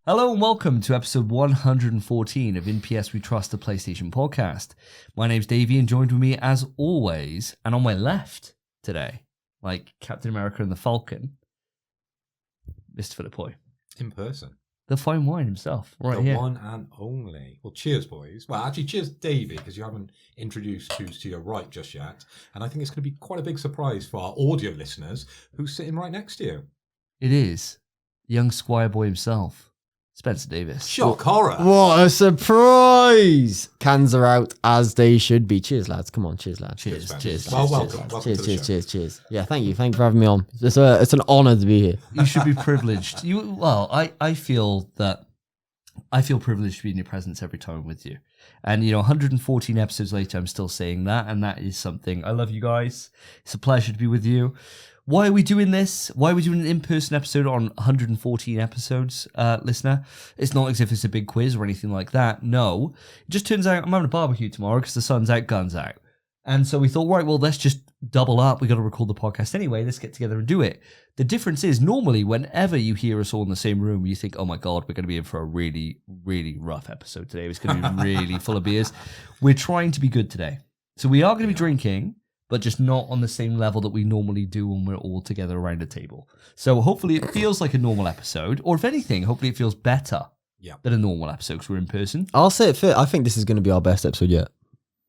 Hello and welcome to episode 114 of In PS We Trust, the PlayStation podcast. My name's Davey and joined with me as always, and on my left today, like Captain America and the Falcon, Mr. Philip Hoy. In person. The fine wine himself, right the here. One and only. Well, cheers, boys. Well, actually, cheers, Davey, because you haven't introduced who's to your right just yet. And I think it's going to be quite a big surprise for our audio listeners who's sitting right next to you. It is young Squire Boy himself, Spencer Davis. Shock horror. What a surprise! Cans are out as they should be. Cheers, lads. Come on, cheers, lads. Cheers, Ben. cheers. Well, cheers, welcome. Welcome Cheers, to the cheers, show. cheers, cheers. Yeah, thank you. Thank you for having me on. It's an honour to be here. You should be privileged. I feel privileged to be in your presence every time I'm with you. And, 114 episodes later, I'm still saying that. And that is something. I love you guys. It's a pleasure to be with you. Why are we doing this? Why are we doing an in-person episode on 114 episodes, listener? It's not as if it's a big quiz or anything like that. No. It just turns out I'm having a barbecue tomorrow because the sun's out, guns out. And so we thought, right, well, let's just double up. We got to record the podcast anyway. Let's get together and do it. The difference is normally whenever you hear us all in the same room, you think, oh my God, we're going to be in for a really, really rough episode today. It's going to be really full of beers. We're trying to be good today. So we are going to be drinking, but just not on the same level that we normally do when we're all together around a table. So hopefully it feels like a normal episode, or if anything, hopefully it feels better than a normal episode because we're in person. I'll say it fit. I think this is going to be our best episode yet.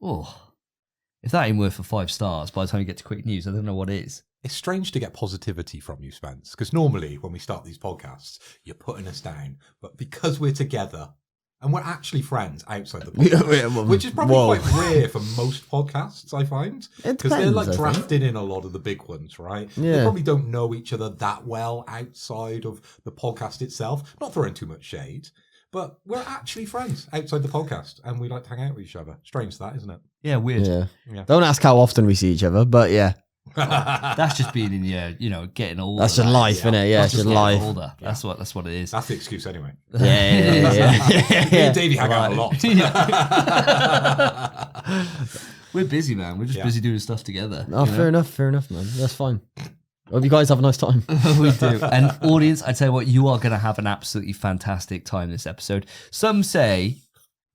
Oh, if that ain't worth for 5 stars by the time you get to quick news, I don't know what is. It's strange to get positivity from you, Spence, because normally when we start these podcasts, you're putting us down. But because we're together, and we're actually friends outside the podcast, which is probably quite rare for most podcasts, I find. Because they're like drafted in a lot of the big ones, right? Yeah. They probably don't know each other that well outside of the podcast itself. Not throwing too much shade, but we're actually friends outside the podcast, and we like to hang out with each other. Strange that, isn't it? Yeah, weird. Yeah. Don't ask how often we see each other, but yeah. That's just being in your, getting older. That's just life, isn't it? Yeah, That's it's just getting life. older. That's what it is. That's the excuse anyway. Yeah. Me and Davey hang out a lot. We're busy, man. We're just busy doing stuff together. Oh, fair enough, man. That's fine. Hope you guys have a nice time. We do. And audience, I tell you what, you are going to have an absolutely fantastic time this episode. Some say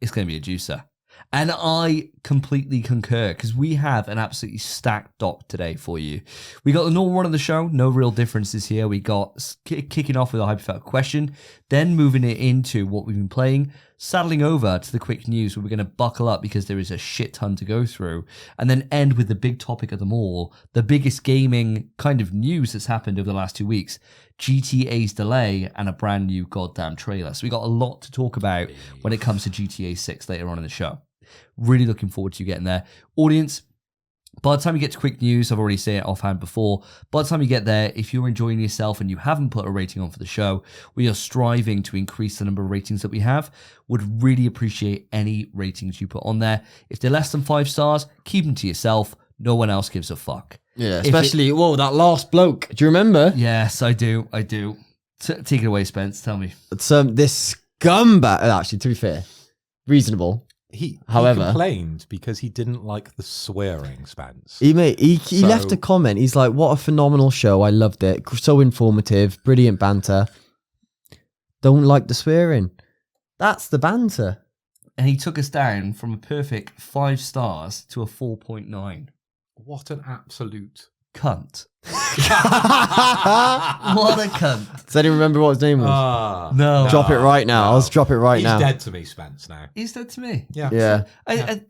it's going to be a juicer. And I completely concur because we have an absolutely stacked doc today for you. We got the normal run of the show, no real differences here. We got kicking off with a hypothetical question, then moving it into what we've been playing, saddling over to the quick news where we're going to buckle up because there is a shit ton to go through, and then end with the big topic of them all, the biggest gaming kind of news that's happened over the last 2 weeks. GTA's delay and a brand new goddamn trailer. So we got a lot to talk about when it comes to GTA 6 later on in the show. Really looking forward to you getting there. Audience, by the time you get to quick news, I've already said it offhand before, by the time you get there, if you're enjoying yourself and you haven't put a rating on for the show, we are striving to increase the number of ratings that we have. Would really appreciate any ratings you put on there. If they're less than 5 stars, keep them to yourself. No one else gives a fuck. Yeah, especially, that last bloke. Do you remember? Yes, I do. Take it away, Spence. Tell me. This scumbag, actually, to be fair, reasonable. He However, complained because he didn't like the swearing, Spence. He left a comment. He's like, what a phenomenal show. I loved it. So informative. Brilliant banter. Don't like the swearing. That's the banter. And he took us down from a perfect 5 stars to a 4.9. What an absolute cunt. What a cunt. Does anyone remember what his name was? No. Drop it right now. I'll drop it right now. He's dead to me, Spence, now. He's dead to me. Yeah.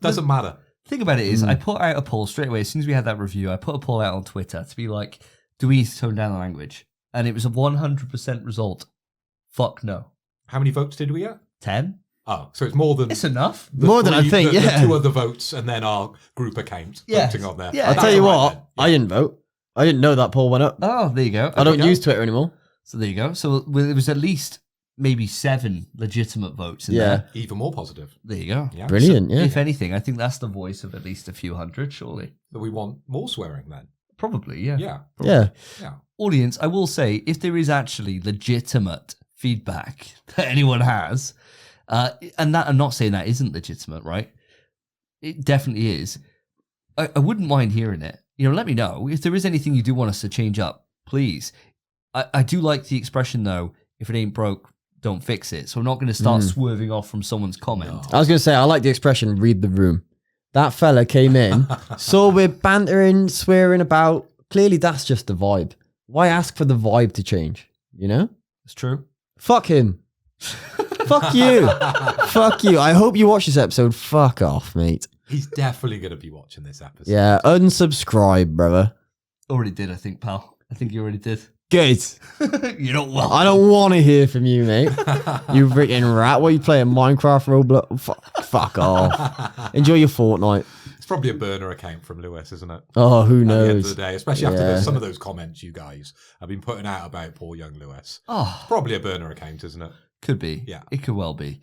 Doesn't matter. Thing about it is, I put out a poll straight away. As soon as we had that review, I put a poll out on Twitter to be like, do we tone down the language? And it was a 100% result. Fuck no. How many votes did we get? 10? Oh, so it's more than... It's enough. More than I think, the 2 other votes and then our group account voting on there. Yeah. I'll tell you what, I didn't vote. I didn't know that poll went up. Oh, there you go. I don't use Twitter anymore. So there you go. So it was at least maybe 7 legitimate votes in there. Even more positive. There you go. Yeah. Brilliant, So, yeah. If anything, I think that's the voice of at least a few hundred, surely. So we want more swearing then. Probably, yeah. Yeah. Yeah. Audience, I will say, if there is actually legitimate feedback that anyone has, and that I'm not saying that isn't legitimate, right? It definitely is. I wouldn't mind hearing it. Let me know. If there is anything you do want us to change up, please. I do like the expression, though, if it ain't broke, don't fix it. So I'm not going to start swerving off from someone's comment. I was going to say, I like the expression, read the room. That fella came in, saw we're bantering, swearing about. Clearly, that's just the vibe. Why ask for the vibe to change? You know? It's true. Fuck him. Fuck you. Fuck you. I hope you watch this episode. Fuck off, mate. He's definitely going to be watching this episode. Yeah, unsubscribe, brother. Already did, I think, pal. I think you already did. Good. You don't want. I don't want to hear from you, mate. You freaking rat. What are you playing? Minecraft, Roblox? Fuck off. Enjoy your Fortnite. It's probably a burner account from Lewis, isn't it? Oh, who At the end of knows? the day, especially after some of those comments you guys have been putting out about poor young Lewis. Oh, Probably a burner account, isn't it? could be. Yeah. It could well be.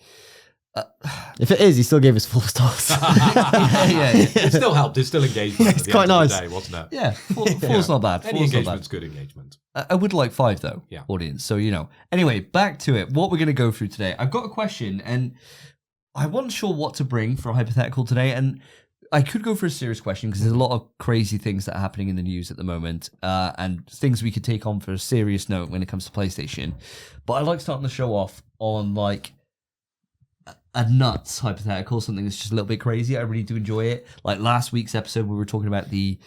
If it is, he still gave us 4 stars. yeah. It still helped. It's still engagement. It's at the quite end of nice. the day, wasn't it? Yeah, four's not bad. Any Four's not engagement's bad. good engagement. I would like 5 though, Yeah. audience. So, you know. Anyway, back to it. What we're going to go through today. I've got a question and I wasn't sure what to bring for a hypothetical today. And I could go for a serious question because there's a lot of crazy things that are happening in the news at the moment and things we could take on for a serious note when it comes to PlayStation. But I like starting the show off on like a nuts hypothetical, something that's just a little bit crazy. I really do enjoy it. Like last week's episode, we were talking about the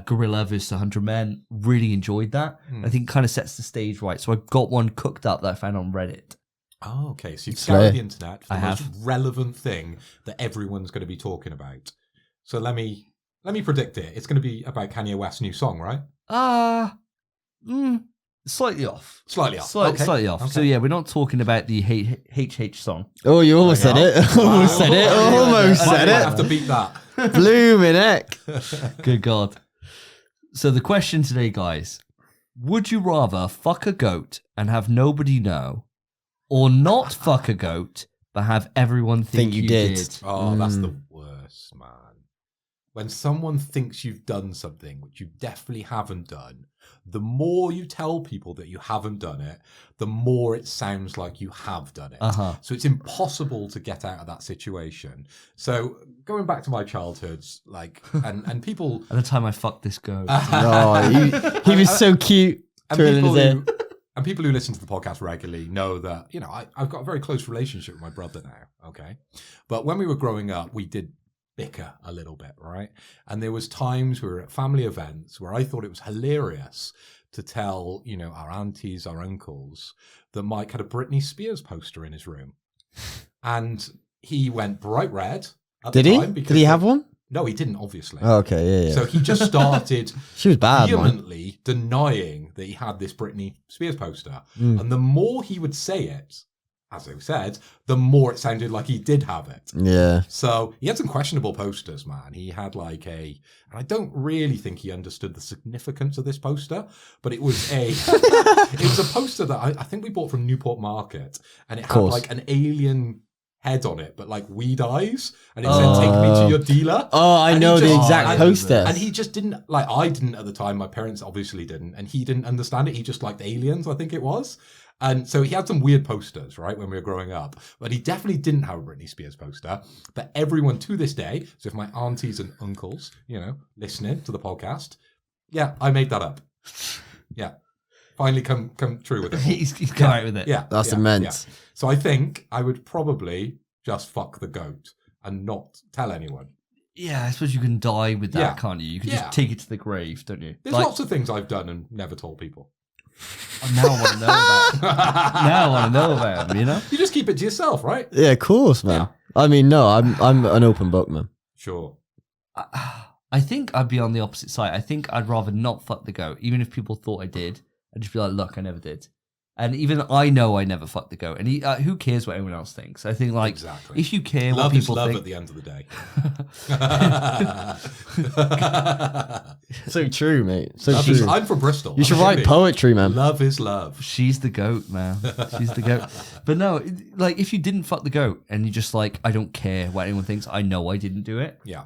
Gorilla versus 100 Men. Really enjoyed that. I think it kind of sets the stage right. So I've got one cooked up that I found on Reddit. Oh, okay. So you've Slay. scoured the internet for I the most have. relevant thing that everyone's going to be talking about. So let me predict it. It's going to be about Kanye West's new song, right? Slightly off. Slightly off. Slightly off. Okay. So yeah, we're not talking about the HH song. Oh, you almost said it. Almost said it. Almost said Might have it. to beat that. Blooming heck. Good God. So the question today, guys, would you rather fuck a goat and have nobody know, or not fuck a goat but have everyone think you did? Oh, that's the worst, man. When someone thinks you've done something which you definitely haven't done, the more you tell people that you haven't done it, the more it sounds like you have done it. So it's impossible to get out of that situation. So going back to my childhoods, like, and people... At the time I fucked this goat. Oh, he was so cute. twirling his hair. And people who listen to the podcast regularly know that, you know, I've got a very close relationship with my brother now, okay? But when we were growing up, we did bicker a little bit, right? And there was times we were at family events where I thought it was hilarious to tell, you know, our aunties, our uncles, that Mike had a Britney Spears poster in his room. And he went bright red at Did the he? time. Did he have one? No, he didn't, obviously. Oh, okay, yeah. So he just started She was bad, man. vehemently denying that he had this Britney Spears poster. And the more he would say it, as I said, the more it sounded like he did have it. Yeah. So he had some questionable posters, man. He had like and I don't really think he understood the significance of this poster, but it was it was a poster that I think we bought from Newport Market, and it had like an alien head on it, but like weed eyes, and it said, "Take me to your dealer." Oh, I know the exact poster. And he just didn't, like, I didn't at the time, my parents obviously didn't, and he didn't understand it. He just liked aliens, I think it was. And so he had some weird posters, right, when we were growing up. But he definitely didn't have a Britney Spears poster. But everyone to this day, so if my aunties and uncles, you know, listening to the podcast, yeah, I made that up. Yeah. Finally come true with it. He's come out with it. Yeah. That's immense. Yeah. So I think I would probably just fuck the goat and not tell anyone. Yeah, I suppose you can die with that, Yeah. can't you? You can Yeah. just take it to the grave, don't you? There's lots of things I've done and never told people. Oh, now I want to know about Now I want to know about him, you know? You just keep it to yourself, right? Yeah, of course, man. Yeah. I mean, no, I'm an open book, man. Sure. I think I'd be on the opposite side. I think I'd rather not fuck the goat, even if people thought I did. I'd just be like, look, I never did. And even I know I never fucked the goat. And who cares what anyone else thinks? I think, like, Exactly. if you care Love what is people love think... at the end of the day. So true, mate. So Love true. is, I'm from Bristol. You should I'm write Jimmy. poetry, man. Love is love. She's the goat, man. She's the goat. But no, like, if you didn't fuck the goat and you just like, I don't care what anyone thinks, I know I didn't do it, Yeah.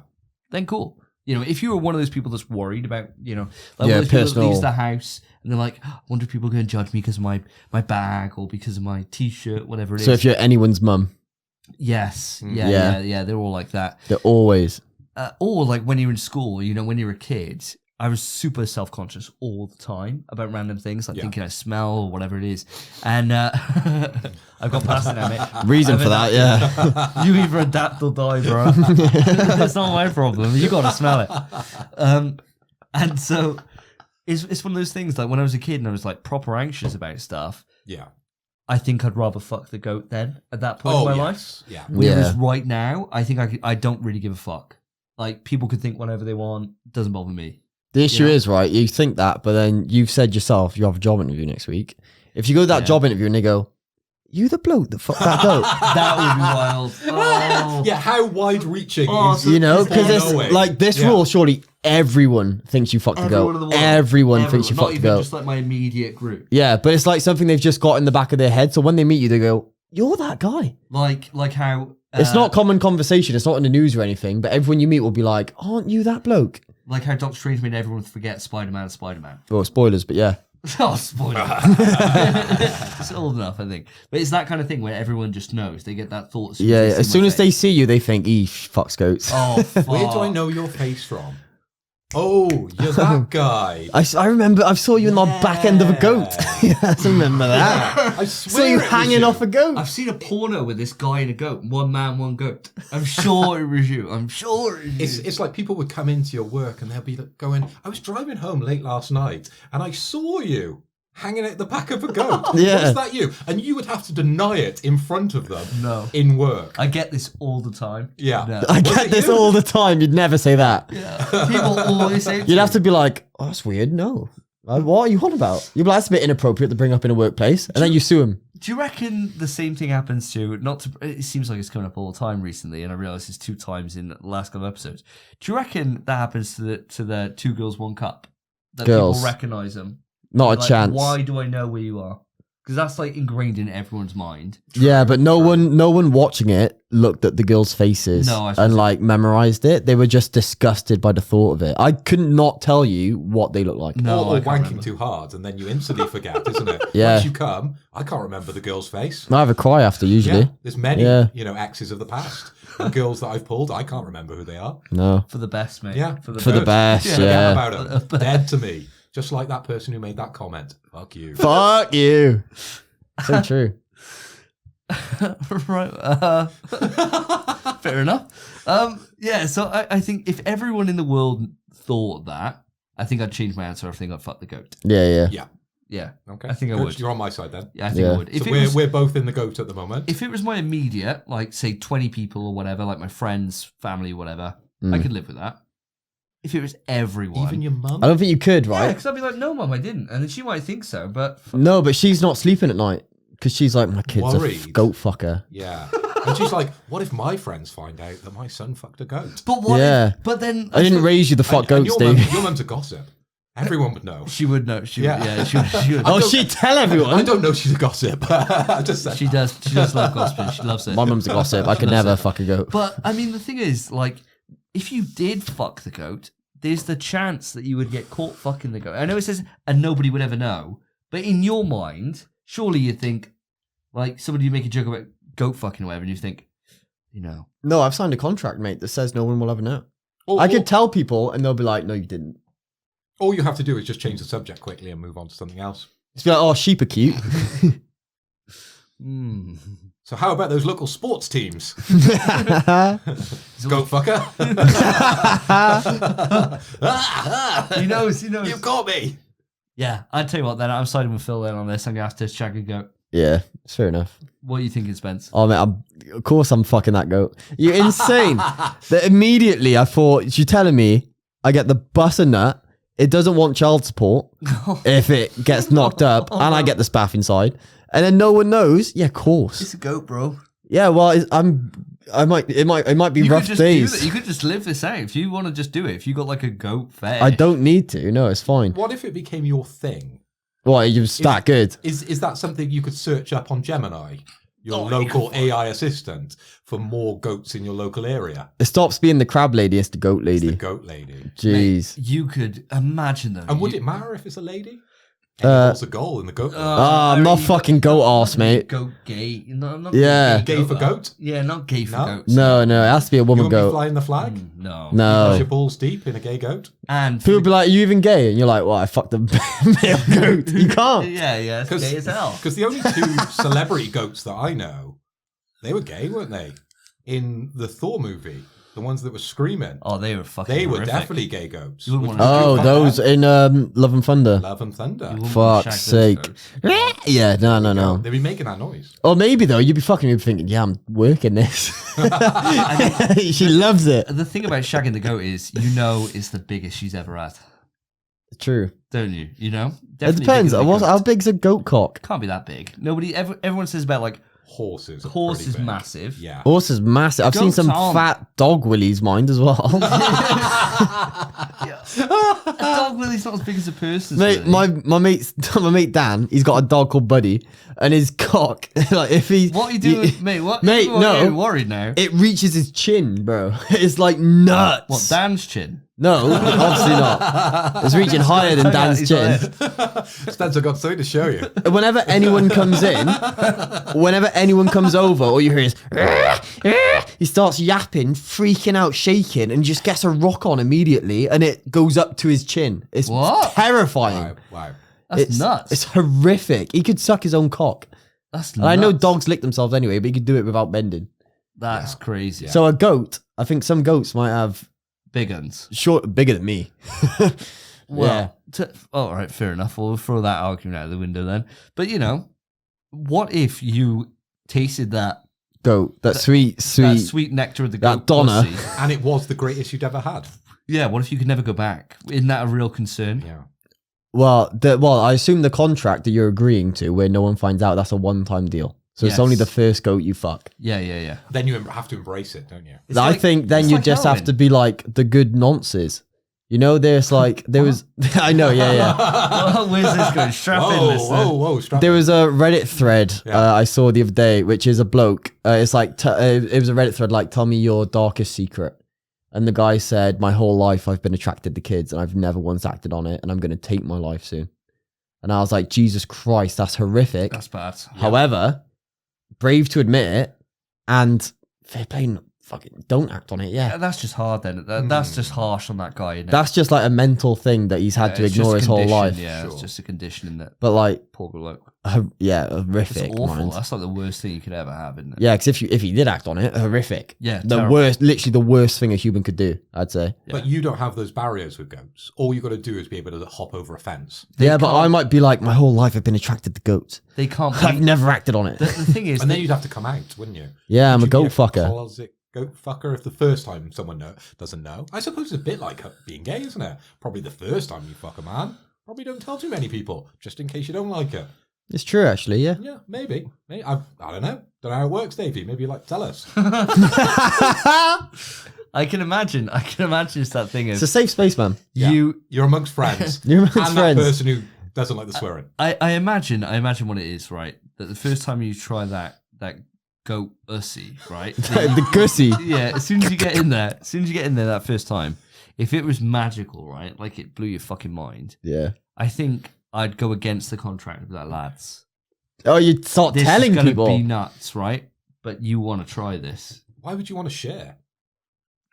then cool. You know, if you were one of those people that's worried about, you know, like Yeah, one of those people that personal. leaves the house and they're like, I wonder if people are going to judge me because of my bag or because of my t-shirt, whatever it is. So if you're anyone's mum, Yes. Mm. Yeah. They're all like that. they're always. Or like when you're in school, you know, when you're a kid, I was super self-conscious all the time about random things, like thinking I smell or whatever it is. And I've got past it now, mate. Reason for that, yeah. You either adapt or die, bro. That's not my problem. You got to smell it. And so it's one of those things, like when I was a kid and I was like proper anxious about stuff. Yeah. I think I'd rather fuck the goat then at that point in my life. Yeah. Whereas right now, I think I don't really give a fuck. Like, people could think whatever they want. Doesn't bother me. The issue is, right, you think that, but then you've said yourself you have a job interview next week. If you go to that job interview and they go, you the bloke that fucked that goat? That would be wild. Oh. Yeah, how wide-reaching is you know, because it's like this rule, surely everyone thinks you fucked the goat. Everyone thinks you fucked the goat. Just like my immediate group. Yeah, but it's like something they've just got in the back of their head. So when they meet you, they go, you're that guy. Like how... it's not common conversation. It's not in the news or anything, but everyone you meet will be like, aren't you that bloke? Like how Doctor Strange made everyone forget Spider-Man and Spider-Man. Well, spoilers, but yeah. Oh, spoiler. It's old enough, I think. But it's that kind of thing where everyone just knows. They get that thought. As soon as they see you, they think, fucks goats. Oh, fuck. Where do I know your face from? Oh, you're that guy. I remember I saw you in the back end of a goat. Yes, I remember that. I swear saw you hanging off a goat. I've seen a porno with this guy and a goat. One man, one goat. I'm sure it was you. I'm sure it was you. It's like people would come into your work and they'll be like going, I was driving home late last night and I saw you hanging at the back of a goat. Yeah. Was that you? And you would have to deny it in front of them. No. In work. I get this all the time. Yeah. No. I get this all the time. You'd never say that. Yeah. People always say You'd have to be like, oh, that's weird. No. What are you on about? You'd be like, that's a bit inappropriate to bring up in a workplace. And then you sue him. Do you reckon the same thing happens to, it seems like it's coming up all the time recently, and I realise it's 2 times in the last couple of episodes. Do you reckon that happens to the 2 girls, 1 cup? That Girls. people recognise them? Not a Like, chance. why do I know where you are? Because that's like ingrained in everyone's mind. Yeah, but no one watching it looked at the girls' faces and like memorized it. They were just disgusted by the thought of it. I couldn't not tell you what they look like. No, or I can't wanking remember. too hard and then you instantly forget, isn't it? Yeah. Once you come, I can't remember the girl's face. I have a cry after usually. Yeah, there's many, Yeah. exes of the past. And girls that I've pulled, I can't remember who they are. No. For the best, mate. Yeah. For the best, Forget yeah. about them. Dead to me. Just like that person who made that comment. Fuck you. Fuck you. So true. Right. Fair enough. Yeah, so I think if everyone in the world thought that, I think I'd change my answer. I think I'd fuck the goat. Yeah. Yeah. Yeah. Okay. I think I Good. would. You're on my side then. Yeah, I think I would. If So it was, we're both in the goat at the moment. if it was my immediate, like say 20 people or whatever, like my friends, family, whatever, I could live with that. If it was everyone. Even your mum? I don't think you could, Yeah, right? because I'd be like, no, mum, I didn't. And then she might think so, but... No, but she's not sleeping at night because she's like, my kid's Worried. a goat fucker. Yeah. And she's like, what if my friends find out that my son fucked a goat? But what Yeah. if... But then... I didn't raise you the fuck And goats, your Dave. mum's a gossip. Everyone would know. She would know. She would, Yeah. yeah, she would. Oh, she'd tell I everyone. don't know she's a gossip. I just said She does. She does love gossiping. She loves it. My mum's a gossip. I could never fuck a goat. But I mean, the thing is, like, if you did fuck the goat, there's the chance that you would get caught fucking the goat. I know it says, and nobody would ever know, but in your mind, surely you'd think, like, somebody would make a joke about goat fucking or whatever, and you think, No, I've signed a contract, mate, that says no one will ever know. Or- I could tell people and they'll be like, no, you didn't. All you have to do is just change the subject quickly and move on to something else. It's be like, oh, sheep are cute. So how about those local sports teams? Goat fucker. He knows. You've got me. Yeah, I'd tell you what, then I'm siding with Phil then on this. I'm going to have to shag a goat. Yeah, it's fair enough. What are you thinking, Spence? Oh, mate, of course I'm fucking that goat. You're insane. That immediately I thought, you're telling me I get the bus a nut, it doesn't want child support if it gets knocked up, and I get the spaff inside, and then no one knows? Yeah, of course. It's a goat, bro. Yeah, well, it might be You rough could just days. do that. You could just live this out. If you want to just do it, if you got like a goat fetish. I don't need to. No, it's fine. What if it became your thing? What, you're just that good? Is that something you could search up on Gemini? Your local AI assistant for more goats in your local area? It stops being the crab lady, it's the goat lady. The goat lady. Jeez. You could imagine them. And would it matter if it's a lady? What's a goal in the goat? I'm not fucking goat arse, mate. Goat gay. No, I'm not Yeah. Gay for goat? Yeah, not gay for No? goats. No, it has to be a You woman want me goat. flying the flag? No. Push No. your balls deep in a gay goat? And People be like, "Are you even gay?" And you're like, "Well, I fucked a male goat." You can't. yeah, it's gay as hell. Because the only 2 celebrity goats that I know, they were gay, weren't they? In the Thor movie, the ones that were screaming. Oh, they were fucking They were horrific. definitely gay goats. You wouldn't Which wanna- was Oh, good those fun. in Love and Thunder. Love and Thunder. You wouldn't wanna Fuck's shag those sake. goats. Yeah, no. They'd be making that noise. Or maybe though, you'd be fucking me thinking, "Yeah, I'm working this." She loves it. The thing about shagging the goat is, it's the biggest she's ever had. True. Don't you? You know? It Definitely depends. bigger than a goat. How big's a goat cock? Can't be that big. Everyone says about like Horses. horse pretty is big. massive. Yeah. Horse is massive. I've seen Goats some aren't. fat dog willies mind as well. A dog Willie's not as big as a person. Mate, my mate Dan, he's got a dog called Buddy, and his cock, like if he, What are you doing, mate? What? Mate, People are no. getting worried now. it reaches his chin, bro. It's like nuts. What? Dan's chin. No, obviously not. It's reaching higher than Dan's He's chin. not there. Spencer got something to show you. Whenever anyone comes in, whenever anyone comes over, all you hear is he starts yapping, freaking out, shaking, and just gets a rock on immediately, and it goes up to his chin. It's What? terrifying. Wow. That's It's nuts. It's horrific. He could suck his own cock. That's And nuts. I know dogs lick themselves anyway, but he could do it without bending. That's crazy. So a goat, I think some goats might have Big uns. bigger than me. Well, all right, fair enough. We'll throw that argument out of the window then. But what if you tasted that Goat, that sweet, sweet nectar of the that goat Donna. pussy? And it was the greatest you'd ever had. Yeah. What if you could never go back? Isn't that a real concern? Yeah. Well, I assume the contract that you're agreeing to, where no one finds out, that's a one-time deal. So Yes. it's only the first goat you fuck. Yeah. Then you have to embrace it, don't you? It's I like- think then it's you like just have heroin. to be like the good nonces. There was. I know, yeah. Oh, where's this going? Strap in, listener. Whoa, strap There was a Reddit thread Yeah. I saw the other day, which is a bloke. It's like it was a Reddit thread like, "Tell me your darkest secret," and the guy said, "My whole life I've been attracted to kids, and I've never once acted on it, and I'm going to take my life soon." And I was like, Jesus Christ, that's horrific. That's bad. However, brave to admit it, and fair play, fucking don't act on it. Yeah, Yeah, that's just hard then. That's just harsh on that guy. Isn't it? that's just like a mental thing that he's had to It's ignore just his a whole condition, life. Yeah, Sure. it's just a condition in that But like, poor bloke. yeah, It's horrific. awful. mind. That's like the worst thing you could ever have, isn't it? Yeah, because if he did act on it, horrific. Yeah, the terrible. worst, literally the worst thing a human could do. I'd say. But you don't have those barriers with goats. All you got to do is be able to hop over a fence. Yeah, but I can't- might be like, my whole life I've been attracted to goats. They can't. I've Be, never acted on it. the thing is, And then you'd have to come out, wouldn't you? Yeah, I'm Would a you be goat fucker. Closet goat fucker if the first time someone doesn't know. I suppose it's a bit like being gay, isn't it? Probably the first time you fuck a man. Probably don't tell too many people, just in case you don't like it. It's true, actually. Yeah. Yeah, maybe. I don't know. Don't know how it works, Davey. Maybe you'd like to tell us. I can imagine. It's that thing It's of a safe space, man. You're amongst friends. You're amongst and friends. that person who doesn't like the swearing. I imagine what it is, right? That the first time you try that goat ussy, right? The gussy. Yeah, as soon as you get in there that first time, if it was magical, right? Like it blew your fucking mind. Yeah. I think I'd go against the contract with that, lads. Oh, you'd start This telling is gonna people. be nuts, right? But you want to try this. Why would you want to share?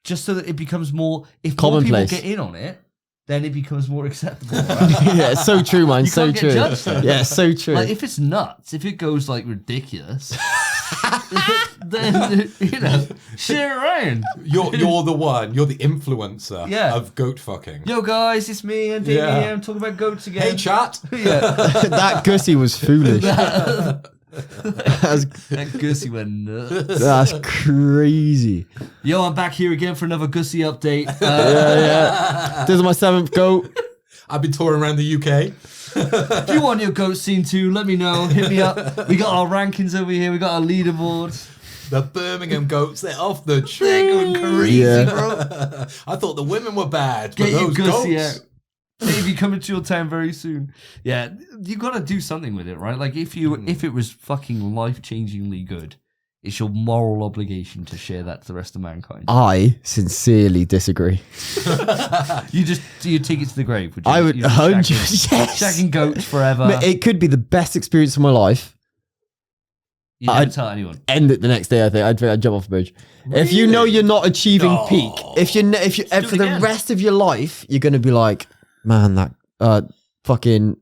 Just so that it becomes more, if Commonplace. more people get in on it, then it becomes more acceptable. Right? Yeah, it's so true, man. You So can't get true. judged, though. Yeah, it's so true. Like if it's nuts, if it goes like ridiculous, then share around. You're the one. You're the influencer Yeah. of goat fucking. Yo guys, it's me and Davey Yeah. here. I'm talking about goats again. Hey, chat. Yeah, That gussy was foolish. That's, that Gussie went nuts. that's crazy. Yo, I'm back here again for another Gussie update. Yeah. This is my 7th goat. I've been touring around the UK. If you want your goat scene too, let me know. Hit me up. We got our rankings over here. We got our leaderboard. The Birmingham goats, they're off the chain. They're going crazy, Yeah. bro. I thought the women were bad, but Get your those Gussie goats. out. Maybe coming to your town very soon. Yeah, you got to do something with it, right? Like if it was fucking life-changingly good, it's your moral obligation to share that to the rest of mankind. I sincerely disagree. You take it to the grave, would you? I would You just 100. shagging- Yes. shagging goats forever. Mate, it could be the best experience of my life. You don't I'd- tell anyone. End it the next day. I think I'd jump off a bridge. If you know you're not achieving peak, if you for the again. rest of your life, you're gonna be like, man, that fucking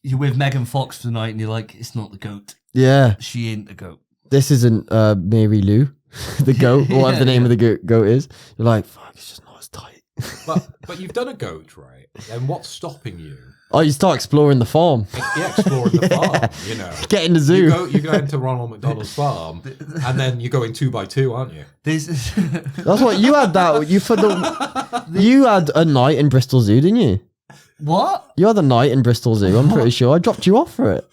You're with Megan Fox for the night, and you're like, "It's not the goat. yeah. She ain't the goat." This isn't Mary Lou, the goat, or whatever the name of the goat is. You're like, fuck, it's just not as tight. But you've done a goat, right? And what's stopping you? Oh, you start exploring the farm, Yeah, exploring the farm, you know. get in the zoo. You go into Ronald McDonald's farm, and then you're going 2 by 2, aren't you? This is That's what you had. You had a night in Bristol Zoo, didn't you? what? You had a night in Bristol Zoo. I'm pretty sure I dropped you off for it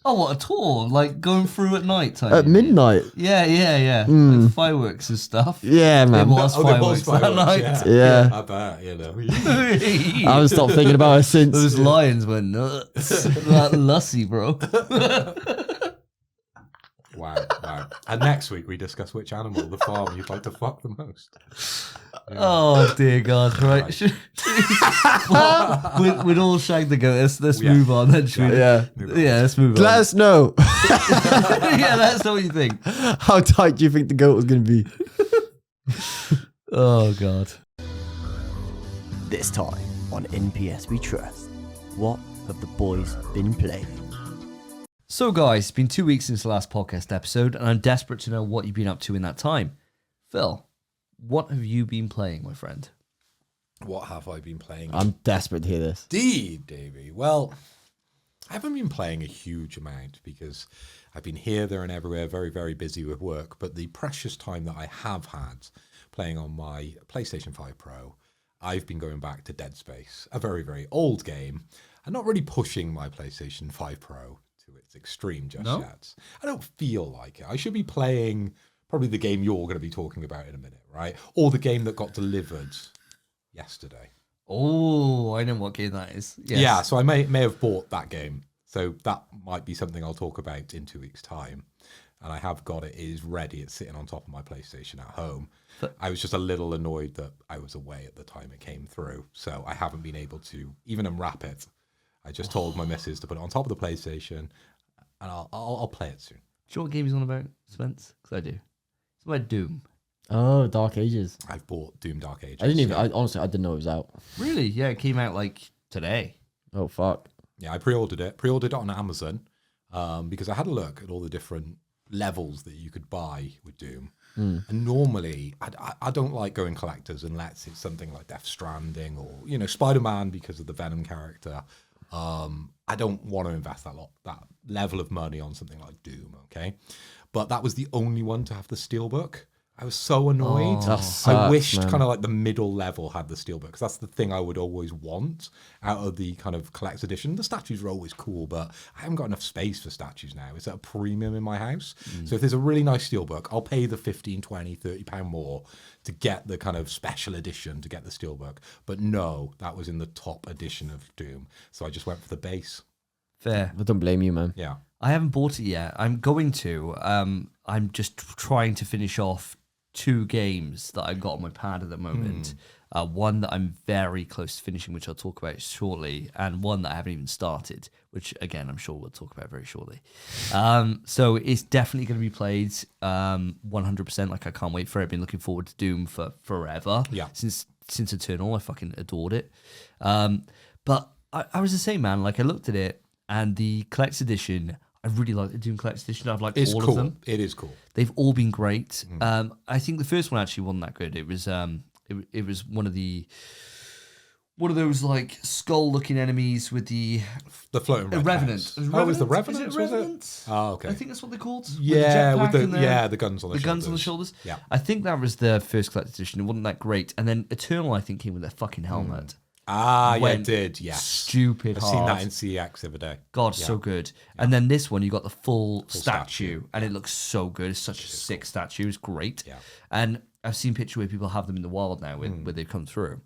Oh, what a tour! Like going through at night time. at midnight. Yeah. Like fireworks and stuff. Yeah, It man. was Oh, fireworks there was that night. fireworks, Yeah. I bet, you know. I haven't stopped thinking about it since. Those lions were nuts. That lussy, bro. Wow. And next week we discuss which animal of the farm you'd like to fuck the most. Oh dear God! Right, we'd all shag the goat. Let's move on. Then, should we? Yeah. Let's move on. Let us know Yeah, let us know what you think. how tight do you think the goat was going to be. Oh God. This time on NPS We Trust, what have the boys been playing? So, guys, it's been 2 weeks since the last podcast episode, and I'm desperate to know what you've been up to in that time. Phil, what have you been playing, my friend? What have I been playing? I'm desperate to hear this. Indeed, Davey. Well, I haven't been playing a huge amount because I've been here, there, and everywhere, very, very busy with work. But the precious time that I have had playing on my PlayStation 5 Pro, I've been going back to Dead Space, a very, very old game, and not really pushing my PlayStation 5 Pro to its extreme just yet. I don't feel like it. I should be playing probably the game you're going to be talking about in a minute, right? Or the game that got delivered yesterday. Oh, I know what game that is. Yes. Yeah, so I may have bought that game. So that might be something I'll talk about in 2 weeks' time. And I have got it. It is ready. It's sitting on top of my PlayStation at home. I was just a little annoyed that I was away at the time it came through. So I haven't been able to even unwrap it. I just told my missus to put it on top of the PlayStation, and I'll play it soon. Do you know what game he's on about, Spence? Because I do. It's about Doom. Oh, Dark Ages. I've bought Doom Dark Ages. I didn't even. Honestly, I didn't know it was out. Really? Yeah, it came out like today. Oh fuck. Yeah, I pre-ordered it. Pre-ordered it on Amazon because I had a look at all the different levels that you could buy with Doom. And normally, I don't like going collectors unless it's something like Death Stranding or Spider-Man because of the Venom character. I don't want to invest that level of money on something like Doom. Okay, but that was the only one to have the steelbook. I was so annoyed. That sucks, I wished man. kind of like the middle level had the steelbook because that's the thing I would always want out of the kind of collector's edition. The statues are always cool, but I haven't got enough space for statues now. It's at a premium in my house. So if there's a really nice steelbook, I'll pay the 15, 20, 30 pound more to get the kind of special edition to get the steelbook. But no, that was in the top edition of Doom. So I just went for the base. Fair. I don't blame you, man. Yeah. I haven't bought it yet. I'm going to. I'm just trying to finish off 2 games that I've got on my pad at the moment. One that I'm very close to finishing, which I'll talk about shortly, and one that I haven't even started, which again I'm sure we'll talk about very shortly. So it's definitely going to be played 100%. Like I can't wait for it. I've been looking forward to Doom for forever. Yeah. Since Eternal, I fucking adored it. But I was the same, man. Like I looked at it and the collector's edition. I really like the Doom Collector's Edition. I've liked all of them. It is cool. They've all been great. I think the first one actually wasn't that good. It was it was one of those like skull-looking enemies with the floating red Revenant. house. Was Oh, was the Revenant? Revenant? Is it Revenant? Oh, okay. I think that's what they're called. Yeah, with the, jetpack and the guns on the the shoulders. guns on the shoulders. Yeah. I think that was the first collector's edition. It wasn't that great. And then Eternal, I think, came with their fucking helmet. Ah, yeah, Went it did. Yes. Stupid I've hard. seen that in CX the other day. God, so good. And then this one, you got the full statue. statue, and it looks so good. It's such a sick statue. It's great. Yeah. And I've seen pictures where people have them in the wild now where they've come through.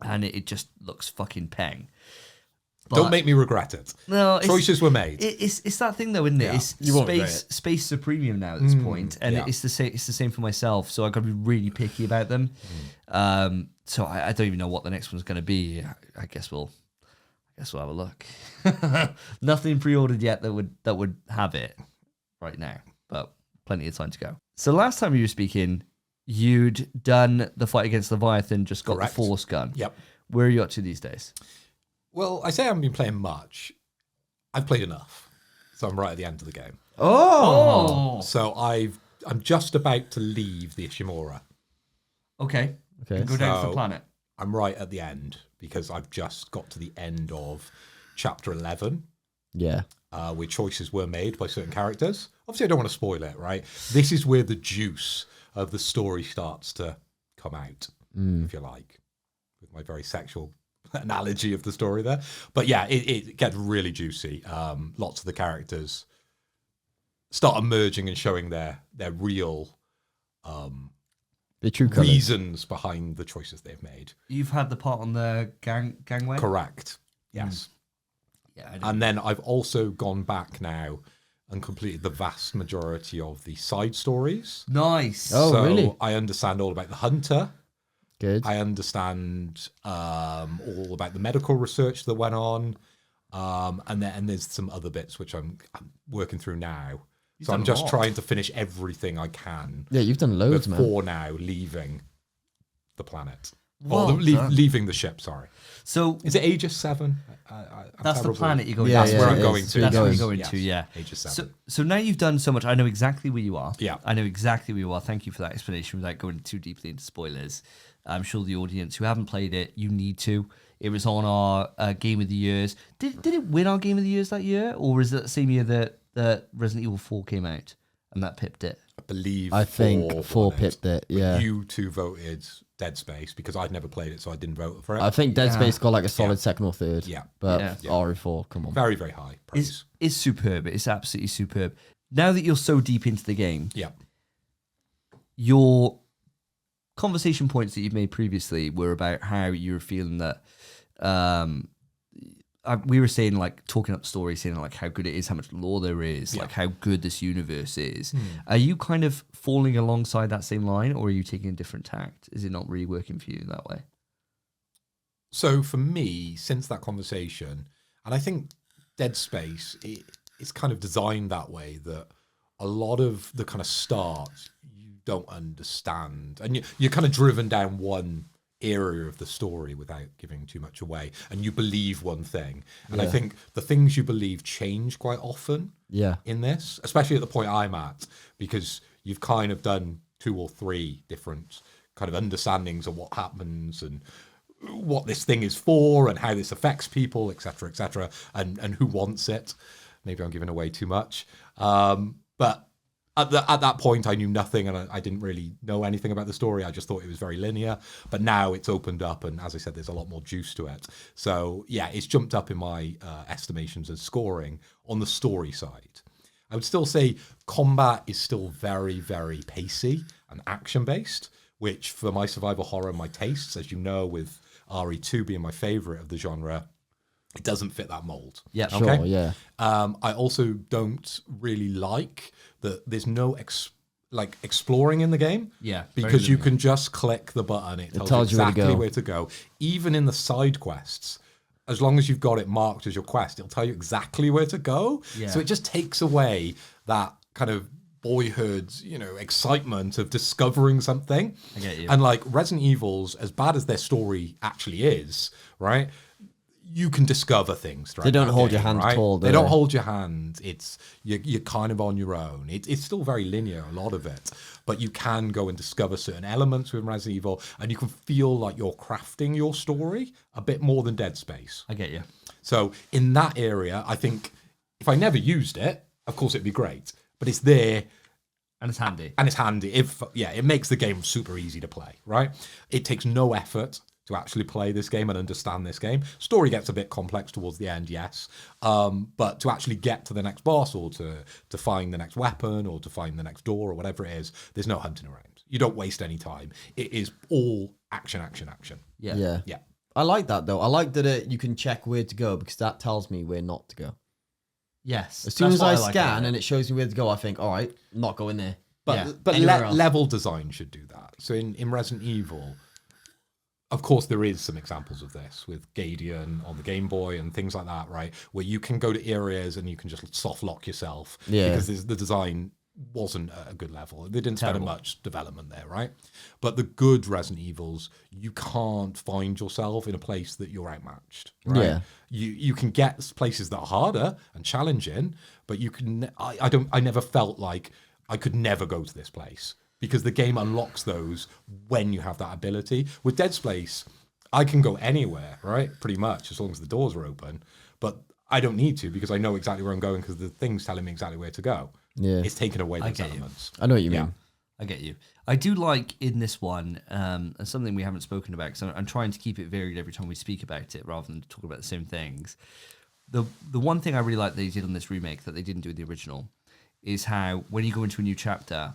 And it just looks fucking peng. Don't make me regret it. No, choices were made. It's that thing though, isn't it? Yeah. It's You won't regret it. space is a premium now at this point, and it's the same. It's the same for myself. So I got to be really picky about them. So I don't even know what the next one's going to be. I guess we'll have a look. Nothing pre-ordered yet that would have it right now, but plenty of time to go. So last time you were speaking, you'd done the fight against Leviathan, just got Correct. the Force gun. Yep. Where are you up to these days? Well, I say I haven't been playing much. I've played enough, so I'm right at the end of the game. Oh, So I'm just about to leave the Ishimura. okay. Okay. Go down to So- the planet. I'm right at the end because I've just got to the end of chapter 11. Yeah. Where choices were made by certain characters. Obviously, I don't want to spoil it, right? This is where the juice of the story starts to come out, if you like, with my very sexual analogy of the story there. But yeah, it gets really juicy. Lots of the characters start emerging and showing their real The true colours. reasons behind the choices they've made. You've had the part on the gangway. Correct. Yes. Yeah, And then I've also gone back now and completed the vast majority of the side stories. Nice. Oh, so really? I understand all about the hunter. Good. I understand all about the medical research that went on. And there's some other bits which I'm working through now. So I'm done a just lot. trying to finish everything I can Yeah, you've done loads, man. before now leaving the planet. Well or leaving the ship, sorry. So Is it Aegis 7? that's the planet you're going Yeah, to. That's where yeah, I'm it going is. to. That's where you're Yes. going Yes. to, yeah. Aegis 7. So now you've done so much. I know exactly where you are. Yeah. I know exactly where you are. Thank you for that explanation without going too deeply into spoilers. I'm sure the audience who haven't played it, you need to. It was on our Game of the Years. Did it win our Game of the Years that year? Or was it the same year that Resident Evil 4 came out and that pipped it? I believe I think 4 won it. pipped it, yeah. You two voted Dead Space because I'd never played it, so I didn't vote for it. I think Dead Yeah. Space got like a solid second or third. Yeah. But Yeah. RE4, come on. Very, very high praise. It's superb. It's absolutely superb. Now that you're so deep into the game, Yeah. your conversation points that you've made previously were about how you were feeling that we were saying, like, talking up stories, saying like how good it is, how much lore there is, like how good this universe is. Are you kind of falling alongside that same line, or are you taking a different tact? Is it not really working for you that way? So for me, since that conversation, and I think Dead Space, it's kind of designed that way that a lot of the kind of start you don't understand, and you're kind of driven down one area of the story without giving too much away, and you believe one thing, and I think the things you believe change quite often. Yeah. In this, especially at the point I'm at, because you've kind of done 2 or 3 different kind of understandings of what happens and what this thing is for and how this affects people, etc., and who wants it. Maybe I'm giving away too much, but at that point I knew nothing, and I didn't really know anything about the story. I just thought it was very linear, but now it's opened up, and as I said, there's a lot more juice to it. So yeah, it's jumped up in my estimations and scoring on the story side. I would still say combat is still very, very pacey and action-based, which for my survival horror, my tastes, as you know, with RE2 being my favorite of the genre, it doesn't fit that mold. Yeah, Sure, yeah. I also don't really like that there's no exploring in the game. Yeah, very because you linear. can just click the button. It tells tells you you where to exactly go. where to go. Even in the side quests, as long as you've got it marked as your quest, it'll tell you exactly where to go. Yeah. So it just takes away that kind of boyhood, excitement of discovering something. I get you. And like Resident Evil's, as bad as their story actually is, right? You can discover things. They don't hold your hand at all, do They don't they? hold your hand. It's you're kind of on your own. It's still very linear, a lot of it, but you can go and discover certain elements with Resident Evil, and you can feel like you're crafting your story a bit more than Dead Space. I get you. So in that area, I think if I never used it, of course it'd be great, but it's there. And it's handy. And it's handy. It makes the game super easy to play, right? It takes no effort to actually play this game and understand this game. Story gets a bit complex towards the end, yes. But to actually get to the next boss, or to find the next weapon, or to find the next door, or whatever it is, there's no hunting around. You don't waste any time. It is all action, action, action. Yeah. Yeah. Yeah. I like that though. I like that you can check where to go because that tells me where not to go. Yes. As soon as I like scan and it shows me where to go, I think, all right, not going there. But Anywhere else. level design should do that. So in Resident Evil, of course, there is some examples of this with Gadian on the Game Boy and things like that, right? Where you can go to areas and you can just soft lock yourself because the design wasn't at a good level. They didn't spend much development there, right? But the good Resident Evils, you can't find yourself in a place that you're outmatched, right? Yeah. You can get places that are harder and challenging, but you can. I never felt like I could never go to this place because the game unlocks those when you have that ability. With Dead Space, I can go anywhere, right? Pretty much, as long as the doors are open. But I don't need to because I know exactly where I'm going because the thing's telling me exactly where to go. Yeah. It's taken away those elements. I know what you mean. I get you. I do like in this one, and something we haven't spoken about, because I'm trying to keep it varied every time we speak about it rather than talk about the same things. The one thing I really like that they did on this remake that they didn't do in the original is how when you go into a new chapter,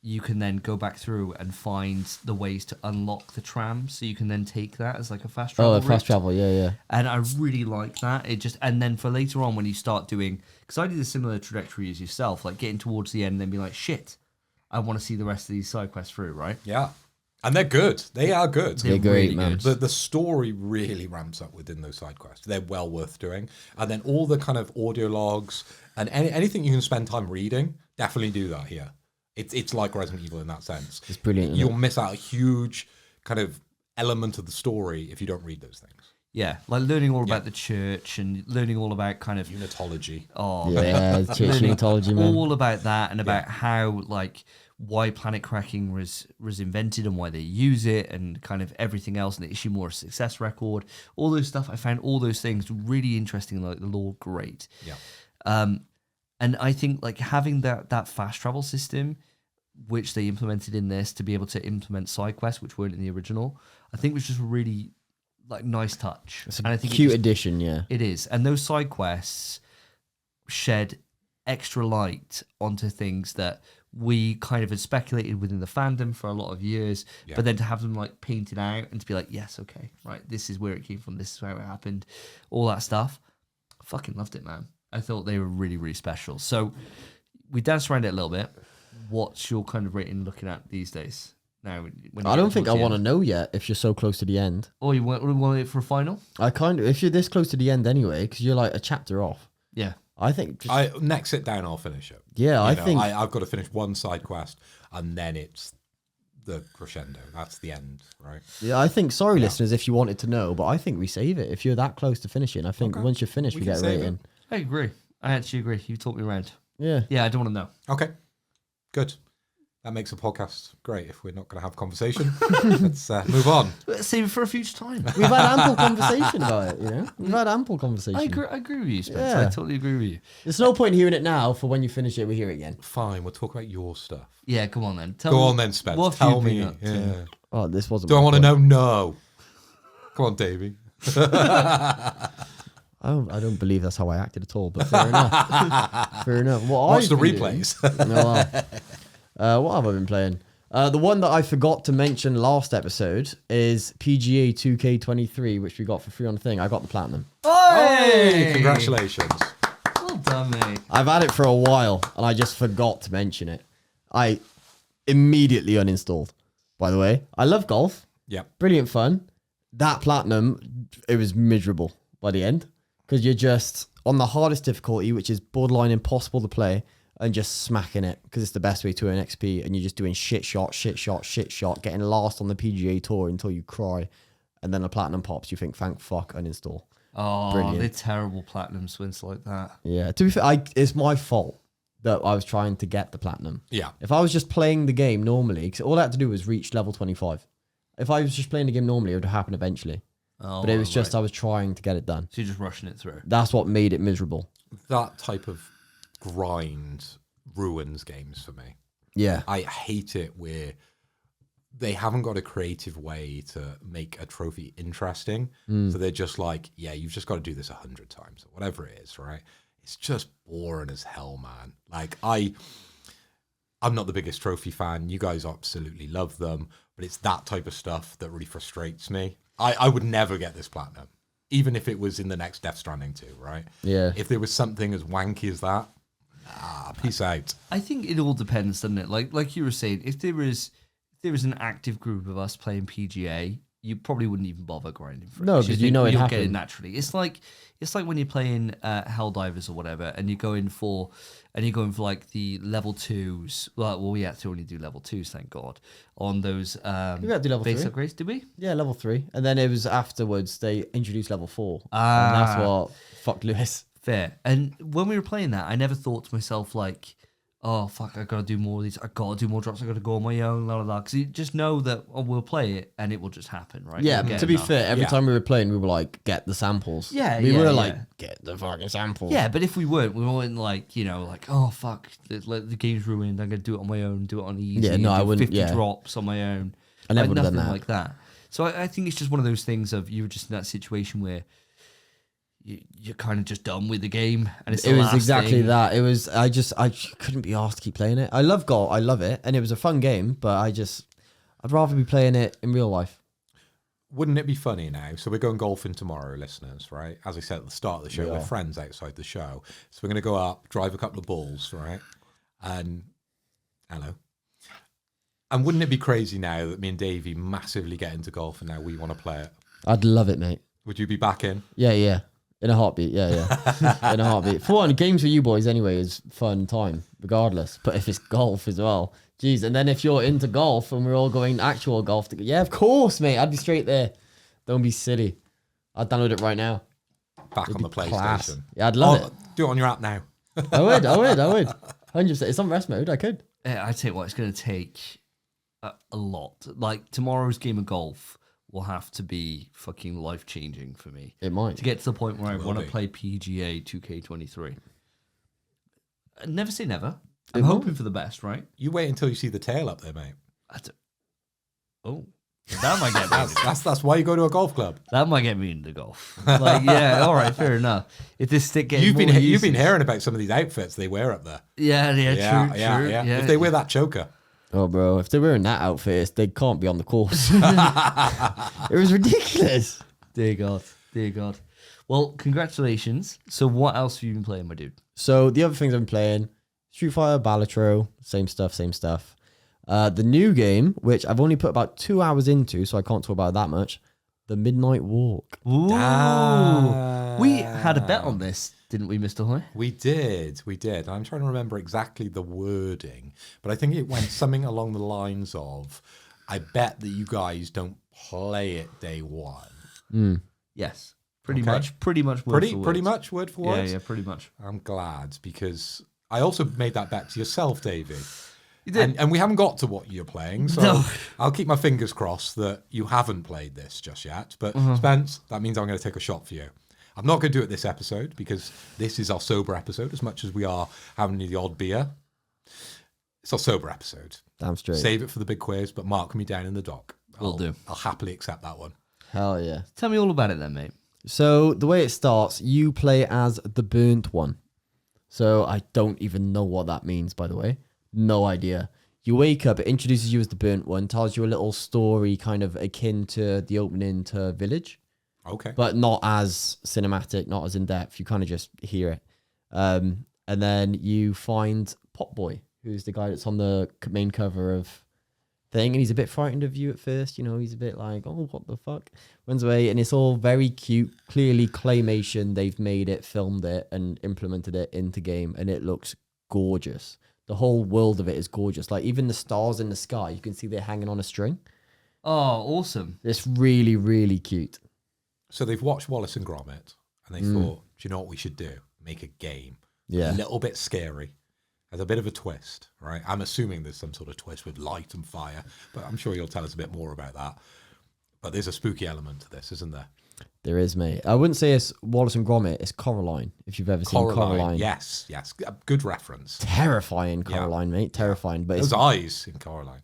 you can then go back through and find the ways to unlock the tram, so you can then take that as like a fast travel. Oh, fast travel, yeah. And I really like that. And then for later on when you start doing, because I did a similar trajectory as yourself, like getting towards the end and then be like, shit, I want to see the rest of these side quests through, right? Yeah. And they're good. They are good. They're great, really man. good. The story really ramps up within those side quests. They're well worth doing. And then all the kind of audio logs and anything you can spend time reading, definitely do that here. It's like Resident Evil in that sense. It's brilliant. You'll miss out a huge kind of element of the story if you don't read those things. Yeah, like learning all about the church and learning all about kind of Unitology. oh Yeah, church unitology, man. all about that and about how like why planet cracking was invented and why they use it and kind of everything else and the issue more success record, all those stuff. I found all those things really interesting, like the lore great. Yeah. And I think like having that fast travel system, which they implemented in this to be able to implement side quests, which weren't in the original, I think was just a really like nice touch. It's and I think cute addition, yeah. it is. And those side quests shed extra light onto things that we kind of had speculated within the fandom for a lot of years, but then to have them like painted out and to be like, yes, okay, right, this is where it came from, this is how it happened, all that stuff. I fucking loved it, man. I thought they were really, really special. So we danced around it a little bit. What's your kind of rating looking at these days? Now, when I don't think I want to know yet if you're so close to the end. Oh, you want it for a final? I kind of, if you're this close to the end anyway, because you're like a chapter off. Yeah. I think. Next sit down, I'll finish it. Yeah, I think. I've got to finish one side quest and then it's the crescendo. That's the end, right? Yeah, I think. Sorry, listeners, if you wanted to know, but I think we save it. If you're that close to finishing, I think once you're finished, we can get a save rating. I agree. I actually agree. You talked me around. Yeah. Yeah, I don't want to know. Okay, good. That makes a podcast great if we're not going to have a conversation. Let's move on. Let's save it for a future time. We've had ample conversation about it, you know? We've had ample conversation. I agree with you, Spencer. Yeah. I totally agree with you. There's no point in hearing it now for when you finish it, we hear it again. Fine, we'll talk about your stuff. Yeah, come on then. Go on then, Spence. What have Tell you me. been up to? Yeah. Oh, this wasn't. Do I my want to point. know? No. Come on, Davey. I don't believe that's how I acted at all, but fair enough. Fair enough. Watch the replays. What have I been playing? The one that I forgot to mention last episode is PGA 2K23, which we got for free on the thing. I got the platinum. Hey, congratulations. Well done, mate. I've had it for a while, and I just forgot to mention it. I immediately uninstalled, by the way. I love golf. Yeah. Brilliant fun. That platinum, it was miserable by the end, because you're just on the hardest difficulty, which is borderline impossible to play, and just smacking it because it's the best way to earn XP, and you're just doing shit shot, getting last on the PGA Tour until you cry, and then the platinum pops. You think, thank fuck, uninstall. Oh, Brilliant. they're terrible platinum swings like that. Yeah, to be fair, it's my fault that I was trying to get the platinum. Yeah. If I was just playing the game normally, because all I had to do was reach level 25. If I was just playing the game normally, it would happen eventually. Oh, But it was just right. I was trying to get it done. So you're just rushing it through. That's what made it miserable. That type of grind ruins games for me. Yeah. I hate it where they haven't got a creative way to make a trophy interesting. So they're just like, yeah, you've just got to do this 100 times or whatever it is, right? It's just boring as hell, man. Like I'm not the biggest trophy fan. You guys absolutely love them, but it's that type of stuff that really frustrates me. I would never get this platinum, even if it was in the next Death Stranding 2, right? Yeah. If there was something as wanky as that, peace out. I think it all depends, doesn't it? Like you were saying, if there was an active group of us playing PGA, you probably wouldn't even bother grinding for it. No, because you know it you'll get it happened. naturally. It's like when you're playing Helldivers or whatever, and you're going for like the level 2s. Well, we had to only do level 2s, thank God, on those We had to do level base 3. upgrades. Did we? Yeah, level 3. And then it was afterwards they introduced level 4. Ah. And that's what fucked Lewis. Fair. And when we were playing that, I never thought to myself like, oh fuck, I gotta do more of these. I gotta do more drops. I gotta go on my own. La la la. Because you just know that we'll play it and it will just happen, right? Yeah, We'll get to be enough. fair, every time we were playing, we were like, get the samples. Yeah, we yeah, were yeah. like, get the fucking samples. Yeah, but if we weren't like, like, oh fuck, the game's ruined. I'm gonna do it on my own. Do it on easy. Yeah, no, do I wouldn't. 50 Yeah, drops on my own. I never like, would have done nothing that. like that. So I think it's just one of those things of you're just in that situation where you're kind of just done with the game, and it's the It was last exactly thing. that. It was. I couldn't be asked to keep playing it. I love golf. I love it, and it was a fun game. But I'd rather be playing it in real life. Wouldn't it be funny now? So we're going golfing tomorrow, listeners, right? As I said at the start of the show, We we're are. friends outside the show. So we're going to go up, drive a couple of balls, right? And hello. And wouldn't it be crazy now that me and Davey massively get into golf and now we want to play it? I'd love it, mate. Would you be back in? Yeah. In a heartbeat. Yeah. In a heartbeat. For one, games for you boys anyway is fun time, regardless. But if it's golf as well, geez. And then if you're into golf and we're all going actual golf, yeah, of course, mate. I'd be straight there. Don't be silly. I'd download it right now. Back on the PlayStation. Class. Yeah, I'd love it. Do it on your app now. I would. 100%. It's on rest mode. I could. I tell you what, it's going to take a lot. Like tomorrow's game of golf will have to be fucking life changing for me It might. to get to the point where I will want to be. play PGA 2K23. Never say never. It I'm will. hoping for the best, right? You wait until you see the tail up there, mate. Oh, that might get me. That's why you go to a golf club. That might get me into golf. Like, yeah, all right, fair enough. If this stick gets You've been more you've been usage- hearing about some of these outfits they wear up there. yeah, true. If they wear that choker. Oh, bro, if they're wearing that outfit, they can't be on the course. It was ridiculous. Dear God. Well, congratulations. So, what else have you been playing, my dude? So the other things I've been playing, Street Fighter, Balatro, same stuff. The new game, which I've only put about 2 hours into, so I can't talk about it that much, The Midnight Walk. Ooh. Ah. We had a bet on this, didn't we, Mr. Hoy? We did. I'm trying to remember exactly the wording, but I think it went something along the lines of, I bet that you guys don't play it day one. Yes. Pretty Okay. much word for Pretty word. much word for word. Yeah, pretty much. I'm glad, because I also made that bet to yourself, Davey. You did. And we haven't got to what you're playing, so No. I'll keep my fingers crossed that you haven't played this just yet. But Spence, that means I'm going to take a shot for you. I'm not going to do it this episode because this is our sober episode, as much as we are having the odd beer. It's our sober episode. Damn straight. Save it for the big quiz, but mark me down in the doc. Will do. I'll happily accept that one. Hell yeah. Tell me all about it then, mate. So the way it starts, you play as the burnt one. So I don't even know what that means, by the way. No idea. You wake up, it introduces you as the burnt one, tells you a little story kind of akin to the opening to Village, Okay. but not as cinematic, not as in-depth. You kind of just hear it. And then you find Pop Boy, who's the guy that's on the main cover of thing, and he's a bit frightened of you at first. He's a bit like, oh, what the fuck? Runs away, and it's all very cute. Clearly claymation. They've made it, filmed it, and implemented it into game, and it looks gorgeous. The whole world of it is gorgeous. Like, even the stars in the sky, you can see they're hanging on a string. Oh, awesome. It's really, really cute. So they've watched Wallace and Gromit, and they thought, do you know what we should do? Make a game. Yeah. A little bit scary. Has a bit of a twist, right? I'm assuming there's some sort of twist with light and fire, but I'm sure you'll tell us a bit more about that. But there's a spooky element to this, isn't there? There is, mate. I wouldn't say it's Wallace and Gromit. It's Coraline, if you've ever seen Coraline. Yes. A good reference. Terrifying Coraline, mate. Terrifying. But Those it's, eyes in Coraline.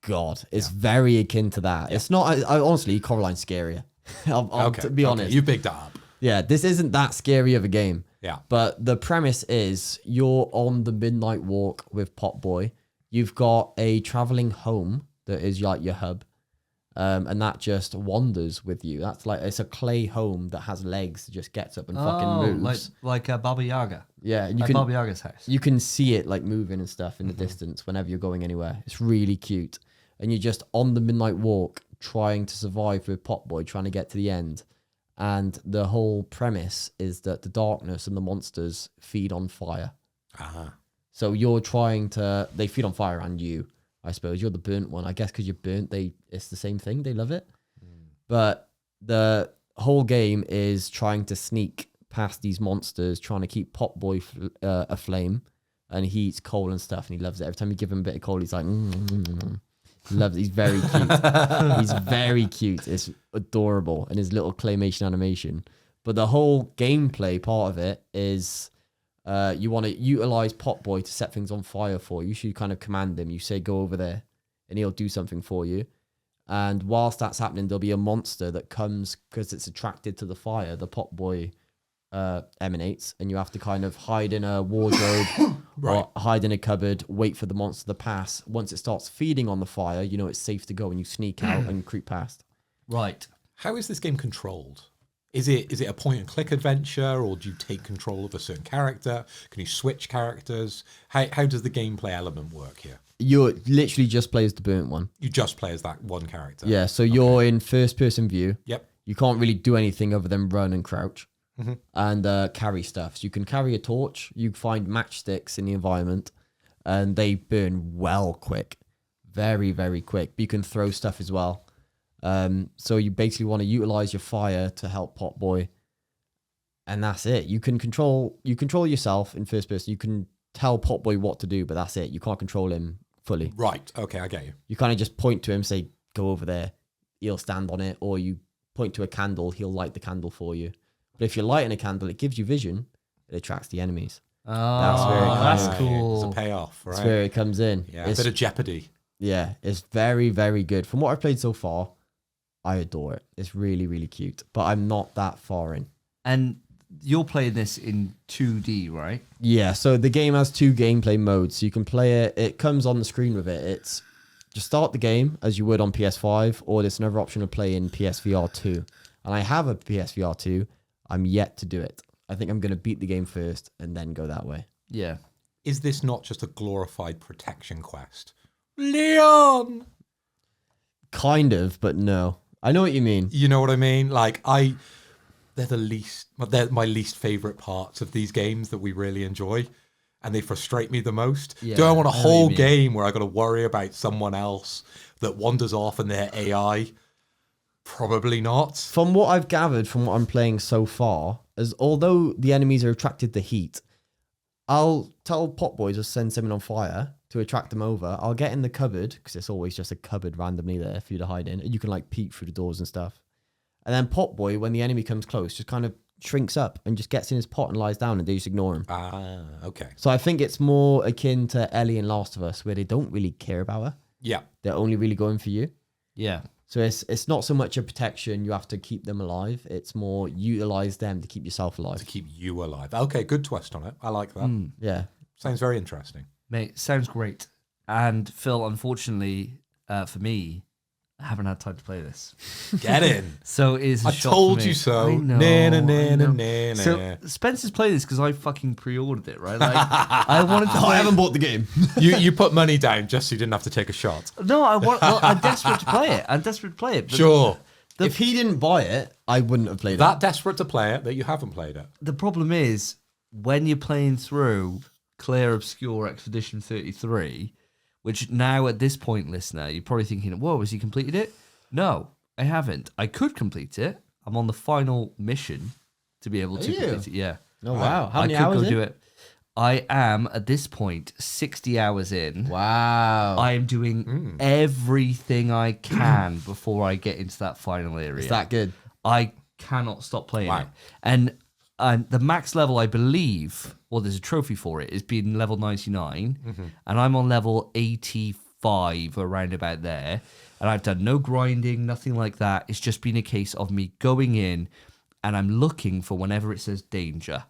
God, it's very akin to that. It's not, I honestly, Coraline's scarier. To be honest. You bigged that up. Yeah, this isn't that scary of a game. Yeah. But the premise is you're on the midnight walk with Pop Boy. You've got a traveling home that is like your hub. and that just wanders with you. That's like, it's a clay home that has legs that just gets up and fucking moves. like Baba Yaga. Yeah, and you Like can Baba Yaga's house. you can see it like moving and stuff in the distance whenever you're going anywhere. It's really cute, and you're just on the midnight walk trying to survive with Potboy, trying to get to the end. And the whole premise is that the darkness and the monsters feed on fire. So you're trying to, they feed on fire and you, I suppose. You're the burnt one. I guess because you're burnt, it's the same thing. They love it. But the whole game is trying to sneak past these monsters, trying to keep Potboy aflame. And he eats coal and stuff, and he loves it. Every time you give him a bit of coal, he's like, He loves it. He's very cute. He's very cute. It's adorable. And his little claymation animation. But the whole gameplay part of it is... you want to utilize Potboy to set things on fire for you. So you kind of command him. You say, go over there, and he'll do something for you. And whilst that's happening, there'll be a monster that comes because it's attracted to the fire. The Potboy emanates, and you have to kind of hide in a wardrobe or hide in a cupboard, wait for the monster to pass. Once it starts feeding on the fire, you know it's safe to go, and you sneak out and creep past. Right. How is this game controlled? Is it a point and click adventure, or do you take control of a certain character? Can you switch characters? How does the gameplay element work here? You're literally just play as the burnt one. You just play as that one character. Yeah, so you're in first person view. Yep. You can't really do anything other than run and crouch and carry stuff. So you can carry a torch. You find matchsticks in the environment, and they burn well quick, very, very quick. But you can throw stuff as well. So you basically want to utilize your fire to help Potboy, and that's it. You control yourself in first person. You can tell Potboy what to do, but that's it. You can't control him fully. Right. Okay, I get you. You kind of just point to him, say, go over there. He'll stand on it, or you point to a candle, he'll light the candle for you. But if you're lighting a candle, it gives you vision. It attracts the enemies. Oh, that's cool. It's a payoff, right? That's where it comes in. Yeah, a bit of Jeopardy. Yeah, it's very, very good. From what I've played so far, I adore it. It's really, really cute. But I'm not that far in. And you're playing this in 2D, right? Yeah, so the game has 2 gameplay modes. So you can play it. It comes on the screen with it. It's just start the game as you would on PS5, or there's another option to play in PSVR 2. And I have a PSVR 2. I'm yet to do it. I think I'm going to beat the game first and then go that way. Yeah. Is this not just a glorified protection quest? Leon! Kind of, but no. I know what you mean. You know what I mean? Like, they're my least favorite parts of these games that we really enjoy, and they frustrate me the most. Yeah, Do I want a I know what whole you mean. game where I got to worry about someone else that wanders off and their AI? Probably not. From what I've gathered from what I'm playing so far, as although the enemies are attracted to heat, I'll tell Potboy to send something on fire to attract them over. I'll get in the cupboard, because it's always just a cupboard randomly there for you to hide in. And you can like peek through the doors and stuff. And then Potboy, when the enemy comes close, just kind of shrinks up and just gets in his pot and lies down, and they just ignore him. Ah, okay. So I think it's more akin to Ellie in Last of Us, where they don't really care about her. Yeah. They're only really going for you. Yeah. So it's not so much a protection, you have to keep them alive. It's more utilize them to keep yourself alive. To keep you alive. Okay, good twist on it. I like that. Yeah. Sounds very interesting. Mate, sounds great. And Phil, unfortunately, for me, I haven't had time to play this. Get in. So it is a I shock told for me. you so. I know. Na, na, na, I know. na, na, So na. Spencer's played this because I fucking pre-ordered it, right? Like, I wanted to play. I haven't bought the game. You put money down just so you didn't have to take a shot. No, I'm desperate to play it. I'm desperate to play it. But Sure. If he didn't buy it, I wouldn't have played That desperate to play it that you haven't played it. the problem is when you're playing through Clear Obscure Expedition 33, which now at this point, listener, you're probably thinking, whoa, has he completed it? No, I haven't. I could complete it. I'm on the final mission to be able to you? complete it. Yeah. Oh, wow. How many I could hours go in? do it. I am, at this point, 60 hours in. Wow. I am doing everything I can before I get into that final area. Is that good? I cannot stop playing Wow. it. And the max level, I believe, well, there's a trophy for it, is being level 99. And I'm on level 85, around about there. And I've done no grinding, nothing like that. It's just been a case of me going in and I'm looking for whenever it says danger.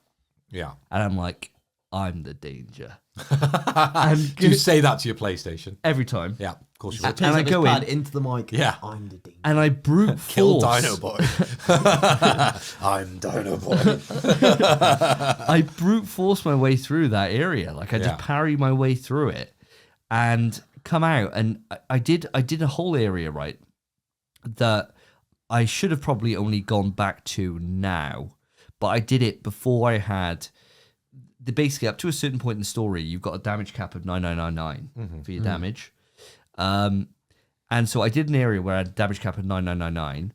Yeah. And I'm like, I'm the danger. Do you say that to your PlayStation? Every time. Yeah, of course you would. And I go in into the mic. Yeah. I'm the danger. and I brute Kill force. Dino Boy. I'm Dino Boy. I brute force my way through that area. Like I Yeah. just parry my way through it and come out. And I did a whole area, right, that I should have probably only gone back to now, but I did it before I had basically up to a certain point in the story, you've got a damage cap of 9999 for your damage. And so I did an area where I had a damage cap of 9999.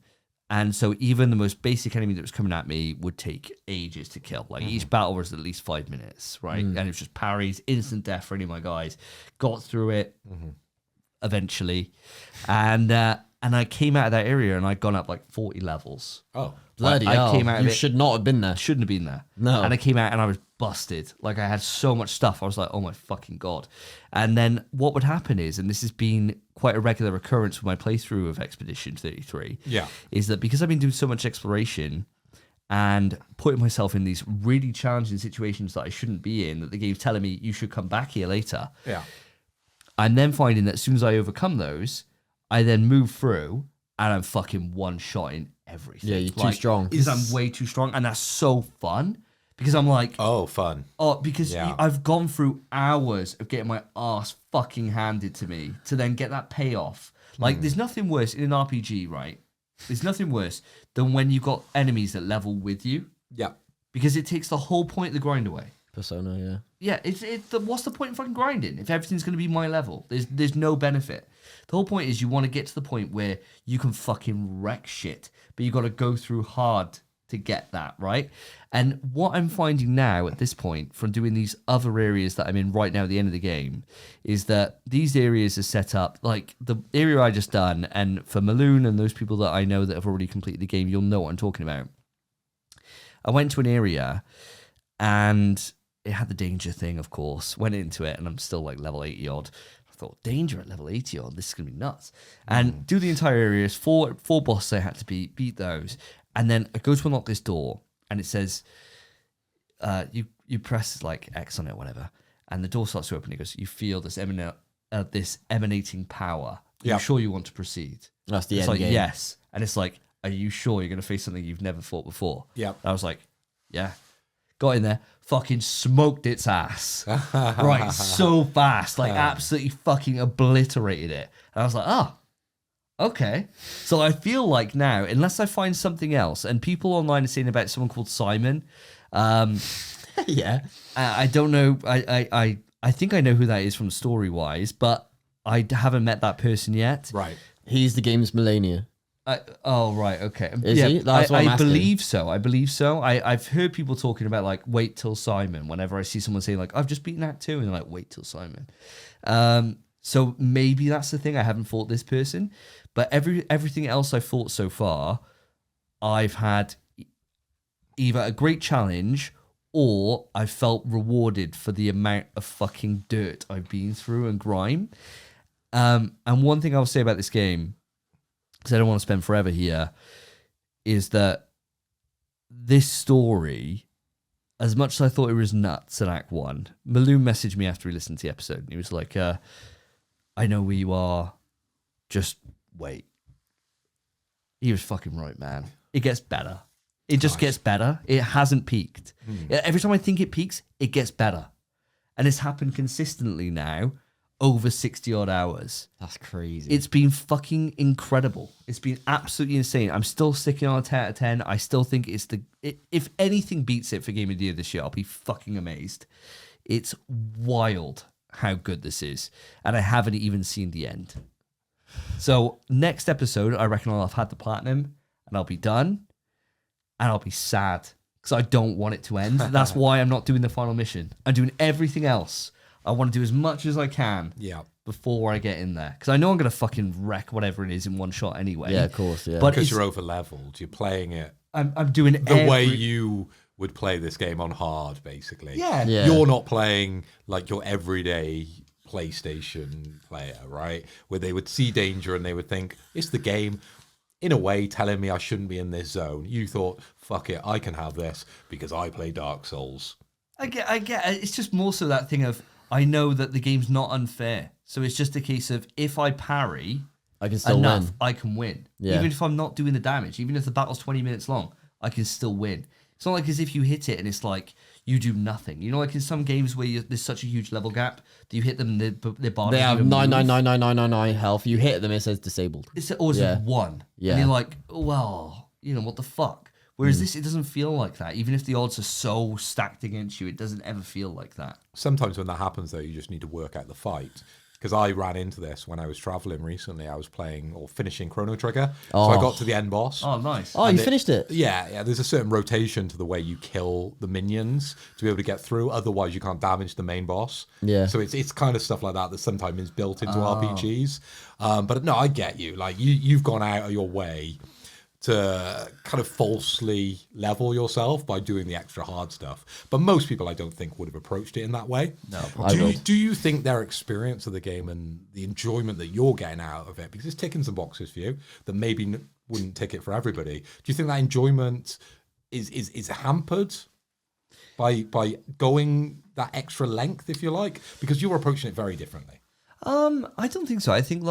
And so even the most basic enemy that was coming at me would take ages to kill. Like each battle was at least 5 minutes, right? And it was just parries, instant death for any of my guys. Got through it eventually. And I came out of that area and I'd gone up like 40 levels. Oh. Bloody I hell. came out of You it- should not have been there. Shouldn't have been there. No. And I came out and I was busted. Like I had so much stuff. I was like, oh my fucking God. And then what would happen is, and this has been quite a regular occurrence with my playthrough of Expedition 33, Yeah. is that because I've been doing so much exploration and putting myself in these really challenging situations that I shouldn't be in, that the game's telling me you should come back here later. Yeah. I'm then finding that as soon as I overcome those, I then move through and I'm fucking one-shotting everything. Yeah, you're too strong. Because I'm way too strong. And that's so fun. Because I'm like, Oh, fun. because Yeah. I've gone through hours of getting my ass fucking handed to me to then get that payoff. Like, there's nothing worse in an RPG, right? There's nothing worse than when you've got enemies that level with you, Yeah. because it takes the whole point of the grind away. Persona, yeah. Yeah, what's the point in fucking grinding if everything's going to be my level? There's no benefit. The whole point is you want to get to the point where you can fucking wreck shit, but you got to go through hard to get that, right? And what I'm finding now at this point from doing these other areas that I'm in right now at the end of the game is that these areas are set up like the area I just done, and for Maloon and those people that I know that have already completed the game, you'll know what I'm talking about. I went to an area and it had the danger thing, of course. Went into it and I'm still like level 80 odd. I thought, danger at level 80 odd, this is going to be nuts. And do the entire areas, four bosses I had to beat those. And then I go to unlock this door and it says, you press like X on it or whatever. And the door starts to open. It goes, you feel this emanating power. Are Yeah. you sure you want to proceed? That's the It's end like, game. yes. And it's like, are you sure you're going to face something you've never fought before? Yeah. And I was like, yeah. Got in there, fucking smoked its ass. Right, so fast. Like, absolutely fucking obliterated it. And I was like, oh, okay. So I feel like now, unless I find something else, and people online are saying about someone called Simon. Yeah. I don't know. I think I know who that is from story-wise, but I haven't met that person yet. Right. He's the game's Melania. Oh, right, okay. Is he? That's what I'm I asking. believe so. I've heard people talking about, like, wait till Simon. Whenever I see someone saying, like, I've just beaten Act 2, and they're like, wait till Simon. So maybe that's the thing. I haven't fought this person. But everything else I've fought so far, I've had either a great challenge or I felt rewarded for the amount of fucking dirt I've been through and grime. And one thing I'll say about this game, because I don't want to spend forever here, is that this story, as much as I thought it was nuts in Act 1, Maloon messaged me after he listened to the episode, and he was like, I know where you are, just wait. He was fucking right, man. It gets better. It just gets better. It hasn't peaked. Every time I think it peaks, it gets better. And it's happened consistently now, over 60 odd hours. That's crazy. It's been fucking incredible. It's been absolutely insane. I'm still sticking on a 10 out of 10. I still think it's if anything beats it for Game of the Year this year, I'll be fucking amazed. It's wild how good this is. And I haven't even seen the end. So next episode, I reckon I'll have had the platinum and I'll be done. And I'll be sad because I don't want it to end. That's why I'm not doing the final mission. I'm doing everything else. I want to do as much as I can before I get in there. Because I know I'm going to fucking wreck whatever it is in one shot anyway. Yeah, of course, yeah. But Because it's- you're over leveled. You're playing it I'm doing the way you would play this game on hard, basically. Yeah. Yeah. You're not playing like your everyday PlayStation player, right? Where they would see danger and they would think, it's the game, in a way, telling me I shouldn't be in this zone. You thought, fuck it, I can have this because I play Dark Souls. I get. It's just more so that thing of I know that the game's not unfair, so it's just a case of if I parry, I can still enough, win. I can win. Yeah. Even if I'm not doing the damage, even if the battle's 20 minutes long, I can still win. It's not like as if you hit it and it's like you do nothing. You know, like in some games where there's such a huge level gap that you hit them, they're barred. They have 9999999 health. You hit them, it says disabled. It's always one. Yeah. And you're like, well, you know, what the fuck? Whereas this, it doesn't feel like that. Even if the odds are so stacked against you, it doesn't ever feel like that. Sometimes when that happens, though, you just need to work out the fight. Because I ran into this when I was traveling recently. I was playing or finishing Chrono Trigger. So I got to the end boss. Oh, nice. Oh, you finished it? Yeah. There's a certain rotation to the way you kill the minions to be able to get through. Otherwise, you can't damage the main boss. Yeah. So it's kind of stuff like that sometimes is built into RPGs. But no, I get you. Like you've gone out of your way to kind of falsely level yourself by doing the extra hard stuff. But most people, I don't think, would have approached it in that way. No. Do you think their experience of the game and the enjoyment that you're getting out of it, because it's ticking some boxes for you that maybe wouldn't tick it for everybody, do you think that enjoyment is hampered by going that extra length, if you like? Because you're approaching it very differently. I don't think so. I think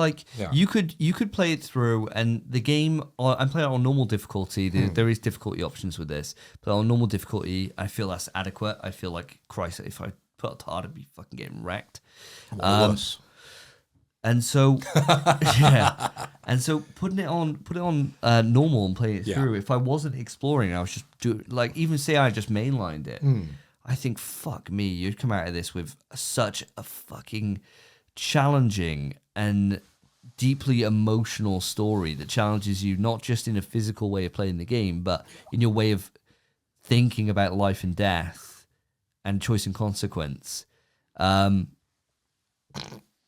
you could play it through, and the game. I'm playing it on normal difficulty. There is difficulty options with this, but on normal difficulty, I feel that's adequate. I feel like Christ, if I put it hard, I'd be fucking getting wrecked. And so, and so putting it on normal and playing it through. If I wasn't exploring, I was just even say I just mainlined it. I think fuck me, you'd come out of this with such a fucking challenging and deeply emotional story that challenges you not just in a physical way of playing the game, but in your way of thinking about life and death and choice and consequence.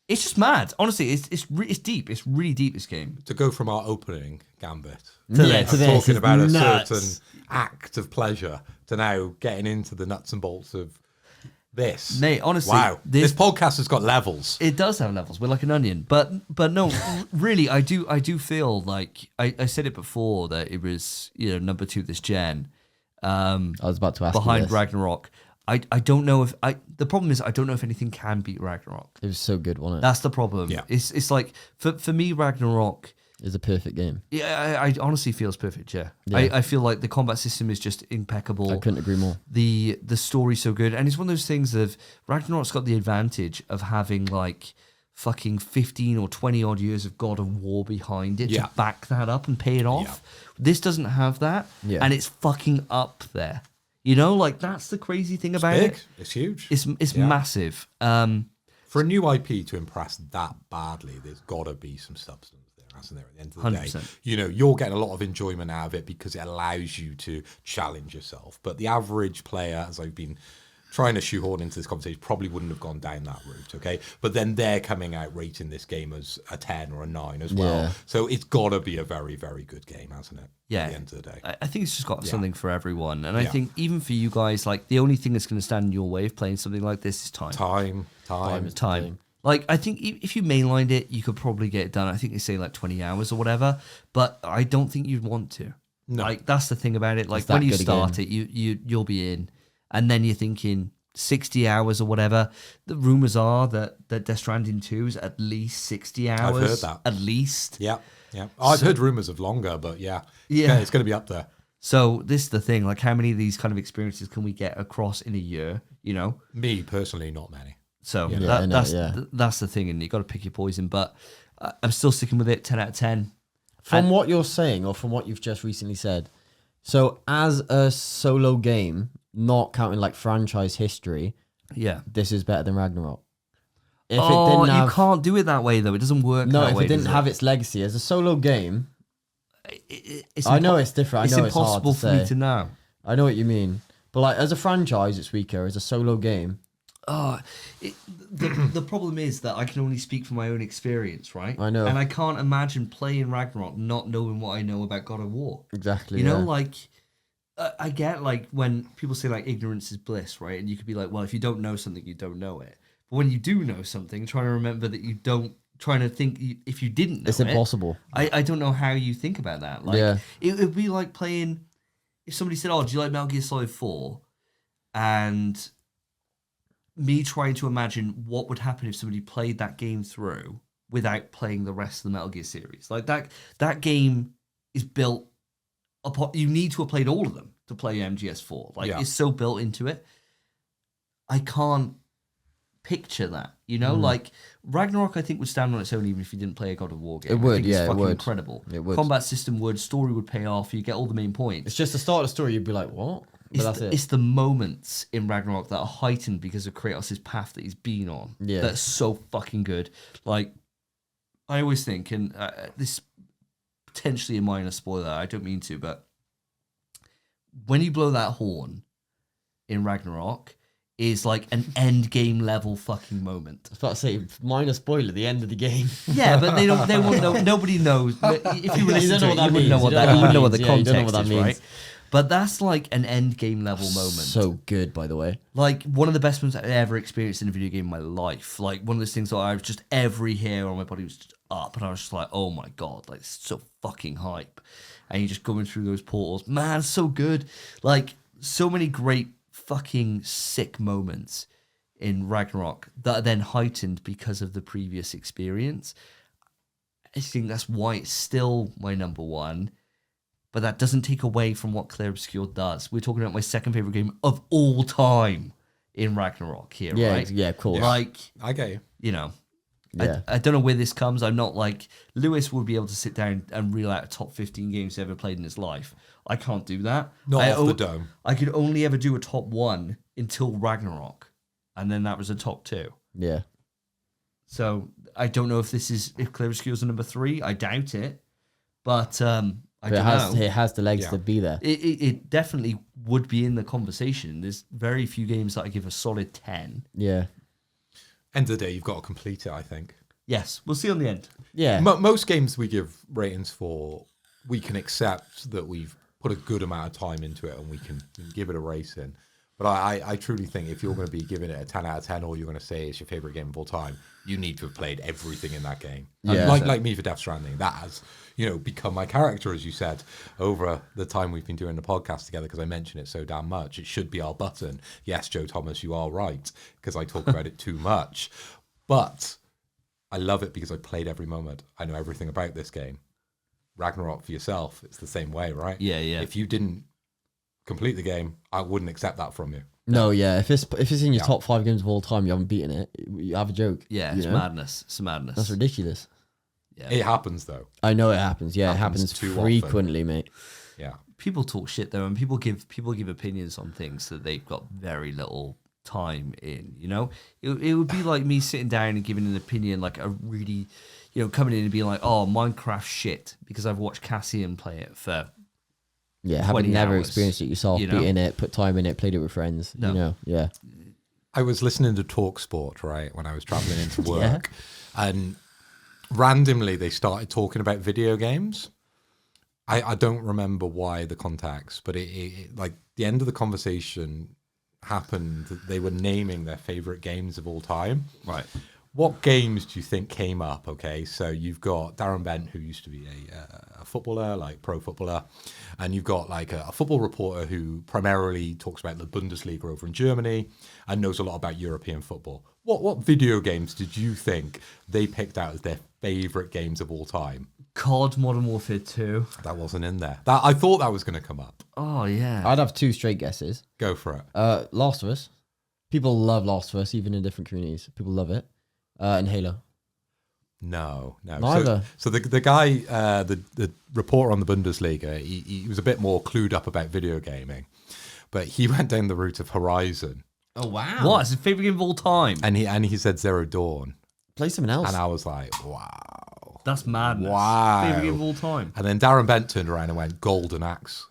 It's just mad. Honestly, it's deep. It's really deep, this game. To go from our opening gambit to this talking about a nuts. certain act of pleasure to now getting into the nuts and bolts of this. Mate, honestly, wow. This podcast has got levels. It does have levels. We're like an onion. But no, really, I do feel like I said it before that it was, number 2 this gen. I was about to ask behind you this. Ragnarok. I don't know if the problem is I don't know if anything can beat Ragnarok. It was so good, wasn't it? That's the problem. Yeah. It's like for me, Ragnarok. It's a perfect game. Yeah, I honestly feels perfect. Yeah. Yeah. I feel like the combat system is just impeccable. I couldn't agree more. The story's so good, and it's one of those things of Ragnarok's got the advantage of having like fucking 15 or 20 odd years of God of War behind it to back that up and pay it off. This doesn't have that, and it's fucking up there. Like that's the crazy thing about big. it. It's huge. It's massive. For a new IP to impress that badly, there's got to be some substance there, hasn't there? At the end of the 100%. day, you're getting a lot of enjoyment out of it because it allows you to challenge yourself. But the average player, as I've been trying to shoehorn into this conversation, probably wouldn't have gone down that route, okay? But then they're coming out rating this game as a 10 or a 9 as well. Yeah. So it's got to be a very, very good game, hasn't it? Yeah. At the end of the day. I think it's just got something for everyone. And I think even for you guys, like the only thing that's going to stand in your way of playing something like this is time. Time. Like, I think if you mainlined it, you could probably get it done. I think they say like 20 hours or whatever, but I don't think you'd want to. No. Like, that's the thing about it. Like, It's that when you good a start it, you'll be in. And then you're thinking 60 hours or whatever. The rumors are that Death Stranding 2 is at least 60 hours. I've heard that. At least. Yeah. I've heard rumors of longer, but it's going to be up there. So this is the thing. Like, how many of these kind of experiences can we get across in a year, Me, personally, not many. So Yeah, that's the thing, and you got to pick your poison. But I'm still sticking with it. 10 out of 10. From what you're saying, or from what you've just recently said, so as a solo game, not counting like franchise history, this is better than Ragnarok. If it didn't have, you can't do it that way though. It doesn't work. no, that if way, it didn't does have its legacy as a solo game, it's I know it's different. I know it's it's hard impossible to for say. me to know. I know what you mean, but like as a franchise, it's weaker. As a solo game, The problem is that I can only speak from my own experience, right? I know. And I can't imagine playing Ragnarok not knowing what I know about God of War. exactly. You know, like, I get, like, when people say, like, ignorance is bliss, right? And you could be like, well, if you don't know something, you don't know it. But when you do know something, trying to remember that you don't, trying to think if you didn't know it's impossible. I don't know how you think about that. Like, it would be like playing, if somebody said, oh, do you like Metal Gear Solid 4? And me trying to imagine what would happen if somebody played that game through without playing the rest of the Metal Gear series. Like that game is built upon. You need to have played all of them to play MGS4. Like it's so built into it. I can't picture that, like Ragnarok I think would stand on its own even if you didn't play a God of War game. It would, I think it's fucking incredible. It would. Combat system would, story would pay off, you get all the main points. It's just the start of the story, you'd be like, what? But that's it. It's the moments in Ragnarok that are heightened because of Kratos' path that he's been on. Yeah. That's so fucking good. Like, I always think, and this potentially a minor spoiler, I don't mean to, but when you blow that horn in Ragnarok, is like an end game level fucking moment. I was about to say, minor spoiler, the end of the game. Yeah, but they won't know. Nobody knows. If you were listening to it, you wouldn't know what that. You wouldn't know what the context is, right? But that's like an end game level moment. So good, by the way. Like one of the best moments I've ever experienced in a video game in my life. Like one of those things that I was just every hair on my body was just up, and I was just like, oh my god, like it's so fucking hype. And you're just going through those portals, man, so good. Like so many great fucking sick moments in Ragnarok that are then heightened because of the previous experience. I think that's why it's still my number one, but that doesn't take away from what Clair Obscur does. We're talking about my second favorite game of all time in Ragnarok here, right? Yeah, of course. Like, I get you. Yeah. I don't know where this comes. I'm not like Lewis would be able to sit down and reel out a top 15 games he's ever played in his life. I can't do that. Not off the dome. I could only ever do a top 1 until Ragnarok, and then that was a top 2. Yeah. So I don't know if Clair Obscur's a number 3. I doubt it, but I don't know. It has the legs to be there. It definitely would be in the conversation. There's very few games that I give a solid 10. Yeah. End of the day, you've got to complete it, I think. Yes, we'll see on the end. Yeah. Most games we give ratings for, we can accept that we've put a good amount of time into it and we can give it a rating. But I truly think if you're going to be giving it a 10 out of 10 or you're going to say it's your favorite game of all time, you need to have played everything in that game. Yeah. Like me for Death Stranding, that has become my character, as you said, over the time we've been doing the podcast together, because I mention it so damn much. It should be our button. Yes, Joe Thomas, you are right, because I talk about it too much. But I love it because I played every moment. I know everything about this game. Ragnarok for yourself, it's the same way, right? Yeah. If you didn't complete the game, I wouldn't accept that from you. No, yeah. If it's in your top 5 games of all time, you haven't beaten it. You have a joke. Yeah, it's madness. It's madness. That's ridiculous. Yeah. It happens though. I know it happens. Yeah, it happens too frequently, mate. Yeah. People talk shit though, and people give opinions on things that they've got very little time in. It would be like me sitting down and giving an opinion, like a really, coming in and being like, "Oh, Minecraft shit," because I've watched Cassian play it for. Yeah, having never experienced it yourself, beating it, put time in it, played it with friends. No. Yeah. I was listening to TalkSport, right, when I was traveling into work, and randomly they started talking about video games. I don't remember why the context, but it like the end of the conversation happened. They were naming their favorite games of all time. Right. What games do you think came up? Okay, so you've got Darren Bent, who used to be a footballer, like pro footballer, and you've got like a football reporter who primarily talks about the Bundesliga over in Germany and knows a lot about European football. What video games did you think they picked out as their favorite games of all time? COD Modern Warfare 2. That wasn't in there. I thought that was going to come up. Oh yeah. I'd have 2 straight guesses. Go for it. Last of Us. People love Last of Us, even in different communities. People love it. And Halo. No. Neither. So the guy, the reporter on the Bundesliga, he was a bit more clued up about video gaming, but he went down the route of Horizon. Oh wow! What? It's his favorite game of all time. And he said Zero Dawn. Play something else. And I was like, wow. That's madness. Wow. Favorite game of all time. And then Darren Bent turned around and went Golden Axe.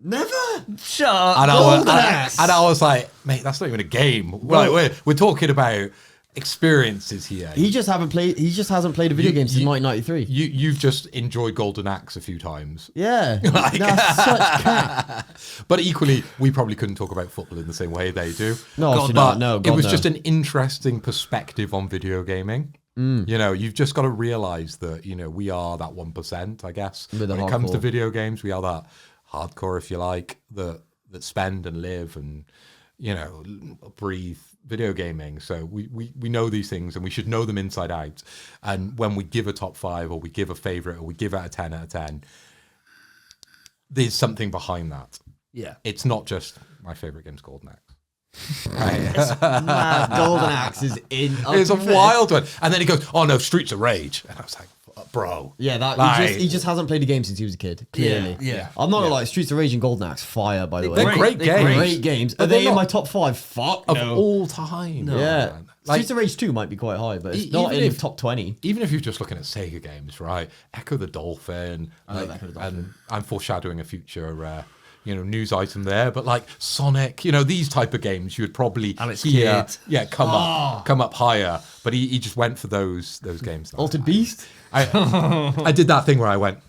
Never. Shut up. And Golden I was like, mate, that's not even a game. We're talking about experiences here. He just hasn't played a video game since 1993. You've just enjoyed Golden Axe a few times. Yeah. That's such cat. But equally, we probably couldn't talk about football in the same way they do. No, obviously not. No, it was just an interesting perspective on video gaming. You've just got to realize that, we are that 1%, I guess. When it comes to video games, we are that hardcore, if you like, that spend and live and breathe video gaming. So we know these things and we should know them inside out. And when we give a top 5 or we give a favorite or we give it a 10 out of 10, there's something behind that. Yeah. It's not just my favorite game's Golden Axe. Golden Axe is in. It's a wild one. And then he goes, "Oh no, Streets of Rage." And I was like, bro. Yeah, he just hasn't played a game since he was a kid. Clearly. Yeah. I'm not gonna lie, Streets of Rage and Golden Axe, fire, by the way. They're great games. Great games. Are they in my top 5? Fuck Of no. all time. Yeah. Man. Like, Streets of Rage 2 might be quite high, but it's not in the top 20. Even if you're just looking at Sega games, right? Ecco the Dolphin. I love Ecco the Dolphin. And I'm foreshadowing a future news item there, but like Sonic, these type of games you would probably Alex hear, Kidd. come up higher. But he just went for those games. Altered Beast? I did that thing where I went,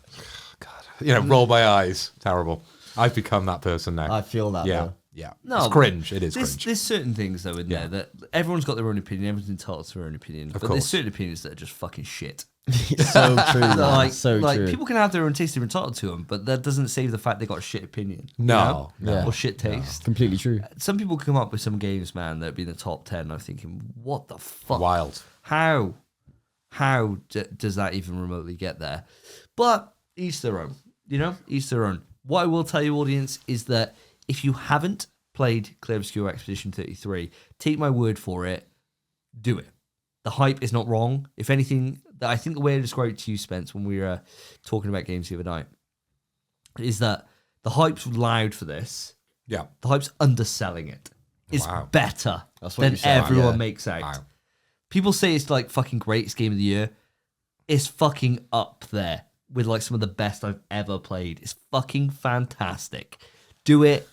God, roll my eyes. Terrible. I've become that person now. I feel that, Yeah. though. Yeah. No, it's cringe. It is there's, cringe. There's certain things though in there that everyone's got their own opinion. Everyone's entitled to their own opinion. But course. there's certain opinions that are just fucking shit. So true, man. So true. People can have their own taste, they're entitled to them, but that doesn't save the fact they got a shit opinion. No. Yeah. Or shit taste. Completely true. Some people come up with some games, man, that'd be in the top 10. And I'm thinking, what the fuck? Wild. How does that even remotely get there? But each their own, each their own. What I will tell you, audience, is that if you haven't played Clear Obscure Expedition 33, take my word for it, do it. The hype is not wrong. If anything, I think the way I described it to you, Spence, when we were talking about games the other night, is that the hype's loud for this. Yeah. The hype's underselling it. It's better That's what than you said, everyone yeah. makes out. Wow. People say it's like fucking greatest game of the year. It's fucking up there with like some of the best I've ever played. It's fucking fantastic. Do it.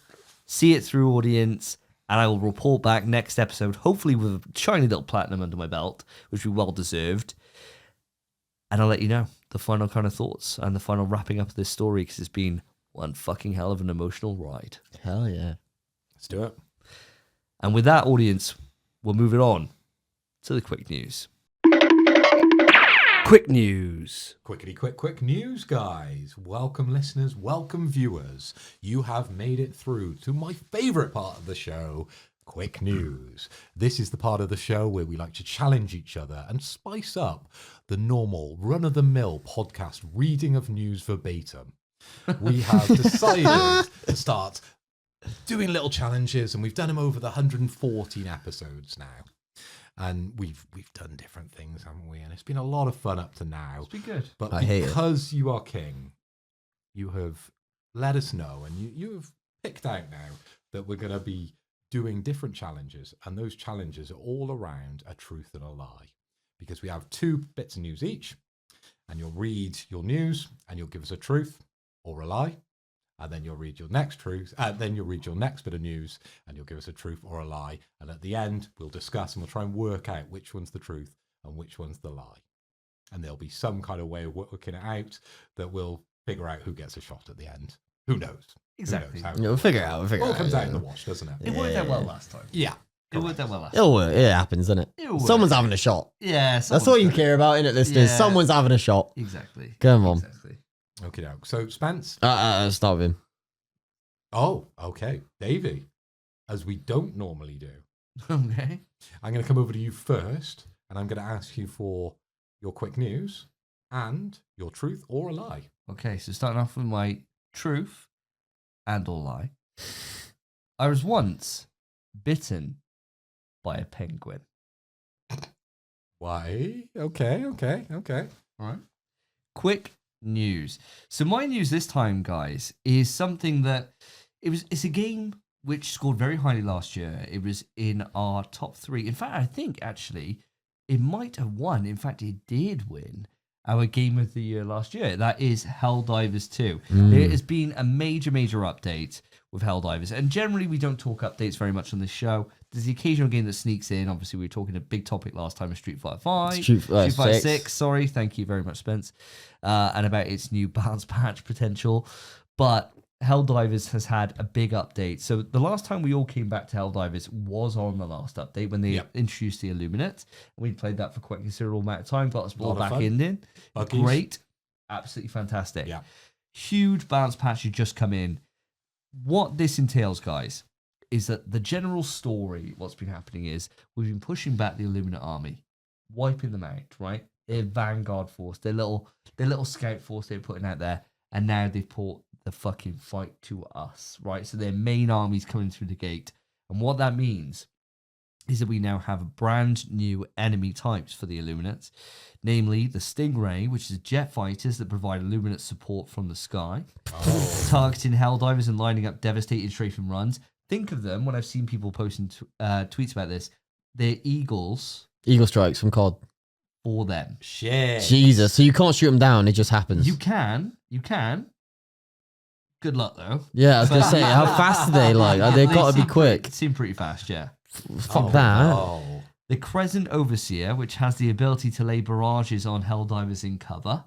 See it through, audience. And I will report back next episode, hopefully with a shiny little platinum under my belt, which we well deserved. And I'll let you know the final kind of thoughts and the final wrapping up of this story, because it's been one fucking hell of an emotional ride. Hell yeah. Let's do it. And with that, audience, we'll move it on to the quick news. Quick news. Quick news, guys. Welcome, listeners. Welcome, viewers. You have made it through to my favorite part of the show, quick news. This is the part of the show where we like to challenge each other and spice up the normal run-of-the-mill podcast reading of news verbatim. We have decided to start doing little challenges, and we've done them over the 114 episodes now. And we've done different things, haven't we? And it's been a lot of fun up to now. It's been good. But I hate it. because you are king, you have let us know, and you have picked out now that we're going to be doing different challenges. And those challenges are all around a truth and a lie. Because we have 2 bits of news each, and you'll read your news, and you'll give us a truth or a lie. And then you'll read your next truth, then you'll read your next bit of news, and you'll give us a truth or a lie. And at the end, we'll discuss and we'll try and work out which one's the truth and which one's the lie. And there'll be some kind of way of working it out that we'll figure out who gets a shot at the end. Who knows? Exactly. Who knows We'll figure it out. it all comes out in the wash, doesn't it? It worked out well last time. Yeah. It worked out well last time. It'll work. It happens, doesn't it? It'll work. Someone's having a shot. Yeah. That's all you care about, innit, listeners? Yeah. Someone's having a shot. Exactly. Come on. Exactly. Okay, now. So, Spence. Start with him. Oh, okay. Davey, as we don't normally do, Okay. I'm going to come over to you first, and I'm going to ask you for your quick news and your truth or a lie. Okay, so starting off with my truth and or lie. I was once bitten by a penguin. Why? Okay. All right. Quick news. So my news this time, guys, is something that it's a game which scored very highly last year. It was in our top 3. In fact, I think actually it might have won. In fact, it did win our game of the year last year. That is Helldivers 2. There has been a major update with Helldivers. And generally, we don't talk updates very much on this show. There's the occasional game that sneaks in. Obviously, we were talking a big topic last time of Street Fighter 5. Street Fighter 6. Sorry. Thank you very much, Spence. And about its new balance patch potential. But Helldivers has had a big update. So the last time we all came back to Helldivers was on the last update when they introduced the Illuminate. And we played that for quite a considerable amount of time. Got us all back in. Buggies. Great. Absolutely fantastic. Yeah. Huge balance patch had just come in. What this entails, guys, is that the general story, what's been happening is we've been pushing back the Illuminate army, wiping them out, right? Their vanguard force, their little scout force they're putting out there, and now they've put the fucking fight to us, right? So their main army's coming through the gate. And what that means is that we now have brand new enemy types for the Illuminates, namely the Stingray, which is jet fighters that provide Illuminate support from the sky, targeting Helldivers and lining up devastating strafing runs. Think of them, when I've seen people posting tweets about this, they're eagles. Eagle strikes from COD. For them. Shit. Jesus, so you can't shoot them down, it just happens. You can. Good luck, though. Yeah, I was going to say, how fast are they? Like, they've got to be quick. Seem pretty fast, yeah. Fuck that. No. The Crescent Overseer, which has the ability to lay barrages on Helldivers in cover.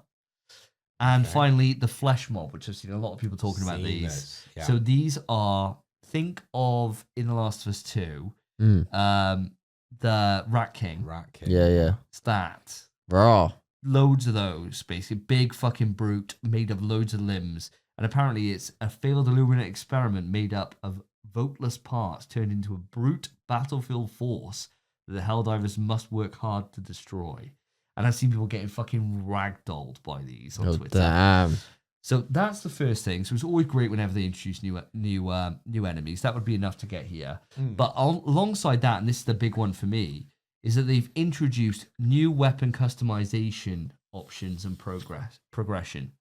And finally, the Flesh Mob, which I've seen a lot of people talking about these. This. Yeah. So these are, think of in The Last of Us 2, the Rat King. Yeah. It's that. Raw. Loads of those, basically. Big fucking brute made of loads of limbs. And apparently it's a failed Illuminate experiment made up of voteless parts turned into a brute battlefield force that the Helldivers must work hard to destroy. And I've seen people getting fucking ragdolled by these on Twitter. Damn. So that's the first thing. So it's always great whenever they introduce new enemies. That would be enough to get here. But alongside that, and this is the big one for me, is that they've introduced new weapon customization options and progression.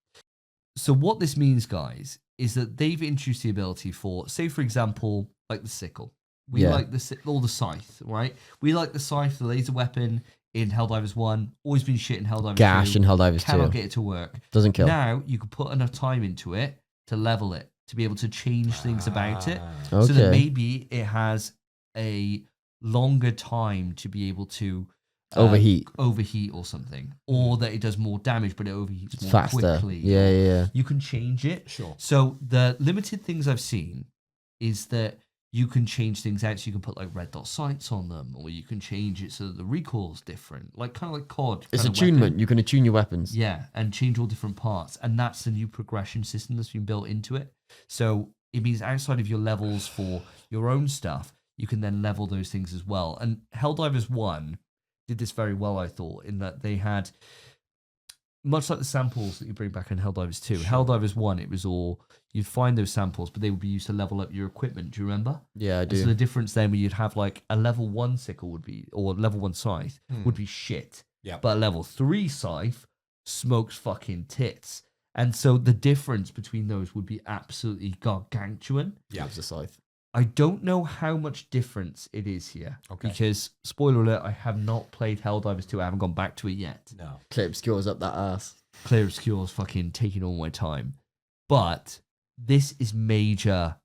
So what this means, guys, is that they've introduced the ability for, say, for example, like the sickle. We like the scythe, right? We like the scythe, the laser weapon in Helldivers 1. Always been shit in Helldivers 2. Gash in Helldivers 2. Cannot get it to work. Doesn't kill. Now, you can put enough time into it to level it, to be able to change things about it. So that maybe it has a longer time to be able to overheat or something, or that it does more damage but it overheats more faster. Quickly. Yeah. You can change it. Sure. So the limited things I've seen is that you can change things out, so you can put like red dot sights on them, or you can change it so that the recoil's different, like kind of like COD. It's attunement. Weapon. You can attune your weapons. Yeah, and change all different parts, and that's the new progression system that's been built into it. So it means outside of your levels for your own stuff, you can then level those things as well. And Helldivers 1 did this very well, I thought, in that they had, much like the samples that you bring back in Helldivers 2, Helldivers 1, it was all, you'd find those samples, but they would be used to level up your equipment. Do you remember? Yeah, I do. So the difference then, where you'd have like a level 1 sickle would be, or level 1 scythe would be shit. Yeah. But a level 3 scythe smokes fucking tits. And so the difference between those would be absolutely gargantuan. Yeah. It's a scythe. I don't know how much difference it is here. Okay. Because, spoiler alert, I have not played Helldivers 2. I haven't gone back to it yet. No. Clear Obscure's up that ass. Clear Obscure's fucking taking all my time. But this is major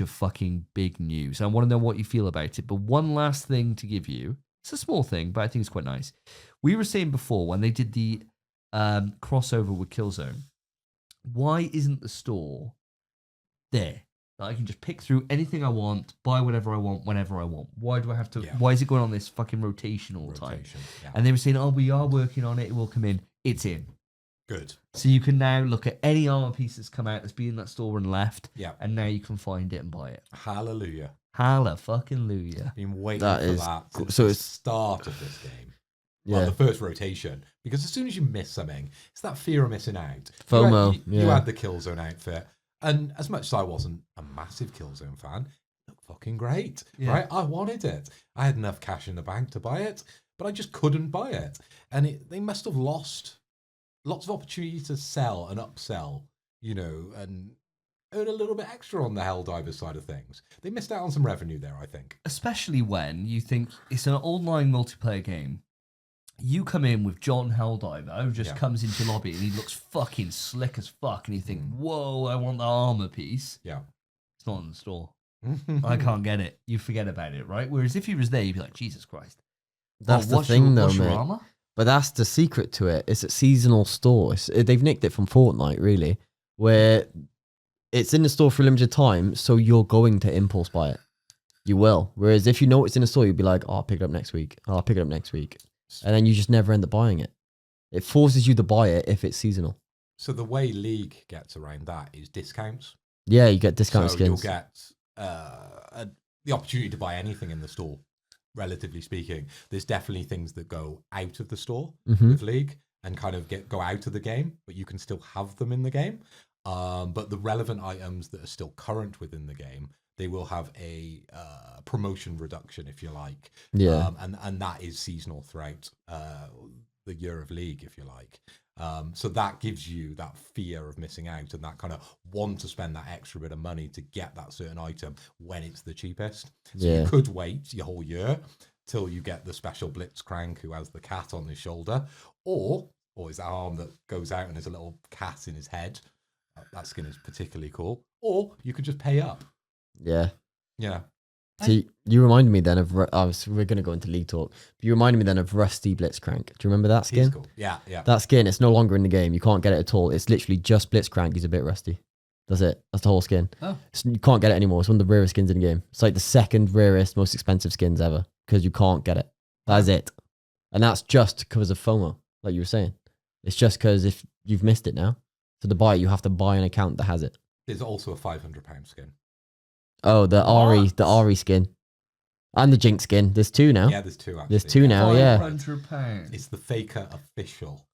fucking big news. I want to know what you feel about it. But one last thing to give you. It's a small thing, but I think it's quite nice. We were saying before, when they did the crossover with Killzone, why isn't the store there? I can just pick through anything I want, buy whatever I want, whenever I want. Why do I have to? Yeah. Why is it going on this fucking rotation all the time? Yeah. And they were saying, "Oh, we are working on it. It will come in. It's in." Good. So you can now look at any armor piece that's come out that's been in that store and left. Yeah. And now you can find it and buy it. Hallelujah. Hallelujah. Been waiting for that since so the it's start of this game. Yeah. Well, the first rotation. Because as soon as you miss something, it's that fear of missing out. FOMO. You had the Killzone outfit. And as much as I wasn't a massive Killzone fan, it looked fucking great, right? I wanted it. I had enough cash in the bank to buy it, but I just couldn't buy it. And they must have lost lots of opportunity to sell and upsell, and earn a little bit extra on the Helldivers side of things. They missed out on some revenue there, I think. Especially when you think it's an online multiplayer game. You come in with John Helldiver, who just comes into your lobby and he looks fucking slick as fuck, and you think, whoa, I want the armor piece. Yeah. It's not in the store. I can't get it. You forget about it, right? Whereas if he was there, you'd be like, Jesus Christ. That's the thing, though, what's your mate. armor? But that's the secret to it. It's a seasonal store. They've nicked it from Fortnite, really, where it's in the store for a limited time, so you're going to impulse buy it. You will. Whereas if you know it's in the store, you'll be like, oh, I'll pick it up next week. Oh, I'll pick it up next week. And then you just never end up buying it. It forces you to buy it if it's seasonal. So the way League gets around that is discounts. Yeah, you get discount so skins. You'll get the opportunity to buy anything in the store, relatively speaking. There's definitely things that go out of the store with League and kind of go out of the game, but you can still have them in the game. But the relevant items that are still current within the game, they will have a promotion reduction, if you like. Yeah. And that is seasonal throughout the year of League, if you like. So that gives you that fear of missing out and that kind of want to spend that extra bit of money to get that certain item when it's the cheapest. So you could wait your whole year till you get the special Blitzcrank who has the cat on his shoulder, or his arm that goes out and there's a little cat in his head. That skin is particularly cool. Or you could just pay up. Yeah. Yeah. See, you reminded me then of, we're going to go into League talk, but you reminded me then of Rusty Blitzcrank. Do you remember that skin? He's cool. Yeah, yeah. That skin, it's no longer in the game. You can't get it at all. It's literally just Blitzcrank. He's a bit rusty. That's it. That's the whole skin. Oh. You can't get it anymore. It's one of the rarest skins in the game. It's like the second rarest, most expensive skins ever because you can't get it. That is it. And that's just because of FOMO, like you were saying. It's just because if you've missed it now, so to buy it, you have to buy an account that has it. There's also a £500 skin. Oh, the Ari skin. And the Jinx skin. There's two now. Yeah, there's two actually. There's two now, yeah. £500. It's the Faker official.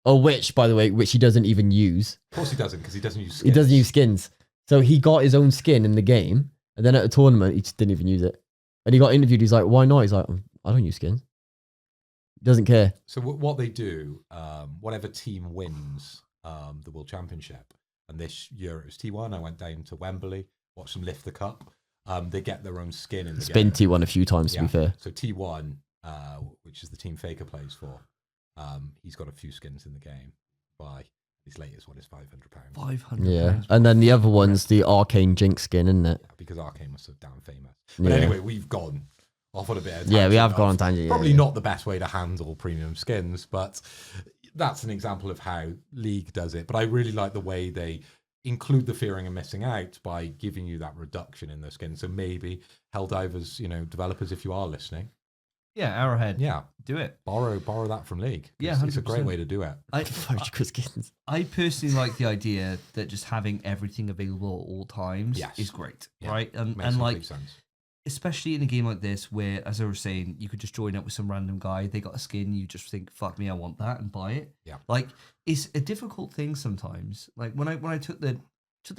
Oh, which, by the way, he doesn't even use. Of course he doesn't, because he doesn't use skins. He doesn't use skins. So he got his own skin in the game, and then at a tournament, he just didn't even use it. And he got interviewed, he's like, why not? He's like, I don't use skins. He doesn't care. So what they do, whatever team wins the World Championship, and this year it was T1, I went down to Wembley, watched them lift the cup. They get their own skin in the game. It's been T1 a few times, to be fair. So T1, which is the team Faker plays for, he's got a few skins in the game. His latest one is £500. £500. Yeah, and then the other one's the Arcane Jinx skin, isn't it? Yeah, because Arcane was so damn famous. But anyway, we've gone off on a bit of tangent. Yeah, we have gone on tangent. Probably not the best way to handle premium skins, but that's an example of how League does it. But I really like the way they include the fearing and missing out by giving you that reduction in the skin. So maybe Helldivers, developers, if you are listening. Yeah, Arrowhead. Yeah. Do it. Borrow that from League. Yeah, 100%. It's a great way to do it. I personally like the idea that just having everything available at all times is great, right? And like, sense. Especially in a game like this where, as I was saying, you could just join up with some random guy, they got a skin, you just think, fuck me, I want that, and buy it. Yeah. Like, it's a difficult thing sometimes. Like when I took the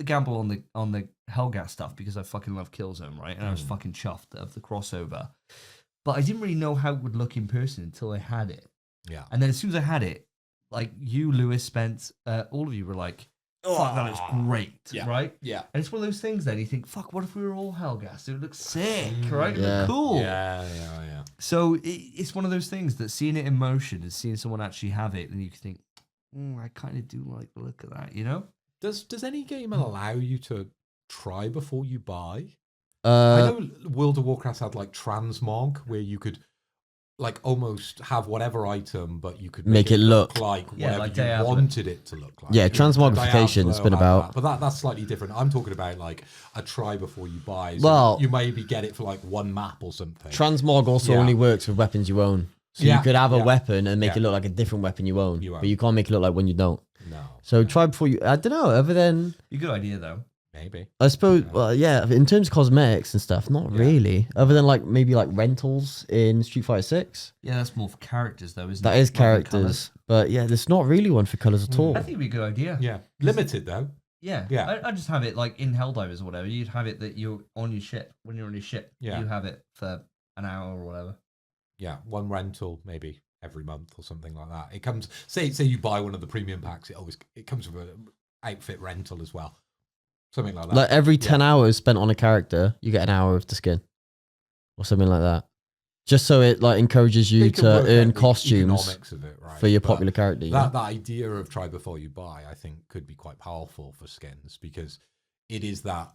gamble on the Hellgas stuff because I fucking love Killzone, right? And I was fucking chuffed of the crossover. But I didn't really know how it would look in person until I had it. Yeah. And then as soon as I had it, like you, Lewis, Spence, all of you were like, fuck, that looks great, right? Yeah. And it's one of those things then you think, fuck, what if we were all Hellgas? It would look sick, right? It would Yeah. look cool. Yeah. So it's one of those things that seeing it in motion and seeing someone actually have it, and you can think, I kind of do like the look of that, Does any game allow you to try before you buy? I know World of Warcraft had like transmog where you could like almost have whatever item, but you could make it look like whatever like you Diablo. wanted it to look like. Yeah, transmogrification's been about. But that's slightly different. I'm talking about like a try before you buy. So Well, you maybe get it for like one map or something. Transmog also only works with weapons you own. So you could have a weapon and make it look like a different weapon you own. But you can't make it look like one you don't. No. So try before you... I don't know, other than... A good idea, though. Maybe. I suppose, in terms of cosmetics and stuff, not really. Other than like maybe like rentals in Street Fighter 6. Yeah, that's more for characters, though, isn't it? That is characters. But yeah, there's not really one for colours at all. I think it'd be a good idea. Yeah. Limited, though. Yeah. I just have it like in Helldivers or whatever. You'd have it that you're on your ship. When you're on your ship, you have it for an hour or whatever. Yeah, one rental maybe every month or something like that. It comes, say you buy one of the premium packs, it comes with an outfit rental as well. Something like that. Like every 10 hours spent on a character, you get an hour of the skin. Or something like that. Just so it like encourages you to earn costumes of it, right? for your popular character. That idea of try before you buy, I think, could be quite powerful for skins because it is that,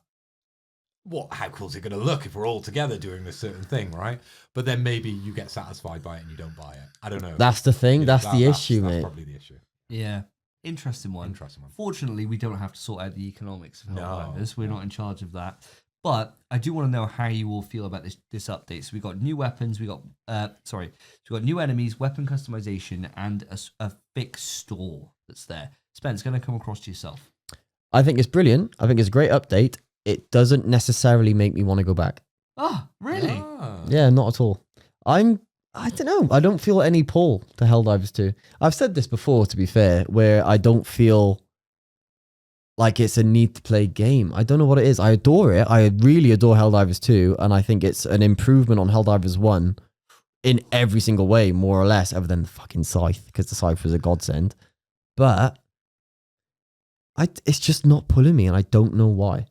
how cool is it going to look if we're all together doing this certain thing, right? But then maybe you get satisfied by it and you don't buy it. I don't know. That's the thing. That's the issue, mate. That's probably the issue. Yeah. Interesting one. Fortunately, we don't have to sort out the economics of Helldivers. We're not in charge of that. But I do want to know how you all feel about this update. So we got new weapons, we got new enemies, weapon customization, and a fixed store that's there. Spence, going to come across to yourself. I think it's brilliant. I think it's a great update. It doesn't necessarily make me want to go back. Oh, really? Ah. Yeah, not at all. I don't know. I don't feel any pull to Helldivers 2. I've said this before, to be fair, where I don't feel like it's a need to play game. I don't know what it is. I adore it. I really adore Helldivers 2, and I think it's an improvement on Helldivers 1 in every single way, more or less, other than the fucking Scythe, because the Scythe was a godsend. But it's just not pulling me, and I don't know why.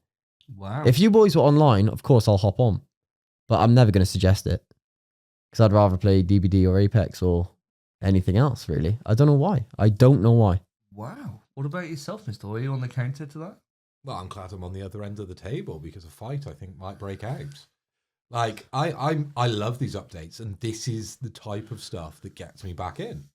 Wow. If you boys were online, of course I'll hop on, but I'm never going to suggest it because I'd rather play DBD or Apex or anything else, really. I don't know why. I don't know why. Wow. What about yourself, Mr. Are you on the counter to that? Well, I'm glad I'm on the other end of the table because a fight I think might break out. Like I love these updates, and this is the type of stuff that gets me back in.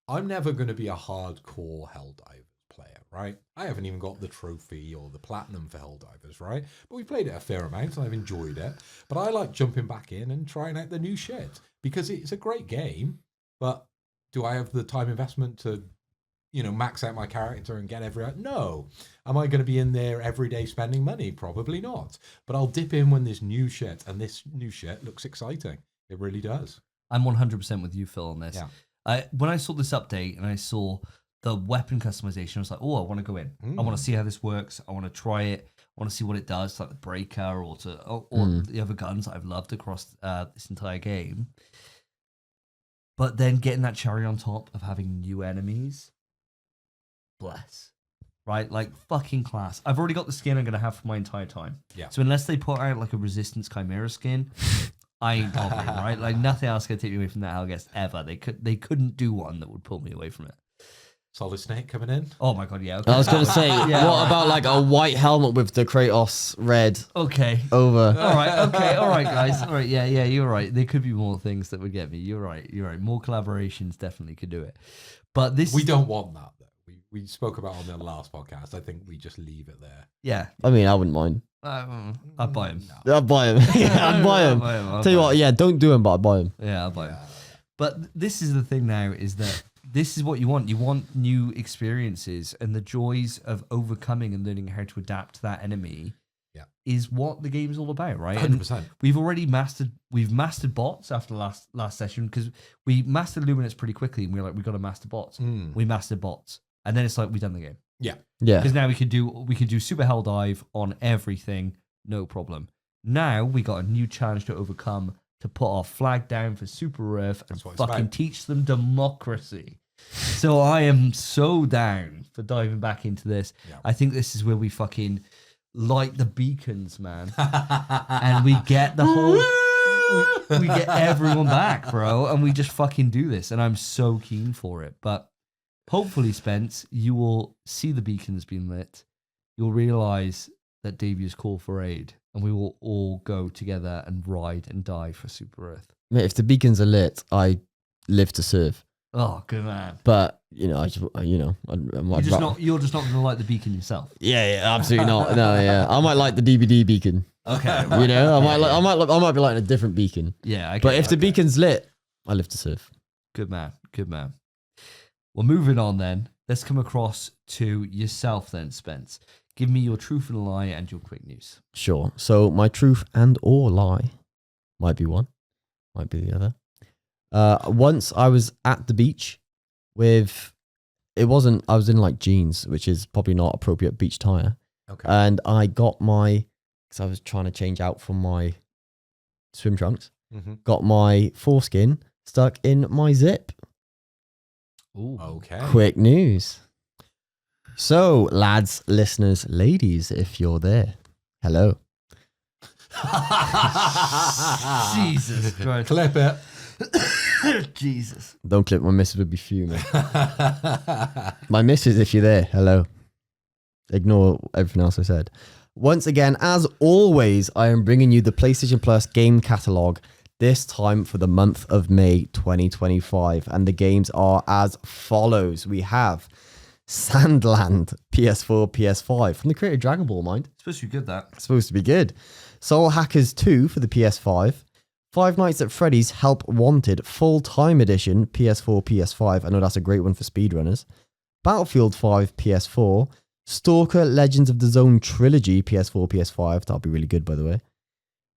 I'm never going to be a hardcore Helldivers player, right? I haven't even got the trophy or the platinum for Helldivers, right? But we played it a fair amount and I've enjoyed it. But I like jumping back in and trying out the new shit because it's a great game. But do I have the time investment to, max out my character and get No. Am I going to be in there every day spending money? Probably not. But I'll dip in when there's new shit, and this new shit looks exciting. It really does. I'm 100% with you, Phil, on this. Yeah. When I saw this update and I saw the weapon customization, I was like, oh, I want to go in. I want to see how this works. I want to try it. I want to see what it does, like the breaker or the other guns that I've loved across this entire game. But then getting that cherry on top of having new enemies, bless. Right? Like, fucking class. I've already got the skin I'm going to have for my entire time. Yeah. So unless they put out like a Resistance Chimera skin, I ain't bothering, right? Like, nothing else can take me away from that Hellguest ever. They couldn't do one that would pull me away from it. Solid Snake coming in. Oh my god, yeah. Okay. I was going to say, what about like a white helmet with the Kratos red Okay. over? All right. Okay. All right, guys. All right. Yeah. You're right. There could be more things that would get me. You're right. More collaborations definitely could do it. But this, We don't want that though. We spoke about on the last podcast. I think we just leave it there. yeah. I mean, I wouldn't mind. I'd buy him. I'd buy him. Yeah, I'd buy him. I'll Tell you buy what, yeah, don't do him, but I'd buy him. Yeah, I'll buy him. But this is the thing now, is that this is what you want. You want new experiences, and the joys of overcoming and learning how to adapt to that enemy is what the game's all about, right? 100%. And we've mastered bots after last session, because we mastered Luminance pretty quickly, and we were like, we got to master bots. We mastered bots. And then it's like, we've done the game. Yeah. Because now we could do super hell dive on everything, no problem. Now we got a new challenge to overcome, to put our flag down for Super Earth and fucking teach them democracy. So I am so down for diving back into this. Yeah. I think this is where we fucking light the beacons, man. And we get the whole... we get everyone back, bro. And we just fucking do this. And I'm so keen for it. But hopefully, Spence, you will see the beacons being lit. You'll realise that Davey is called for aid. And we will all go together and ride and die for Super Earth. Mate, if the beacons are lit, I live to serve. Oh, good man. But, I'm you're just not going to light the beacon yourself. Yeah, absolutely not. No, yeah. I might light the DBD beacon. Okay. I might be lighting a different beacon. Yeah. But if the beacon's lit, I live to serve. Good man. Well, moving on then. Let's come across to yourself then, Spence. Give me your truth and lie and your quick news. Sure. So my truth and or lie might be one, might be the other. Once I was at the beach I was in like jeans, which is probably not appropriate beach attire. Okay. And I got because I was trying to change out from my swim trunks, got my foreskin stuck in my zip. Ooh. Okay. Quick news. So, lads, listeners, ladies, if you're there, hello. Jesus Christ. Clip it. Jesus. Don't clip, my missus would be fuming. My missus, if you're there, hello. Ignore everything else I said. Once again, as always, I am bringing you the PlayStation Plus game catalogue, this time for the month of May 2025. And the games are as follows. We have Sandland, PS4, PS5, from the creator of Dragon Ball, mind. It's supposed to be good, that. It's supposed to be good. Soul Hackers 2 for the PS5. Five Nights at Freddy's Help Wanted Full-Time Edition, PS4, PS5. I know that's a great one for speedrunners. Battlefield 5, PS4. Stalker Legends of the Zone Trilogy, PS4, PS5. That'll be really good, by the way.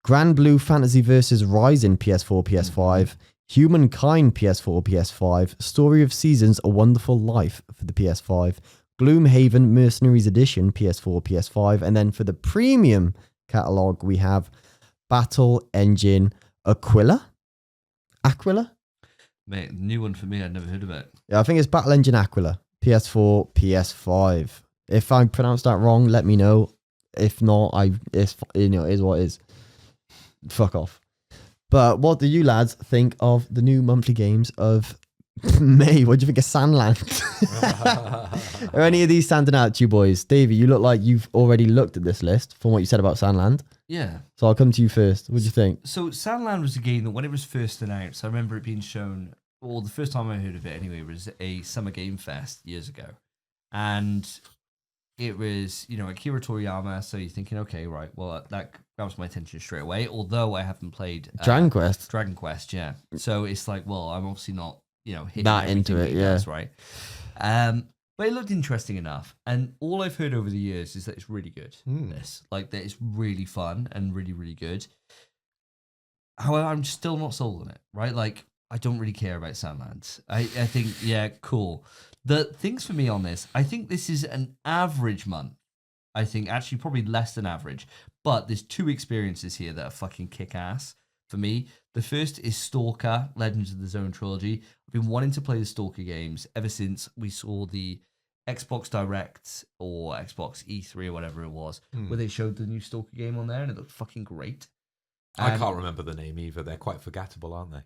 Grand Blue Fantasy vs. Rising PS4, PS5. Humankind PS4, PS5. Story of Seasons: A Wonderful Life for the PS5. Gloomhaven Mercenaries Edition PS4, PS5. And then for the premium catalog, we have Battle Engine Aquila. Mate, new one for me. I'd never heard of it. Yeah, I think it's Battle Engine Aquila. PS4, PS5. If I pronounced that wrong, let me know. If not, it's is what it is. Fuck off. But what do you lads think of the new monthly games of May? What do you think of Sandland? Are any of these standing out to you boys? Davey, you look like you've already looked at this list from what you said about Sandland. Yeah. So I'll come to you first. What do you think? So Sandland was a game that when it was first announced, I remember it being shown, well, the first time I heard of it anyway was a Summer Game Fest years ago. And it was, Akira Toriyama, so you're thinking, okay, right, well, that grabs my attention straight away, although I haven't played... Dragon Quest. Dragon Quest, yeah. So it's like, well, I'm obviously not, hitting that into it, yeah. Does, right? But it looked interesting enough, and all I've heard over the years is that it's really good, this. Like, that it's really fun and really, really good. However, I'm still not sold on it, right? Like, I don't really care about Sandlands. I think, yeah, cool. The things for me on this, I think this is an average month. I think actually probably less than average. But there's two experiences here that are fucking kick-ass for me. The first is Stalker, Legends of the Zone trilogy. I've been wanting to play the Stalker games ever since we saw the Xbox Direct or Xbox E3 or whatever it was, where they showed the new Stalker game on there and it looked fucking great. I can't remember the name either. They're quite forgettable, aren't they?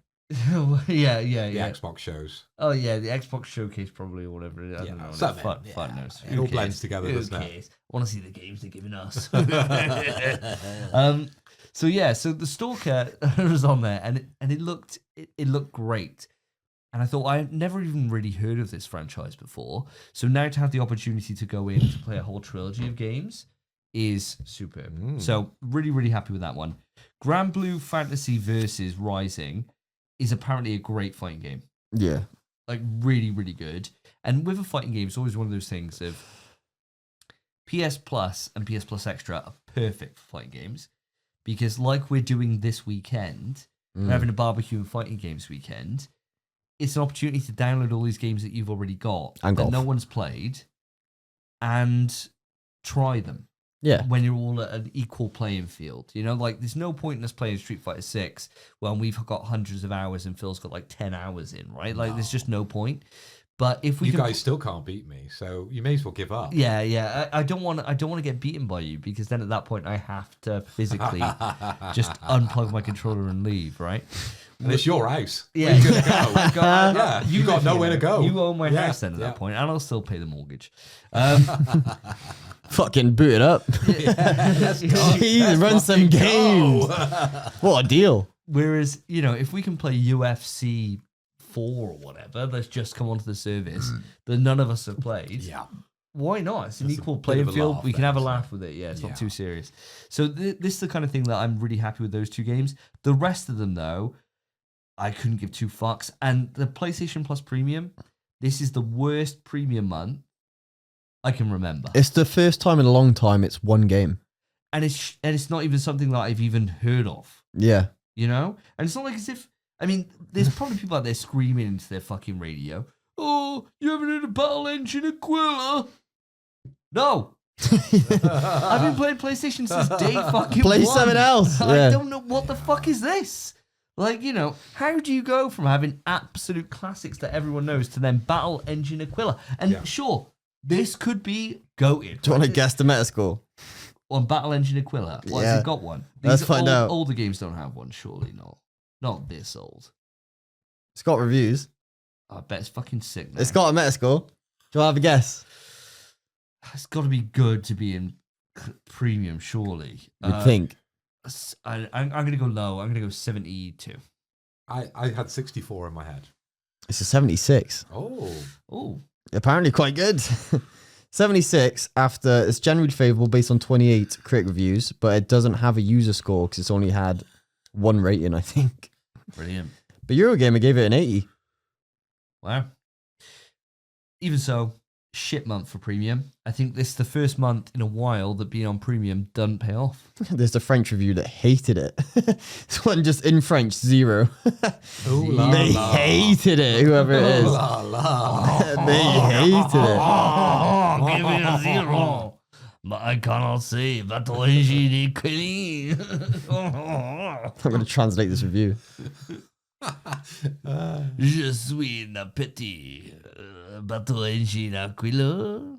yeah. The Xbox shows. Oh yeah, the Xbox Showcase probably or whatever it is. I don't know. Fuck knows. It all blends together, Who doesn't cares? it? I want to see the games they're giving us. So the Stalker was on there, and it looked great. And I thought I've never even really heard of this franchise before. So now to have the opportunity to go in to play a whole trilogy of games is superb. So really, really happy with that one. Grand Blue Fantasy vs. Rising is apparently a great fighting game. Yeah. Like really, really good. And with a fighting game, it's always one of those things of PS Plus and PS Plus Extra are perfect for fighting games. Because like we're doing this weekend, we're having a barbecue and fighting games weekend, it's an opportunity to download all these games that you've already got and that no one's played and try them. Yeah. When you're all at an equal playing field. Like there's no point in us playing Street Fighter 6 when we've got hundreds of hours and Phil's got like 10 hours in, right? Like there's just no point. But if we guys still can't beat me, so you may as well give up. Yeah. I don't want to get beaten by you because then at that point I have to physically just unplug my controller and leave, right? And it's your house. Yeah, where you gonna go? You got nowhere to go. You own my house then at that point, and I'll still pay the mortgage. Fucking boot it up. Jeez, run some games. What a deal. Whereas, if we can play UFC 4 or whatever, that's just come onto the service that none of us have played. Yeah. Why not? It's an equal playing field. We can have a laugh with it. Yeah, it's not too serious. So this is the kind of thing that I'm really happy with those two games. The rest of them, though, I couldn't give two fucks. And the PlayStation Plus Premium, this is the worst premium month I can remember. It's the first time in a long time it's one game. And it's not even something that I've even heard of. Yeah. And it's not like as if, there's probably people out there screaming into their fucking radio, oh, you haven't heard of Battle Engine Aquila? No. I've been playing PlayStation since day fucking Play one. something else. I don't know what the fuck is this. Like, how do you go from having absolute classics that everyone knows to then Battle Engine Aquila? And sure, this could be goated. Do you want to guess the Metascore? On Battle Engine Aquila? Well, has it got one? Let's find out. Older games don't have one, surely not. Not this old. It's got reviews. I bet it's fucking sick now. It's got a Metascore. Do you want to have a guess? It's got to be good to be in premium, surely. You'd think. I'm going to go low. I'm going to go 72. I had 64 in my head. It's a 76. Oh. Apparently quite good. 76 after it's generally favorable based on 28 critic reviews, but it doesn't have a user score because it's only had one rating, I think. Brilliant. But Eurogamer gave it an 80. Wow. Even so, shit month for premium. I think this is the first month in a while that being on premium doesn't pay off. There's a French review that hated it. This one just in French, 0. Ooh, la, They la. hated it, whoever it is. La, la. They hated it. Oh, give me a 0. But I cannot say battle engine clean. I'm going to translate this review. Je suis un petit battle engine aquila.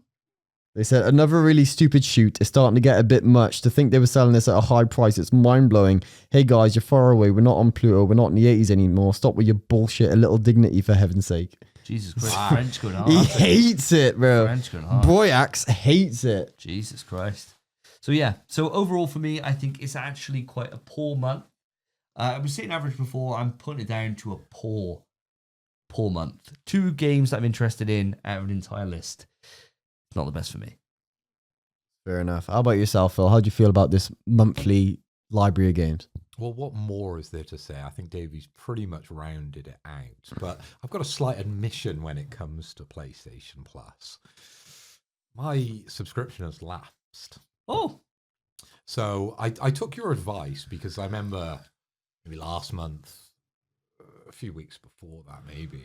They said, another really stupid shoot. It's starting to get a bit much. To think they were selling this at a high price, it's mind-blowing. Hey guys, you're far away. We're not on Pluto. We're not in the 80s anymore. Stop with your bullshit. A little dignity, for heaven's sake. Jesus Christ, French going hard. He hates it, bro. French going hard. Broyax hates it. Jesus Christ. So yeah, so overall for me, I think it's actually quite a poor month. I was saying average before, I'm putting it down to a poor month. 2 games that I'm interested in out of an entire list. It's not the best for me. Fair enough. How about yourself, Phil? How do you feel about this monthly library of games? Well, what more is there to say? I think Davey's pretty much rounded it out. But I've got a slight admission when it comes to PlayStation Plus. My subscription has lapsed. Oh. So I took your advice because I remember maybe last month, a few weeks before that maybe,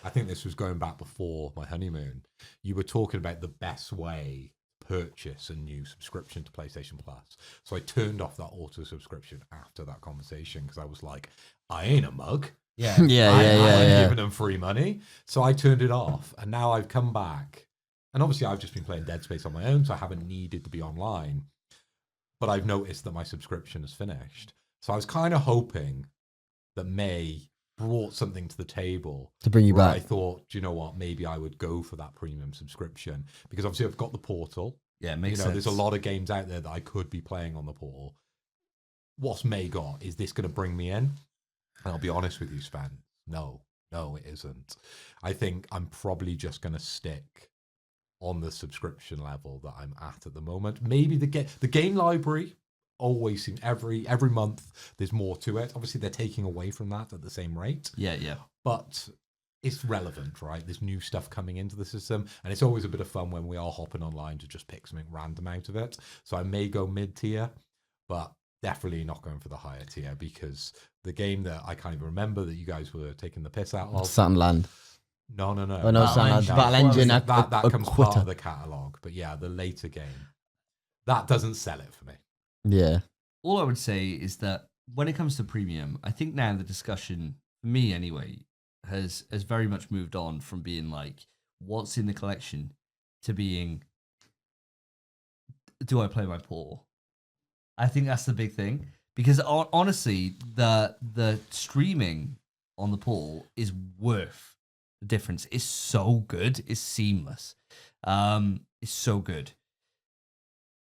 I think this was going back before my honeymoon, you were talking about the best way to purchase a new subscription to PlayStation Plus. So I turned off that auto subscription after that conversation because I was like, I ain't a mug. Yeah. I'm yeah. giving them free money. So I turned it off and now I've come back. And obviously I've just been playing Dead Space on my own, so I haven't needed to be online. But I've noticed that my subscription is finished. So I was kind of hoping that May brought something to the table To bring you where back. I thought, do you know what, maybe I would go for that premium subscription because obviously I've got the Portal. Yeah, it makes You know, sense. there's a lot of games out there that I could be playing on the Portal. What's May got? Is this going to bring me in? And I'll be honest with you, Span. No, it isn't. I think I'm probably just going to stick on the subscription level that I'm at the moment. Maybe the game library always seems every month there's more to it. Obviously they're taking away from that at the same rate. Yeah. But it's relevant, right? There's new stuff coming into the system, and it's always a bit of fun when we are hopping online to just pick something random out of it. So I may go mid-tier, but definitely not going for the higher tier because the game that I can't even remember that you guys were taking the piss out of. Sunland. No. Oh, no, Battle Sunland. Engine. Battle Engine. That comes part Quitter. of the catalogue. But yeah, the later game, that doesn't sell it for me. Yeah. All I would say is that when it comes to premium, I think now the discussion, for me anyway, has very much moved on from being like, what's in the collection, to being, do I play my Portal? I think that's the big thing. Because honestly, the streaming on the Portal is worth the difference. It's so good. It's seamless. It's so good.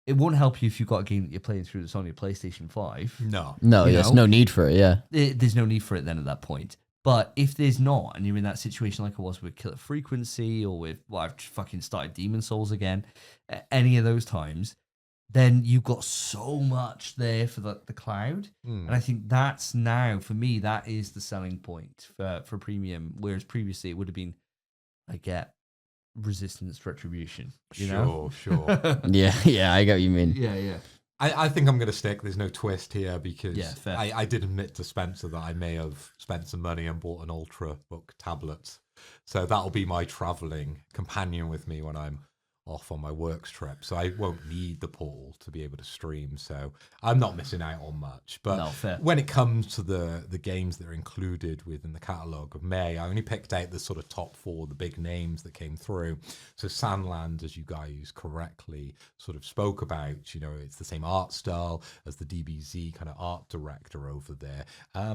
It won't help you if you've got a game that you're playing through that's on your PlayStation 5. No. No, You there's know? no need for it, yeah. There's no need for it then at that point. But if there's not, and you're in that situation like I was with Killer Frequency or with, well, I've fucking started Demon Souls again, any of those times, then you've got so much there for the cloud. And I think that's now, for me, that is the selling point for premium. Whereas previously it would have been, I get Resistance Retribution. You know? Sure. Yeah, I get what you mean. Yeah. I think I'm going to stick. There's no twist here because Yeah, fair. I did admit to Spencer that I may have spent some money and bought an Ultrabook tablet. So that'll be my traveling companion with me when I'm off on my works trip. So I won't need the Portal to be able to stream. So I'm not missing out on much. But No, fair. when it comes to the games that are included within the catalogue of May, I only picked out the sort of top 4, the big names that came through. So Sandland, as you guys correctly sort of spoke about, you know, it's the same art style as the DBZ kind of art director over there.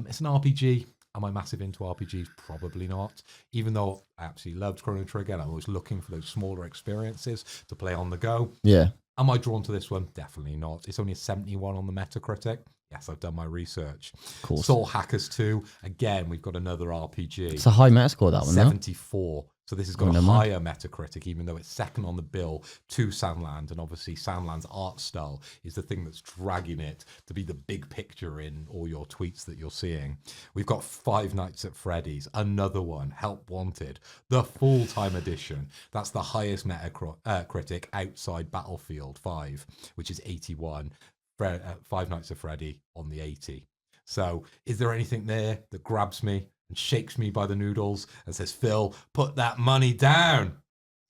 It's an RPG. Am I massive into RPGs? Probably not. Even though I absolutely loved Chrono Trigger and I'm always looking for those smaller experiences to play on the go. Yeah. Am I drawn to this one? Definitely not. It's only a 71 on the Metacritic. Yes, I've done my research. Cool. Soul Hackers 2. Again, we've got another RPG. It's a high Metascore, that one, no? 74. So this has got a higher Metacritic, even though it's second on the bill to Sandland. And obviously Sandland's art style is the thing that's dragging it to be the big picture in all your tweets that you're seeing. We've got Five Nights at Freddy's, another one, Help Wanted, the full-time edition. That's the highest Metacritic outside Battlefield 5, which is 81. Five Nights at Freddy on the 80. So is there anything there that grabs me and shakes me by the noodles and says, Phil, put that money down?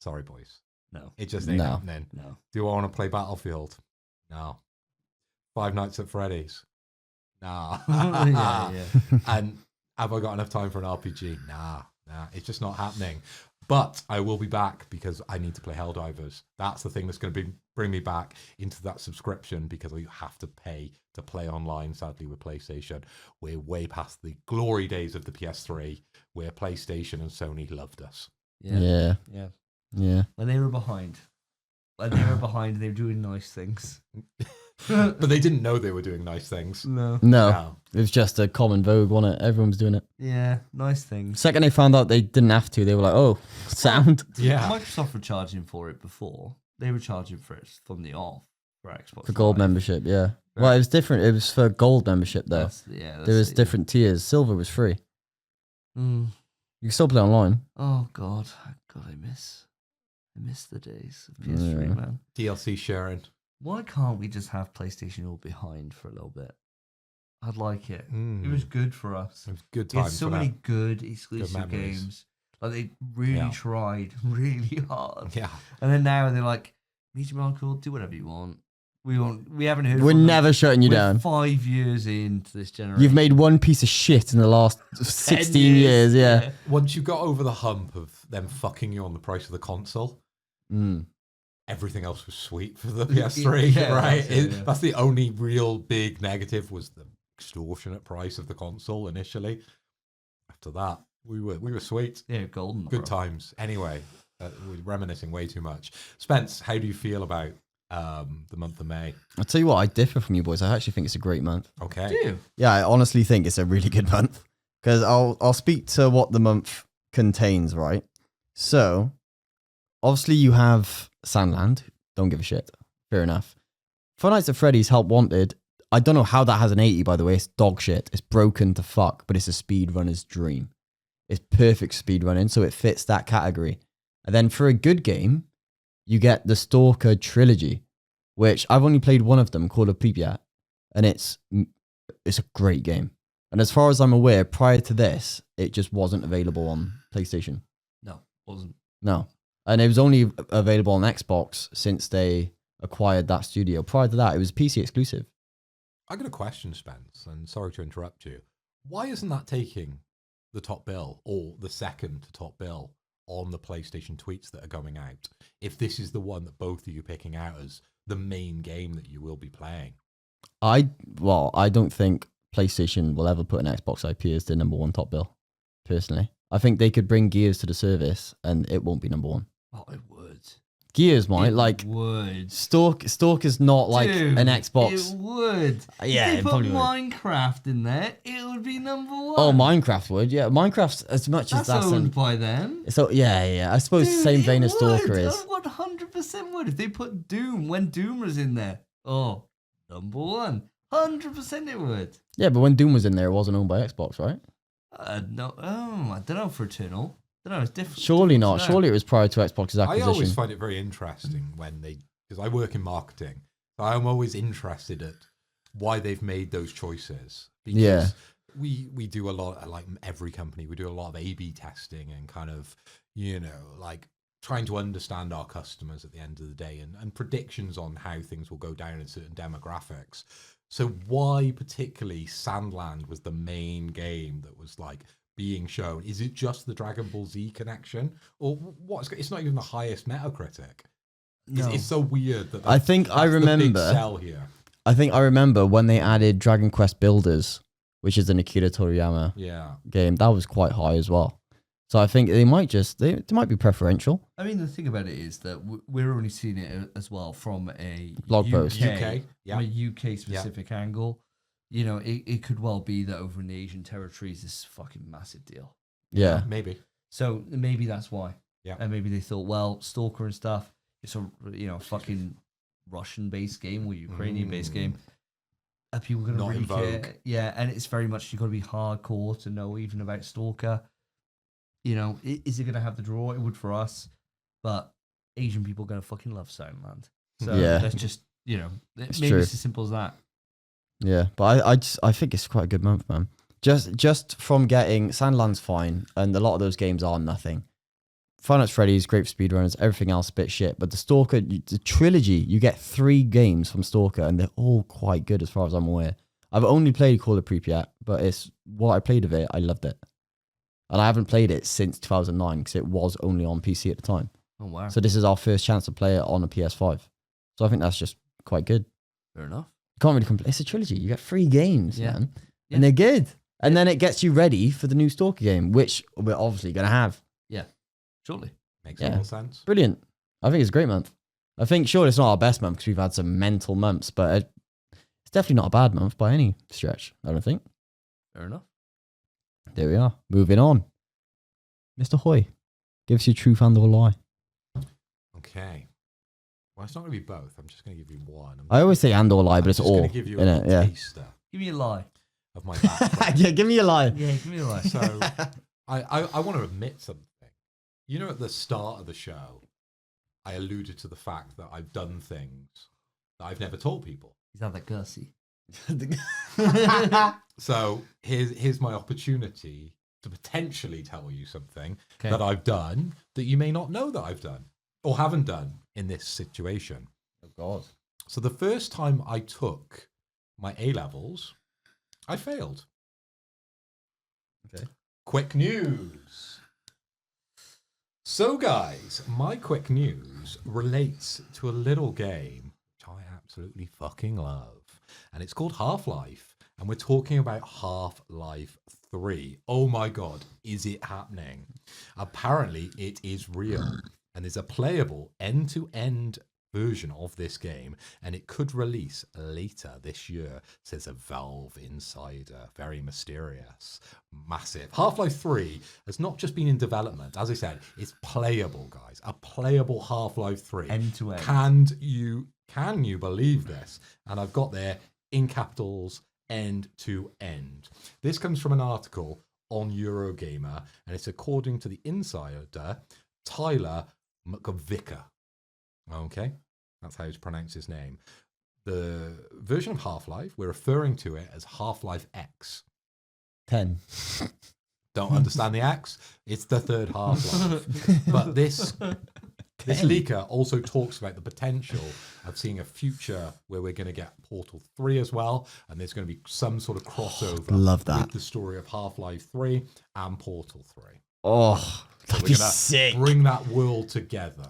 Sorry, boys. No. It just ain't happening. No. Do I want to play Battlefield? No. Five Nights at Freddy's? Nah. yeah. And have I got enough time for an RPG? Nah. It's just not happening. But I will be back because I need to play Helldivers. That's the thing that's going to bring me back into that subscription, because you have to pay to play online, sadly, with PlayStation. We're way past the glory days of the PS3 where PlayStation and Sony loved us. Yeah. When they were behind. They were doing nice things. But they didn't know they were doing nice things. No. It was just a common vogue, wasn't it? Everyone was doing it. Yeah, nice things. Second they found out they didn't have to, they were like, oh, sound. Yeah. Microsoft were charging for it before. They were charging for it from the off for Xbox. For gold membership, yeah. Well, it was different. It was for gold membership, though. There was different tiers. Silver was free. You can still play online. Oh, God. I miss the days of PS3, man. DLC sharing. Why can't we just have PlayStation all behind for a little bit? I'd like it. It was good for us. It was good We had times. so many good exclusive memories. games. Like, they really tried really hard. Yeah. And then now they're like, Media Market, do whatever you want. We haven't heard We're from them. never shutting you We're down. 5 years into this generation. You've made one piece of shit in the last 16 years, yeah. Once you got over the hump of them fucking you on the price of the console, everything else was sweet for the PS3, right? That's the only real big negative, was the extortionate price of the console initially. After that, we were sweet. Yeah, golden. Good times. Anyway, we're reminiscing way too much. Spence, how do you feel about the month of May? I'll tell you what, I differ from you boys. I actually think it's a great month. Okay. Do you? Yeah, I honestly think it's a really good month. Because I'll speak to what the month contains, right? So, obviously you have Sandland. Don't give a shit. Fair enough. Five Nights at Freddy's Help Wanted. I don't know how that has an 80, by the way. It's dog shit. It's broken to fuck, but it's a speedrunner's dream. It's perfect speedrunning, so it fits that category. And then for a good game, you get the Stalker trilogy, which I've only played one of them, called Pripyat, and it's a great game. And as far as I'm aware, prior to this, it just wasn't available on PlayStation. No, wasn't. No. And it was only available on Xbox since they acquired that studio. Prior to that, it was PC exclusive. I got a question, Spence, and sorry to interrupt you. Why isn't that taking the top bill, or the second to top bill, on the PlayStation tweets that are going out, if this is the one that both of you are picking out as the main game that you will be playing? I don't think PlayStation will ever put an Xbox IP as the number one top bill, personally. I think they could bring Gears to the service and it won't be number one. Oh, it would. Gears might, like, would. Stalker's not like Dude, an Xbox. It would. Yeah, if it they put probably would. Minecraft in there, it would be number one. Oh, Minecraft would, yeah. Minecraft's as much as That's that's owned by them. So yeah. I suppose Dude, the same vein it as Stalker would. is. I 100% would. If they put Doom, when Doom was in there, oh, number one. 100% it would. Yeah, but when Doom was in there, it wasn't owned by Xbox, right? No, I don't know for Eternal. I don't know, it's different. Surely different not. to that. Surely it was prior to Xbox's I acquisition. always find it very interesting when because I work in marketing, so I'm always interested at why they've made those choices. Because we do a lot, like every company, we do a lot of A/B testing and kind of, like trying to understand our customers at the end of the day, and predictions on how things will go down in certain demographics. So why particularly Sandland was the main game that was like being shown? Is it just the Dragon Ball Z connection, or what? It's not even the highest Metacritic. No. It's so weird that I think I remember. the big sell here. I think I remember when they added Dragon Quest Builders, which is an Akira Toriyama game. That was quite high as well. So I think they might be preferential. I mean, the thing about it is that we're only seeing it as well from a Blog post. UK, from a UK specific angle. It could well be that over in the Asian territories, this is a fucking massive deal. Yeah. Maybe. So maybe that's why. Yeah. And maybe they thought, well, Stalker and stuff, it's a fucking Russian-based game or Ukrainian-based game. Are people going to really care? Yeah, and it's very much, you've got to be hardcore to know even about Stalker. Is it going to have the draw? It would for us. But Asian people are going to fucking love Soundland. So let's just, maybe it's as simple as that. Yeah, but I think it's quite a good month, man. Just from getting Sandland's fine, and a lot of those games are nothing. Five Nights at Freddy's, great for speedrunners, everything else a bit shit. But the Stalker, the trilogy, you get 3 games from Stalker, and they're all quite good as far as I'm aware. I've only played Call of Pripyat, but it's what I played of it, I loved it. And I haven't played it since 2009 because it was only on PC at the time. Oh, wow. So this is our first chance to play it on a PS5. So I think that's just quite good. Fair enough. You can't really complain. It's a trilogy. You get 3 games, man. Yeah. And they're good. And then it gets you ready for the new Stalker game, which we're obviously going to have. Yeah. Surely. Makes all sense. Brilliant. I think it's a great month. I think, sure, it's not our best month because we've had some mental months, but it's definitely not a bad month by any stretch, I don't think. Fair enough. There we are. Moving on. Mr. Hoy, give us your truth and or lie. Okay. Well, it's not going to be both. I'm just going to give you one. I always say and or lie, but it's all. I'm just going to give you a taster. Give me a lie. Of my background. Yeah, give me a lie. Yeah, give me a lie. So, I want to admit something. At the start of the show, I alluded to the fact that I've done things that I've never told people. He's not that gussy. So here's my opportunity to potentially tell you something that I've done that you may not know that I've done or haven't done in this situation. Oh, God. So the first time I took my A-levels, I failed. Okay. Quick news. So, guys, my quick news relates to a little game which I absolutely fucking love. And it's called Half-Life. And we're talking about Half-Life 3. Oh my God, is it happening? Apparently, it is real. And there's a playable end-to-end version of this game, and it could release later this year, says a Valve insider. Very mysterious. Massive. Half-Life 3 has not just been in development. As I said, it's playable, guys. A playable Half-Life 3. End to end. Can you believe this? And I've got there in capitals, end to end. This comes from an article on Eurogamer, and it's according to the insider, Tyler McVicker. Okay, that's how you pronounce his name. The version of Half-Life, we're referring to it as Half-Life X. 10. Don't understand the X? It's the third Half-Life. But this leaker also talks about the potential of seeing a future where we're going to get Portal 3 as well, and there's going to be some sort of crossover love that. with the story of Half-Life 3 and Portal 3. Oh, that'd be We're going sick. to bring that world together.